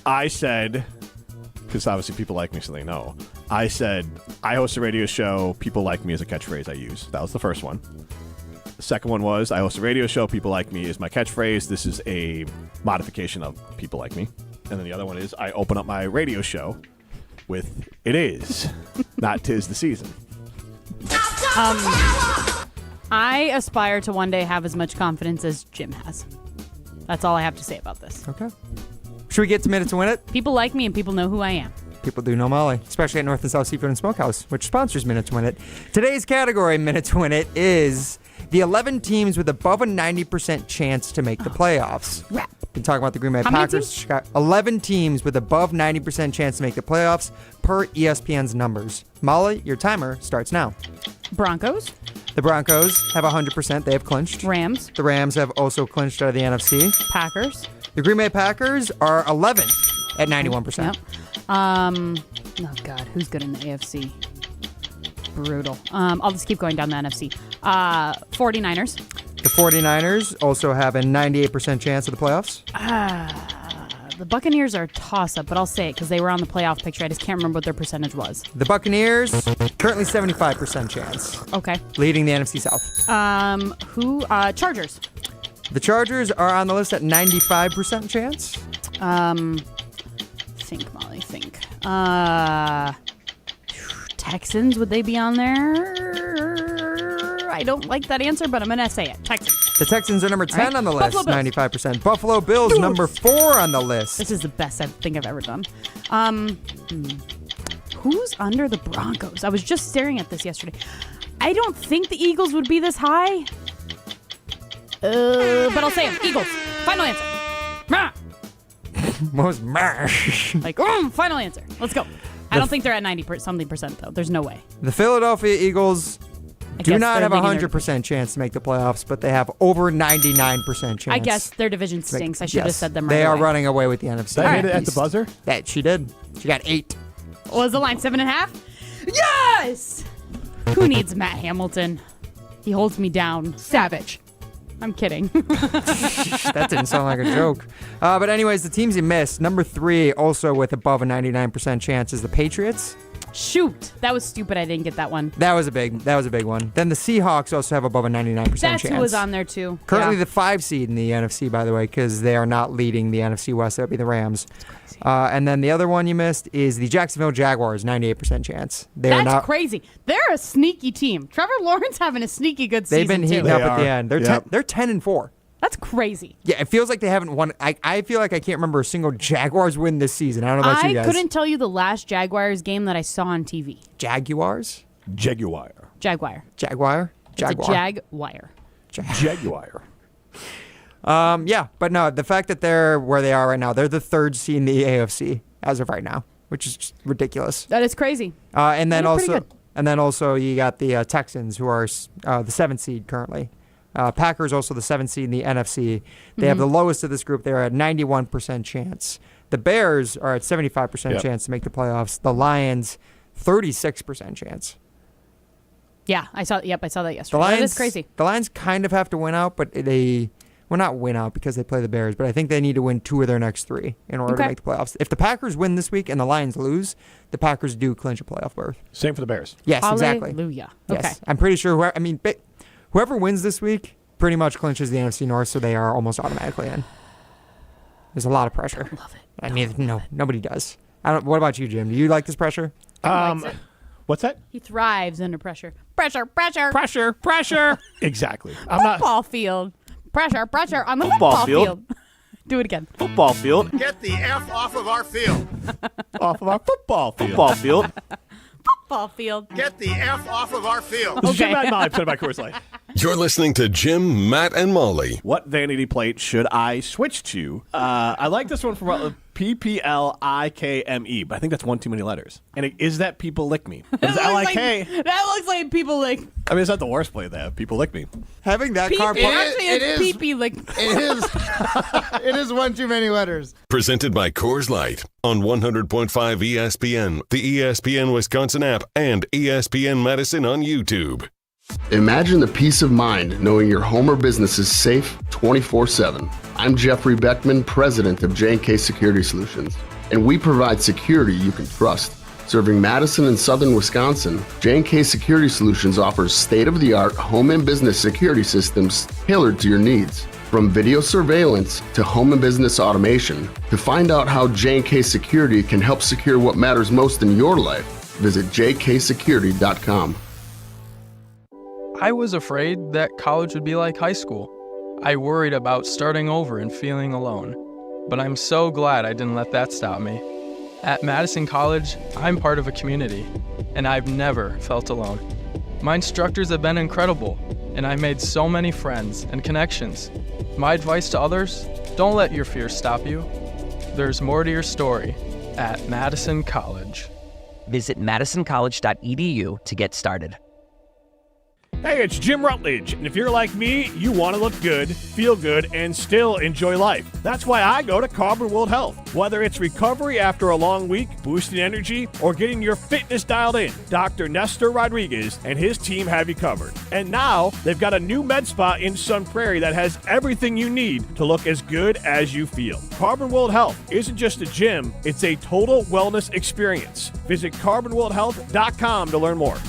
I said, because obviously people like me so they know. I said, I host a radio show, people like me is a catchphrase I use. That was the first one. The second one was, I host a radio show, people like me is my catchphrase. This is a modification of people like me. And then the other one is, I open up my radio show with It Is, not 'Tis the Season. I aspire to one day have as much confidence as Jim has. That's all I have to say about this. Okay. Should we get to Minute to Win It? People like me and people know who I am. People do know Molly, especially at North and South Seafood and Smokehouse, which sponsors Minute to Win It. Today's category, Minute to Win It, is the 11 teams with above a 90% chance to make the playoffs. Been talking about the Green Bay Packers. Chicago. 11 teams with above 90% chance to make the playoffs per ESPN's numbers. Molly, your timer starts now. Broncos. The Broncos have 100%. They have clinched. Rams. The Rams have also clinched out of the NFC. Packers. The Green Bay Packers are 11th at 91%. Yep. Oh, God. Who's good in the AFC? Brutal. I'll just keep going down the NFC. 49ers. The 49ers also have a 98% chance of the playoffs. The Buccaneers are a toss-up, but I'll say it because they were on the playoff picture. I just can't remember what their percentage was. The Buccaneers, currently 75% chance. Okay. Leading the NFC South. Chargers. The Chargers are on the list at 95% chance. Think, Molly, think. Texans, would they be on there? I don't like that answer, but I'm going to say it. Texans. The Texans are number 10 on the list, 95%. Buffalo Bills, number 4 on the list. This is the best I think I've ever done. Who's under the Broncos? I was just staring at this yesterday. I don't think the Eagles would be this high. But I'll say them. Eagles. Final answer. Mah. What was mash? Final answer. Let's go. I don't think they're at 90% though. There's no way. The Philadelphia Eagles do not have a 100% chance to make the playoffs, but they have over 99% chance. I guess their division stinks. I should have said them right They are away. running away with the NFC. Did I hit it at the buzzer? That she did. She got 8. What was the line? 7.5? Yes! Who needs Matt Hamilton? He holds me down. Savage. I'm kidding. That didn't sound like a joke. But anyways, the teams you missed, number 3, also with above a 99% chance, is the Patriots. Shoot. That was stupid. I didn't get that one. That was a big one. Then the Seahawks also have above a 99% chance. That's who was on there too. Currently the 5 seed in the NFC, by the way, because they are not leading the NFC West. That would be the Rams. And then the other one you missed is the Jacksonville Jaguars, 98% chance. That's crazy. They're a sneaky team. Trevor Lawrence having a sneaky good season. They've been heating up at the end. They're 10-4. That's crazy. Yeah, it feels like they haven't won. I feel like I can't remember a single Jaguars win this season. I don't know about you guys. I couldn't tell you the last Jaguars game that I saw on TV. Jaguars? Jaguar. Jaguar? It's a Jaguar. Jaguar. Yeah, but no, the fact that they're where they are right now, they're the 3rd seed in the AFC as of right now, which is just ridiculous. That is crazy. And then also you got the Texans, who are the 7th seed currently. Packers also the 7th seed in the NFC. They have the lowest of this group. They're at 91% chance. The Bears are at 75% chance to make the playoffs. The Lions, 36% chance. Yeah, I saw that yesterday. That is crazy. The Lions kind of have to win out, but not win out because they play the Bears, but I think they need to win 2 of their next 3 in order to make the playoffs. If the Packers win this week and the Lions lose, the Packers do clinch a playoff berth. Same for the Bears. Yes, exactly. Hallelujah. Yes. Okay. I'm pretty sure whoever wins this week pretty much clinches the NFC North, so they are almost automatically in. There's a lot of pressure. I love it. Nobody does. What about you, Jim? Do you like this pressure? What's that? He thrives under pressure. Pressure. Exactly. Football field. Pressure on the football field. Do it again. Football field. Get the F off of our field. Off of our football field. Football field. Football field. Get the F off of our field. This is Jim, Matt, and Molly, presented by Coors Light. You're listening to Jim, Matt, and Molly. What vanity plate should I switch to? I like this one from PPLIKME, but I think that's one too many letters. And is that People Lick Me? Is L-I-K? That looks like People Lick. I mean, it's not the worst play they have. People Lick Me. Having that car Actually, it's Pee-Pee Lick. It is. It is one too many letters. Presented by Coors Light on 100.5 ESPN, the ESPN Wisconsin app, and ESPN Madison on YouTube. Imagine the peace of mind knowing your home or business is safe 24/7. I'm Jeffrey Beckman, president of J&K Security Solutions, and we provide security you can trust. Serving Madison and southern Wisconsin, J&K Security Solutions offers state-of-the-art home and business security systems tailored to your needs. From video surveillance to home and business automation, to find out how J&K Security can help secure what matters most in your life, visit jksecurity.com. I was afraid that college would be like high school. I worried about starting over and feeling alone. But I'm so glad I didn't let that stop me. At Madison College, I'm part of a community, and I've never felt alone. My instructors have been incredible, and I've made so many friends and connections. My advice to others, don't let your fears stop you. There's more to your story at Madison College. Visit madisoncollege.edu to get started. Hey, it's Jim Rutledge, and if you're like me, you want to look good, feel good, and still enjoy life. That's why I go to Carbon World Health. Whether it's recovery after a long week, boosting energy, or getting your fitness dialed in, Dr. Nestor Rodriguez and his team have you covered. And now, they've got a new med spa in Sun Prairie that has everything you need to look as good as you feel. Carbon World Health isn't just a gym, it's a total wellness experience. Visit carbonworldhealth.com to learn more.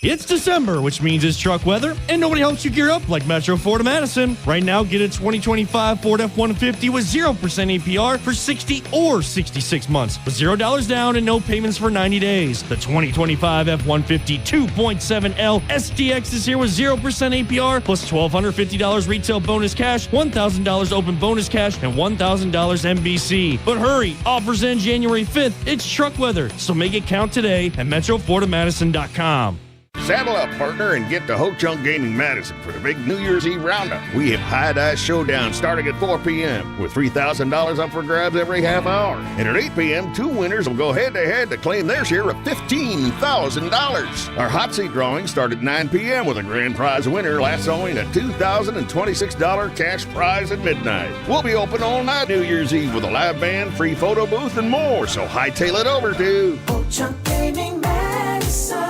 It's December, which means it's truck weather, and nobody helps you gear up like Metro Ford of Madison. Right now, get a 2025 Ford F-150 with 0% APR for 60 or 66 months, with $0 down and no payments for 90 days. The 2025 F-150 2.7L SDX is here with 0% APR, plus $1,250 retail bonus cash, $1,000 open bonus cash, and $1,000 MBC. But hurry, offers end January 5th. It's truck weather, so make it count today at MetroFordofMadison.com. Saddle up, partner, and get to Ho Chunk Gaming Madison for the big New Year's Eve roundup. We have High Dice Showdown starting at 4 p.m. with $3,000 up for grabs every half hour. And at 8 p.m., 2 winners will go head-to-head to claim their share of $15,000. Our hot seat drawings start at 9 p.m. with a grand prize winner lassoing a $2,026 cash prize at midnight. We'll be open all night New Year's Eve with a live band, free photo booth, and more, so hightail it over to Ho Chunk Gaming Madison.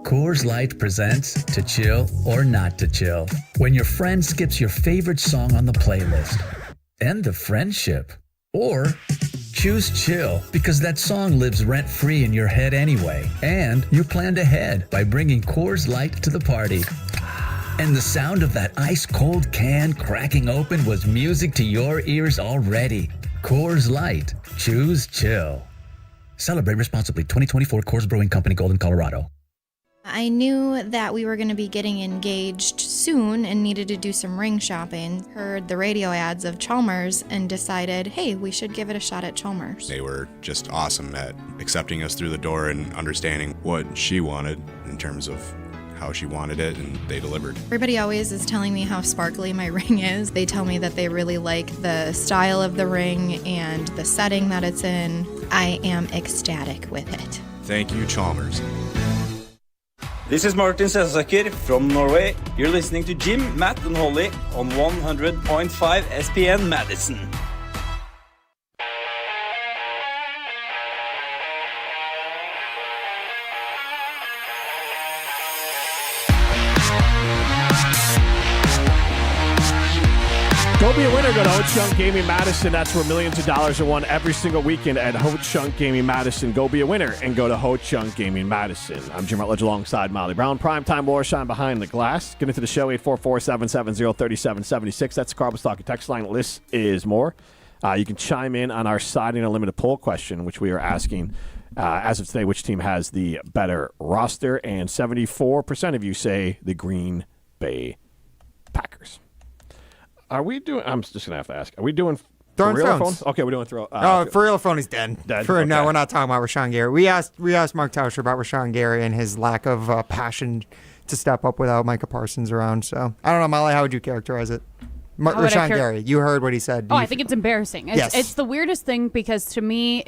Coors Light presents To Chill or Not to Chill. When your friend skips your favorite song on the playlist. End the friendship. Or choose chill because that song lives rent-free in your head anyway. And you planned ahead by bringing Coors Light to the party. And the sound of that ice-cold can cracking open was music to your ears already. Coors Light. Choose chill. Celebrate responsibly. 2024 Coors Brewing Company, Golden, Colorado. I knew that we were going to be getting engaged soon and needed to do some ring shopping. Heard the radio ads of Chalmers and decided, hey, we should give it a shot at Chalmers. They were just awesome at accepting us through the door and understanding what she wanted in terms of how she wanted it, and they delivered. Everybody always is telling me how sparkly my ring is. They tell me that they really like the style of the ring and the setting that it's in. I am ecstatic with it. Thank you, Chalmers. This is Martin Selsaker from Norway. You're listening to Jim, Matt, and Holly on 100.5 ESPN Madison. Go be a winner. Go to Ho Chunk Gaming Madison. That's where millions of dollars are won every single weekend at Ho Chunk Gaming Madison. Go be a winner and go to Ho Chunk Gaming Madison. I'm Jim Rutledge alongside Molly Brown. Primetime Warshine behind the glass. Get into the show, 844-770-3776. That's the Carbon Stock text line. List is more. You can chime in on our Siding Unlimited poll question, which we are asking as of today, which team has the better roster. And 74% of you say the Green Bay Packers. Are we doing? I'm just gonna have to ask. Are we doing Throwing for real stones. phone? Okay, we're doing throw. For real phone is dead. Dead? No, Okay. we're not talking about Rashawn Gary. We asked Mark Tauscher about Rashawn Gary and his lack of passion to step up without Micah Parsons around. So I don't know, Molly. How would you characterize it? How would I Rashawn Gary, you heard what he said. Oh, I think it's embarrassing. It's the weirdest thing because to me,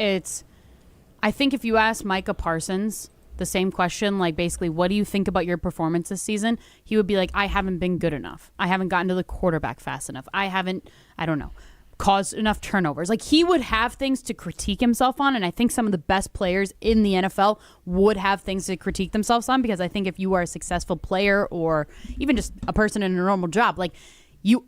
I think if you ask Micah Parsons the same question, like basically, what do you think about your performance this season? He would be like, I haven't been good enough. I haven't gotten to the quarterback fast enough. I don't know, caused enough turnovers. Like he would have things to critique himself on. And I think some of the best players in the NFL would have things to critique themselves on because I think if you are a successful player or even just a person in a normal job, you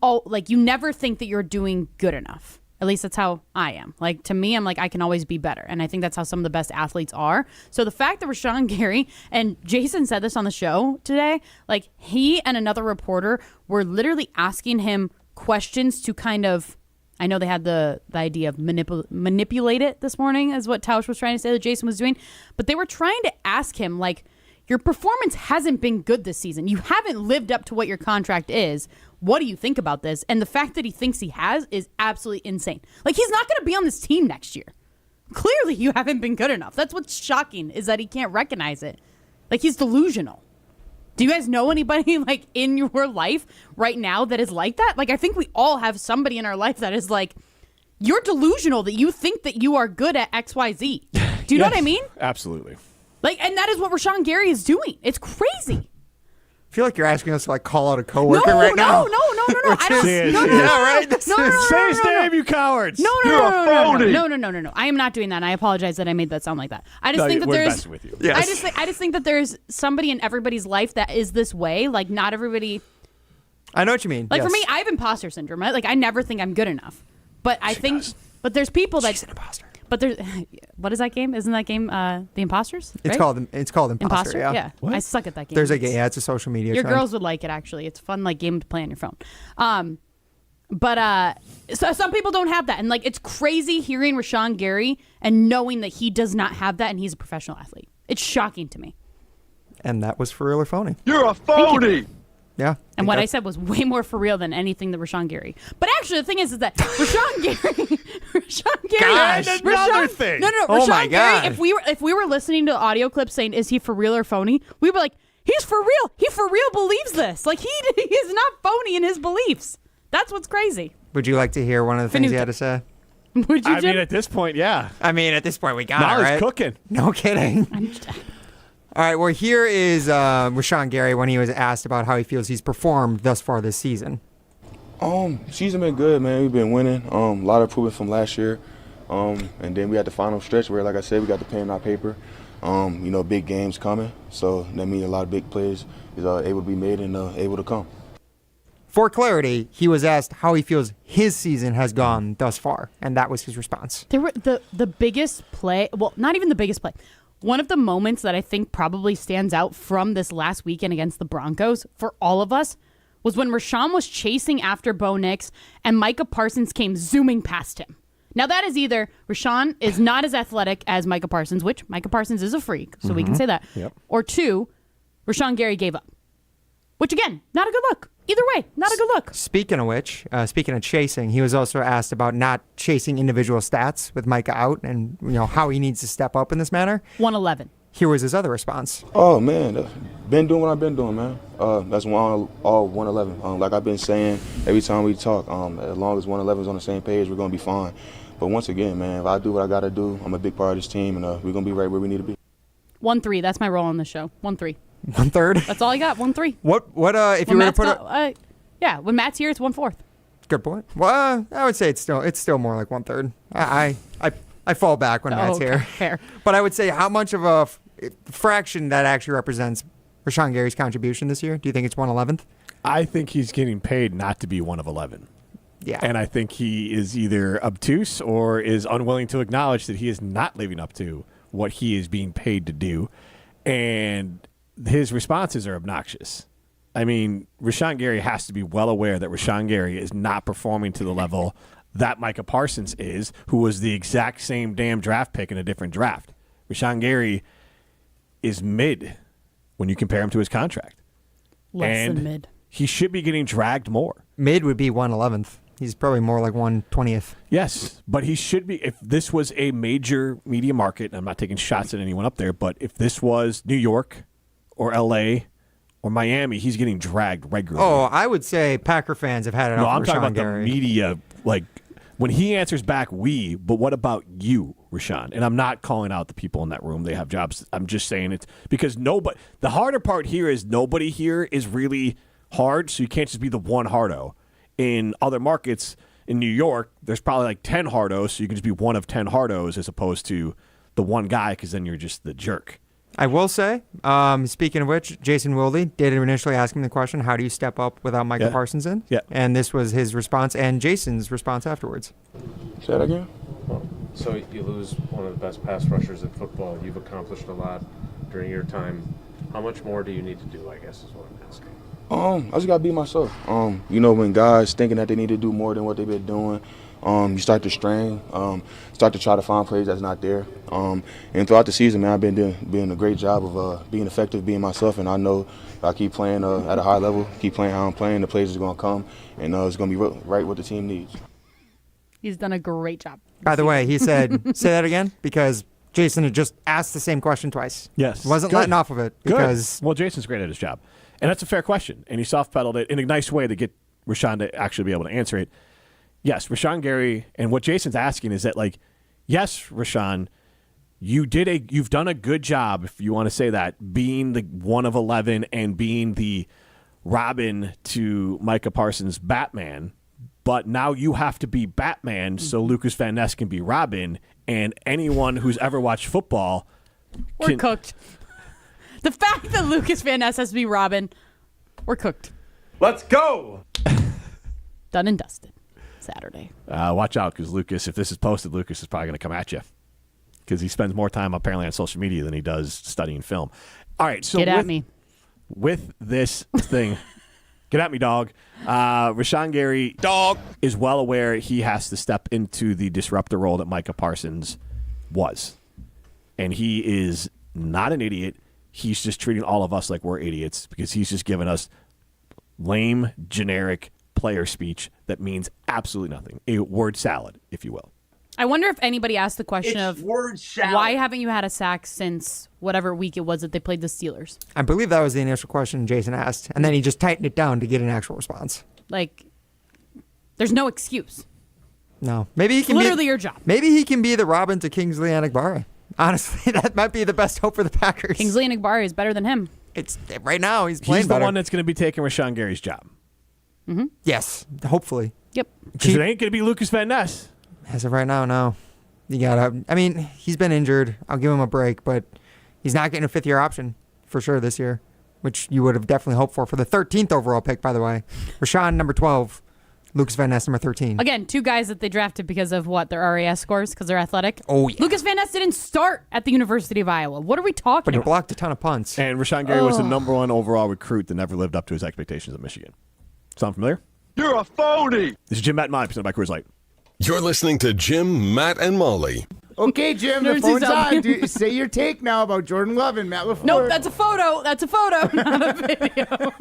never think that you're doing good enough. At least that's how I am. Like, to me, I'm like, I can always be better. And I think that's how some of the best athletes are. So the fact that Rashawn Gary, and Jason said this on the show today, like he and another reporter were literally asking him questions to kind of, I know they had the idea of manipulate it this morning is what Tausch was trying to say that Jason was doing. But they were trying to ask him, like, your performance hasn't been good this season. You haven't lived up to what your contract is. What do you think about this? And the fact that he thinks he has is absolutely insane. Like, he's not going to be on this team next year. Clearly, you haven't been good enough. That's what's shocking is that he can't recognize it. Like, he's delusional. Do you guys know anybody, like, in your life right now that is like that? Like, I think we all have somebody in our life that is like, you're delusional that you think that you are good at XYZ. Do you know what I mean? Absolutely. Like, and that is what Rashawn Gary is doing. It's crazy. I feel like you're asking us to like call out a coworker right now. No. I don't. No, right? Say his name, you cowards. No. I am not doing that. And I apologize that I made that sound like that. I just think that we're there's. messing with you. Yes. I just think that there's somebody in everybody's life that is this way. Like, not everybody. I know what you mean. Like, yes. for me, I have imposter syndrome. Right? Like, I never think I'm good enough. But I think. But there's people that. She's an imposter. But there's. What is that game? Isn't that game The Imposters? It's called Imposter. Yeah. What? I suck at that game. There's it's a social media. Your trend. girls would like it, actually. It's a fun game to play on your phone. But so some people don't have that. And like it's crazy hearing Rashawn Gary and knowing that he does not have that and he's a professional athlete. It's shocking to me. And that was for real or phony. You're a phony. Yeah. And what I said was way more for real than anything that Rashawn Gary. But actually, the thing is that Rashawn Gary. Gosh, another thing. No. Oh Rashawn my God. Gary, if we were listening to the audio clip saying, is he for real or phony? We'd be like, he's for real. He for real believes this. Like, he is not phony in his beliefs. That's what's crazy. Would you like to hear one of the things he had to say? Would you, I mean, at this point, yeah. I mean, at this point, we got Now it, right? he's cooking. No kidding. All right, well, here is Rashawn Gary when he was asked about how he feels he's performed thus far this season. Season been good, man. We've been winning. A lot of improvement from last year. And then we had the final stretch where, like I said, we got the pen in our paper. Big games coming. So that means a lot of big plays is able to be made and able to come. For clarity, he was asked how he feels his season has gone thus far, and that was his response. There were the biggest play, well, not even the biggest play. One of the moments that I think probably stands out from this last weekend against the Broncos for all of us was when Rashawn was chasing after Bo Nix and Micah Parsons came zooming past him. Now that is either Rashawn is not as athletic as Micah Parsons, which Micah Parsons is a freak, so we can say that. Yep. Or two, Rashawn Gary gave up. Which again, not a good look. Either way, not a good look. Speaking of which, speaking of chasing, he was also asked about not chasing individual stats with Micah out and how he needs to step up in this manner. 111. Here was his other response. Oh, man. Been doing what I've been doing, man. That's all 111. Like I've been saying every time we talk, as long as 111 is on the same page, we're going to be fine. But once again, man, if I do what I got to do, I'm a big part of this team, and we're going to be right where we need to be. 1-3. That's my role on the show. 1-3. 1/3. That's all I got. 1-3. What if you were to put yeah, when Matt's here, it's 1/4. Good point. Well, I would say it's still more like 1/3. I fall back when Matt's here. Fair. But I would say how much of a fraction that actually represents Rashawn Gary's contribution this year? Do you think it's 1/11th? I think he's getting paid not to be one of 11. Yeah. And I think he is either obtuse or is unwilling to acknowledge that he is not living up to what he is being paid to do. And his responses are obnoxious. I mean, Rashawn Gary has to be well aware that Rashawn Gary is not performing to the level that Micah Parsons is, who was the exact same damn draft pick in a different draft. Rashawn Gary is mid when you compare him to his contract. Less than mid. He should be getting dragged more. mid would be 111th. He's probably more like 120th. Yes, but he should be. If this was a major media market, I'm not taking shots at anyone up there, but if this was New York or L.A. or Miami, he's getting dragged regularly. Oh, I would say Packer fans have had enough. No, I'm of talking Rashawn about Gary. the media. Like, when he answers back, but what about you, Rashawn? And I'm not calling out the people in that room. They have jobs. I'm just saying it's because nobody. The harder part here is nobody here is really hard, so you can't just be the one hardo. In other markets, in New York, there's probably like 10 hardos, so you can just be one of 10 hardos as opposed to the one guy, because then you're just the jerk. I will say, speaking of which, Jason Wilde did initially ask him the question, how do you step up without Micah Parsons in? Yeah. And this was his response and Jason's response afterwards. Say that again? So you lose one of the best pass rushers in football. You've accomplished a lot during your time. How much more do you need to do, I guess, is what I'm asking. I just gotta be myself. When guys thinking that they need to do more than what they've been doing, you start to strain, start to try to find plays that's not there. And throughout the season, man, I've been doing a great job of being effective, being myself. And I know if I keep playing at a high level, keep playing how I'm playing, the plays are gonna come, and it's gonna be right what the team needs. He's done a great job. By the way, he said, say that again, because Jason had just asked the same question twice. Yes. Wasn't letting off of it. Because Well, Jason's great at his job. And that's a fair question. And he soft-pedaled it in a nice way to get Rashawn to actually be able to answer it. Yes, Rashawn Gary, and what Jason's asking is that, like, yes, Rashawn, you've done a good job, if you want to say that, being the 1 of 11 and being the Robin to Micah Parsons' Batman. But now you have to be Batman so Lucas Van Ness can be Robin, and anyone who's ever watched football We're cooked. The fact that Lucas Van Ness has to be Robin, we're cooked. Let's go! Done and dusted. Saturday. Watch out, because Lucas, if this is posted, Lucas is probably going to come at you. Because he spends more time apparently on social media than he does studying film. All right, so Get at me. With this thing, get at me, dog. Rashawn Gary, dog, is well aware he has to step into the disruptor role that Micah Parsons was. And he is not an idiot. He's just treating all of us like we're idiots because he's just giving us lame, generic player speech that means absolutely nothing. A word salad, if you will. I wonder if anybody asked the question of why haven't you had a sack since whatever week it was that they played the Steelers? I believe that was the initial question Jason asked, and then he just tightened it down to get an actual response. Like, there's no excuse. No. Maybe he can literally your job. Maybe he can be the Robin to Kingsley Enagbare. Honestly, that might be the best hope for the Packers. Kingsley Enagbare is better than him. It's right now he's playing He's the better. one that's going to be taking Rashawn Gary's job. Mm-hmm. Yes, hopefully. Yep. Because it ain't going to be Lucas Van Ness. As of right now, no. You gotta. I mean, he's been injured. I'll give him a break, but he's not getting a fifth-year option for sure this year, which you would have definitely hoped for the 13th overall pick, by the way. Rashawn, number 12. Lucas Van Ness, number 13. Again, two guys that they drafted because of what? Their RAS scores? Because they're athletic? Oh, yeah. Lucas Van Ness didn't start at the University of Iowa. What are we talking But he about? blocked a ton of punts. And Rashawn Gary was the number 1 overall recruit that never lived up to his expectations at Michigan. Sound familiar? You're a phony! This is Jim, Matt, and Molly, presented by Coors Light. You're listening to Jim, Matt, and Molly. Okay, Jim, the phone's on. Say your take now about Jordan Love and Matt LaFleur. Nope, that's a photo. That's a photo, not a video.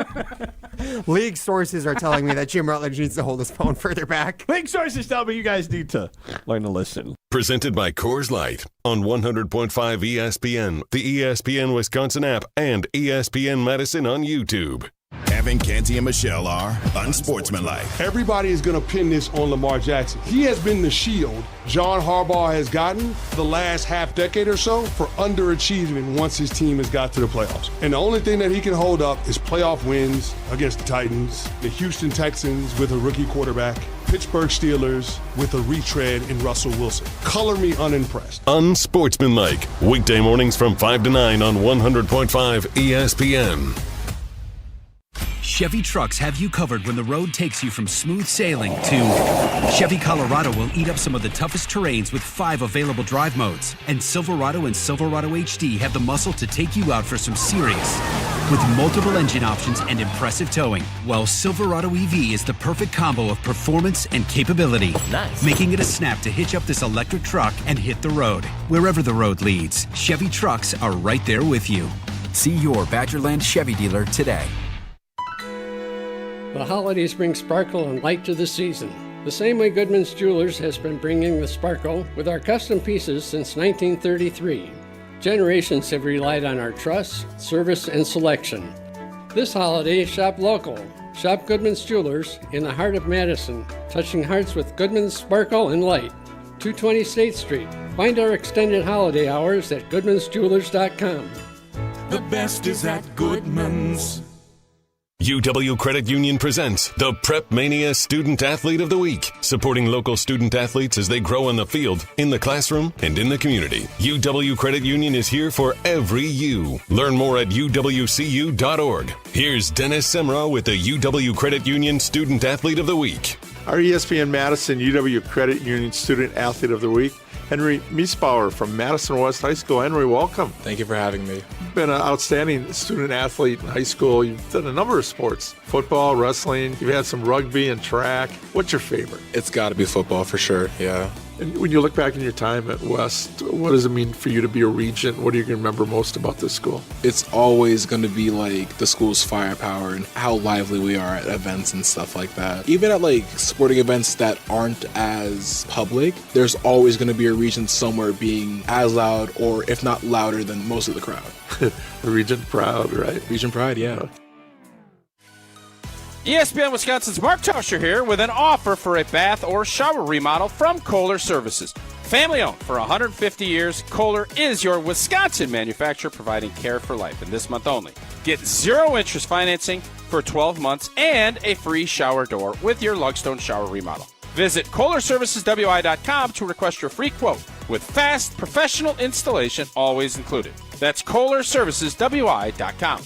League sources are telling me that Jim Rutledge needs to hold his phone further back. League sources tell me you guys need to learn to listen. Presented by Coors Light on 100.5 ESPN, the ESPN Wisconsin App, and ESPN Madison on YouTube. Evan, Canty, and Michelle are unsportsmanlike. Everybody is going to pin this on Lamar Jackson. He has been the shield John Harbaugh has gotten the last half decade or so for underachieving once his team has got to the playoffs. And the only thing that he can hold up is playoff wins against the Titans, the Houston Texans with a rookie quarterback, Pittsburgh Steelers with a retread in Russell Wilson. Color me unimpressed. Unsportsmanlike. Weekday mornings from 5 to 9 on 100.5 ESPN. Chevy trucks have you covered when the road takes you from smooth sailing to Chevy Colorado will eat up some of the toughest terrains with 5 available drive modes. And Silverado and Silverado HD have the muscle to take you out for some serious. With multiple engine options and impressive towing, while Silverado EV is the perfect combo of performance and capability. Nice. Making it a snap to hitch up this electric truck and hit the road. Wherever the road leads, Chevy trucks are right there with you. See your Badgerland Chevy dealer today. The holidays bring sparkle and light to the season. The same way Goodman's Jewelers has been bringing the sparkle with our custom pieces since 1933. Generations have relied on our trust, service, and selection. This holiday, shop local. Shop Goodman's Jewelers in the heart of Madison, touching hearts with Goodman's sparkle and light. 220 State Street. Find our extended holiday hours at goodmansjewelers.com. The best is at Goodman's. UW Credit Union presents the Prep Mania Student Athlete of the Week, supporting local student athletes as they grow on the field, in the classroom, and in the community. UW Credit Union is here for every U. Learn more at uwcu.org. Here's Dennis Semra with the UW Credit Union Student Athlete of the Week. Our ESPN Madison UW Credit Union Student Athlete of the Week, Henry Miesbauer from Madison West High School. Henry, welcome. Thank you for having me. You've been an outstanding student athlete in high school. You've done a number of sports, football, wrestling. You've had some rugby and track. What's your favorite? It's got to be football for sure, yeah. And when you look back in your time at West, what does it mean for you to be a regent? What do you remember most about this school? It's always going to be like the school's firepower and how lively we are at events and stuff like that. Even at like sporting events that aren't as public, there's always going to be a regent somewhere being as loud or if not louder than most of the crowd. Regent proud, right? Regent pride, yeah. ESPN Wisconsin's Mark Tauscher here with an offer for a bath or shower remodel from Kohler Services. Family owned for 150 years, Kohler is your Wisconsin manufacturer providing care for life. And this month only, get 0 interest financing for 12 months and a free shower door with your Lugstone shower remodel. Visit KohlerServicesWI.com to request your free quote with fast, professional installation always included. That's KohlerServicesWI.com.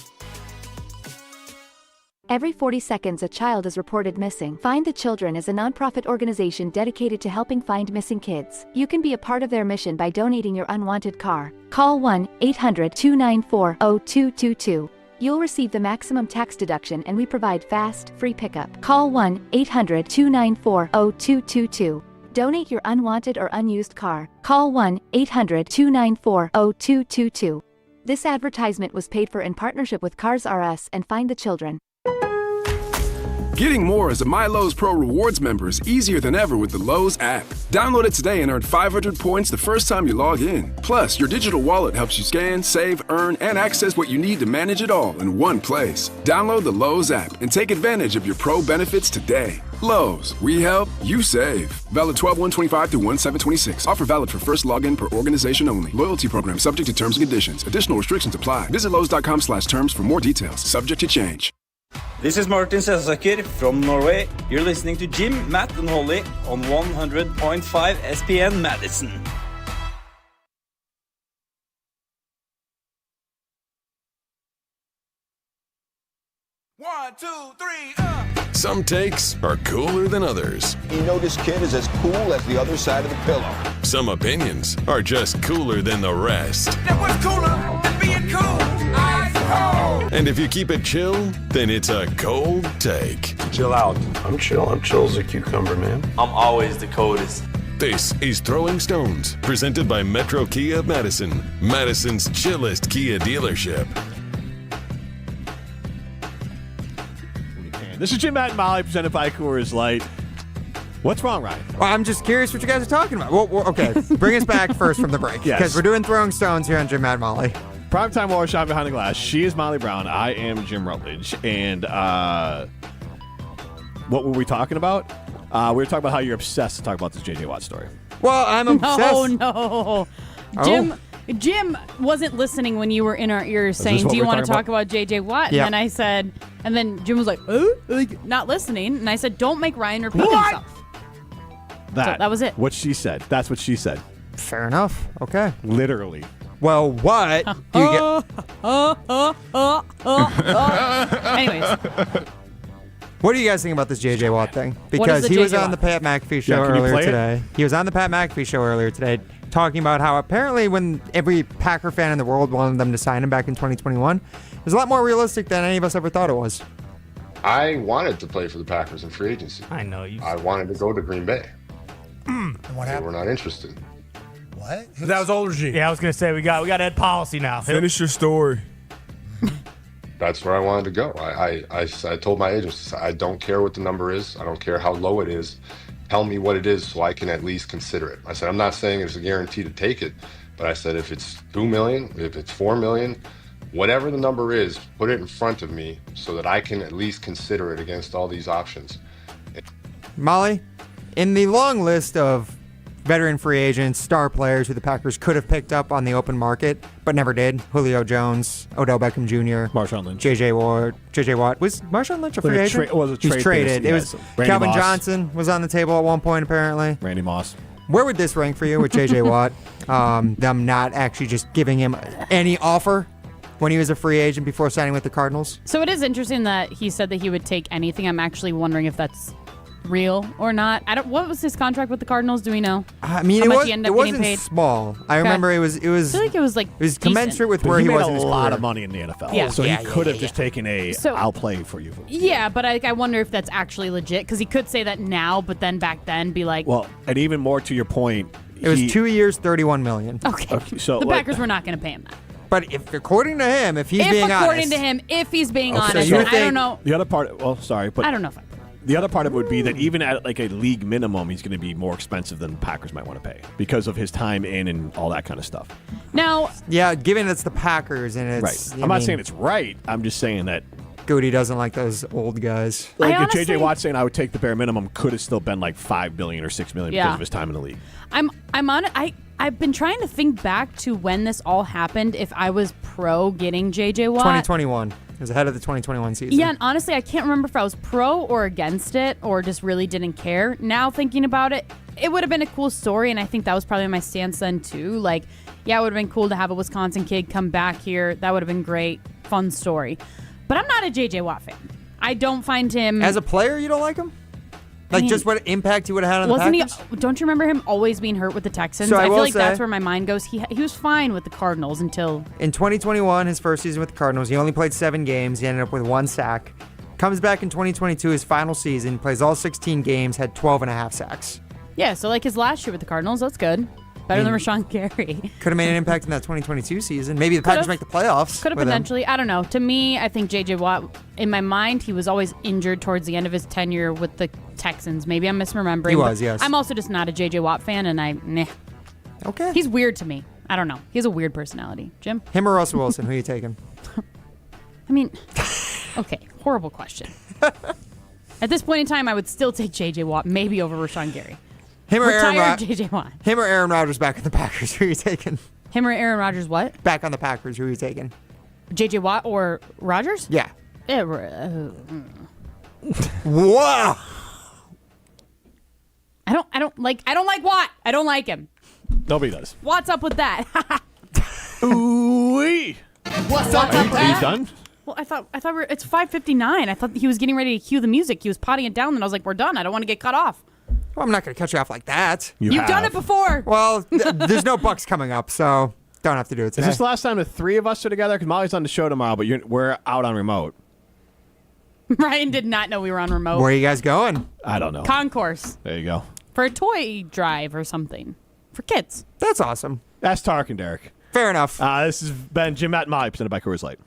Every 40 seconds, a child is reported missing. Find the Children is a nonprofit organization dedicated to helping find missing kids. You can be a part of their mission by donating your unwanted car. Call 1-800-294-0222. You'll receive the maximum tax deduction and we provide fast, free pickup. Call 1-800-294-0222. Donate your unwanted or unused car. Call 1-800-294-0222. This advertisement was paid for in partnership with Cars R Us and Find the Children. Getting more as a MyLowe's Pro Rewards member is easier than ever with the Lowe's app. Download it today and earn 500 points the first time you log in. Plus, your digital wallet helps you scan, save, earn, and access what you need to manage it all in one place. Download the Lowe's app and take advantage of your Pro benefits today. Lowe's, we help, you save. Valid 12/1/25 through 1/7/26. Offer valid for first login per organization only. Loyalty program subject to terms and conditions. Additional restrictions apply. Visit Lowes.com/terms for more details. Subject to change. This is Martin Sessaker from Norway. You're listening to Jim, Matt, and Holly on 100.5 ESPN Madison. One, two, three, Some takes are cooler than others. You know this kid is as cool as the other side of the pillow. Some opinions are just cooler than the rest. Now what's cooler than being cool? Ice cold. And if you keep it chill, then it's a cold take. Chill out. I'm chill. I'm chill as a cucumber, man. I'm always the coldest. This is Throwing Stones, presented by Metro Kia of Madison, Madison's chillest Kia dealership. This is Jim, Matt, and Molly, presented by Coors Light. What's wrong, Ryan? Well, I'm just curious what you guys are talking about. Well, okay, bring us back first from the break. Yes. Because we're doing Throwing Stones here on Jim, Matt, and Molly. Primetime War Shot Behind the Glass. She is Molly Brown. I am Jim Rutledge. And what were we talking about? We were talking about how you're obsessed to talk about this J.J. Watt story. Well, I'm obsessed. No. Oh. Jim wasn't listening when you were in our ears saying, do you want to talk about J.J. Watt? And Yeah. then I said, and then Jim was like, oh, like, not listening. And I said, don't make Ryan repeat himself. That was it. What she said. That's what she said. Fair enough. Okay. Literally. Well, what do you get? Anyways. What do you guys think about this J.J. Watt thing? What is Because the he was J.J. on the Pat McAfee show can you earlier play it? today. He was on the Pat McAfee show earlier today talking about how apparently when every Packer fan in the world wanted them to sign him back in 2021, it was a lot more realistic than any of us ever thought it was. I wanted to play for the Packers in free agency. I know you. I wanted to go to Green Bay. And what They happened? were not interested. What? That was old regime. Yeah, I was gonna say we got Ed policy now. Finish your story. that's where I wanted to go. I told my agents, I don't care what the number is. I don't care how low it is. Tell me what it is so I can at least consider it. I said, I'm not saying it's a guarantee to take it, but I said, if it's $2 million, if it's $4 million, whatever the number is, put it in front of me so that I can at least consider it against all these options. Molly, in the long list of veteran free agents, star players who the Packers could have picked up on the open market, but never did. Julio Jones, Odell Beckham Jr., Marshawn Lynch, J.J. Watt. Was Marshawn Lynch a free agent? He's traded. It was Calvin Moss. Johnson was on the table at one point, apparently. Randy Moss. Where would this rank for you with J.J. Watt? Them not actually just giving him any offer when he was a free agent before signing with the Cardinals? So it is interesting that he said that he would take anything. I'm actually wondering if that's real or not. What was his contract with the Cardinals? Do we know? I mean, it wasn't small. I remember it was. I feel like it was like it was commensurate with where he was in his a lot career. of money in the NFL. Yeah. So he could have just taken I'll play for you. Yeah, but I wonder if that's actually legit because he could say that now, but then back then be like, well, and even more to your point, it was 2 years, $31 million. Okay, so the Packers were not going to pay him that. But if according to him, if he's being honest, according to him, if he's being honest, so I don't know. The other part, well, sorry, but I don't know if the other part of it would be that even at like a league minimum, he's going to be more expensive than the Packers might want to pay because of his time in and all that kind of stuff. Now, yeah, given it's the Packers and it's right. I'm not saying it's right. I'm just saying that Goody doesn't like those old guys. Like J.J. Watt saying I would take the bare minimum could have still been like $5 billion or $6 million because of his time in the league. I'm on it. I've been trying to think back to when this all happened. If I was pro getting J.J. Watt, 2021. It was ahead of the 2021 season. Yeah, and honestly, I can't remember if I was pro or against it or just really didn't care. Now thinking about it, it would have been a cool story, and I think that was probably my stance then too. Like, yeah, it would have been cool to have a Wisconsin kid come back here. That would have been great, fun story. But I'm not a J.J. Watt fan. I don't find him... As a player, you don't like him? Like, just what impact he would have had on the Packers? Don't you remember him always being hurt with the Texans? So I feel like say, that's where my mind goes. He was fine with the Cardinals until... In 2021, his first season with the Cardinals, he only played 7 games. He ended up with 1 sack. Comes back in 2022, his final season, plays all 16 games, had 12.5 sacks. Yeah, so like his last year with the Cardinals, that's good. Better than Rashawn Gary. Could have made an impact in that 2022 season. Maybe the Packers make the playoffs. Could have potentially. I don't know. To me, I think J.J. Watt, in my mind, he was always injured towards the end of his tenure with the Texans. Maybe I'm misremembering. He was, yes. I'm also just not a J.J. Watt fan, and Okay. He's weird to me. I don't know. He has a weird personality. Jim? Him or Russell Wilson? Who are you taking? I mean, okay, horrible question. At this point in time, I would still take J.J. Watt, maybe over Rashawn Gary. Him or Retired J.J. Watt. Him or Aaron Rodgers back in the Packers? Who are you taking? Him or Aaron Rodgers what? Back on the Packers. Who are you taking? J.J. Watt or Rodgers? Yeah. Wow. I don't like Watt. I don't like him. Nobody does. What's up with that? Ooh-wee. What's up with that? Are you done? Well, I thought it's 5:59. I thought he was getting ready to cue the music. He was potting it down, and I was like, "We're done. I don't want to get cut off." Well, I'm not going to cut you off like that. You've done it before. Well, there's no Bucks coming up, so don't have to do it today. Is this the last time the 3 of us are together? Because Molly's on the show tomorrow, but we're out on remote. Ryan did not know we were on remote. Where are you guys going? I don't know. Concourse. There you go. For a toy drive or something. For kids. That's awesome. That's Tark and Derek. Fair enough. This has been Jim, Matt, and Molly, presented by Coors Light.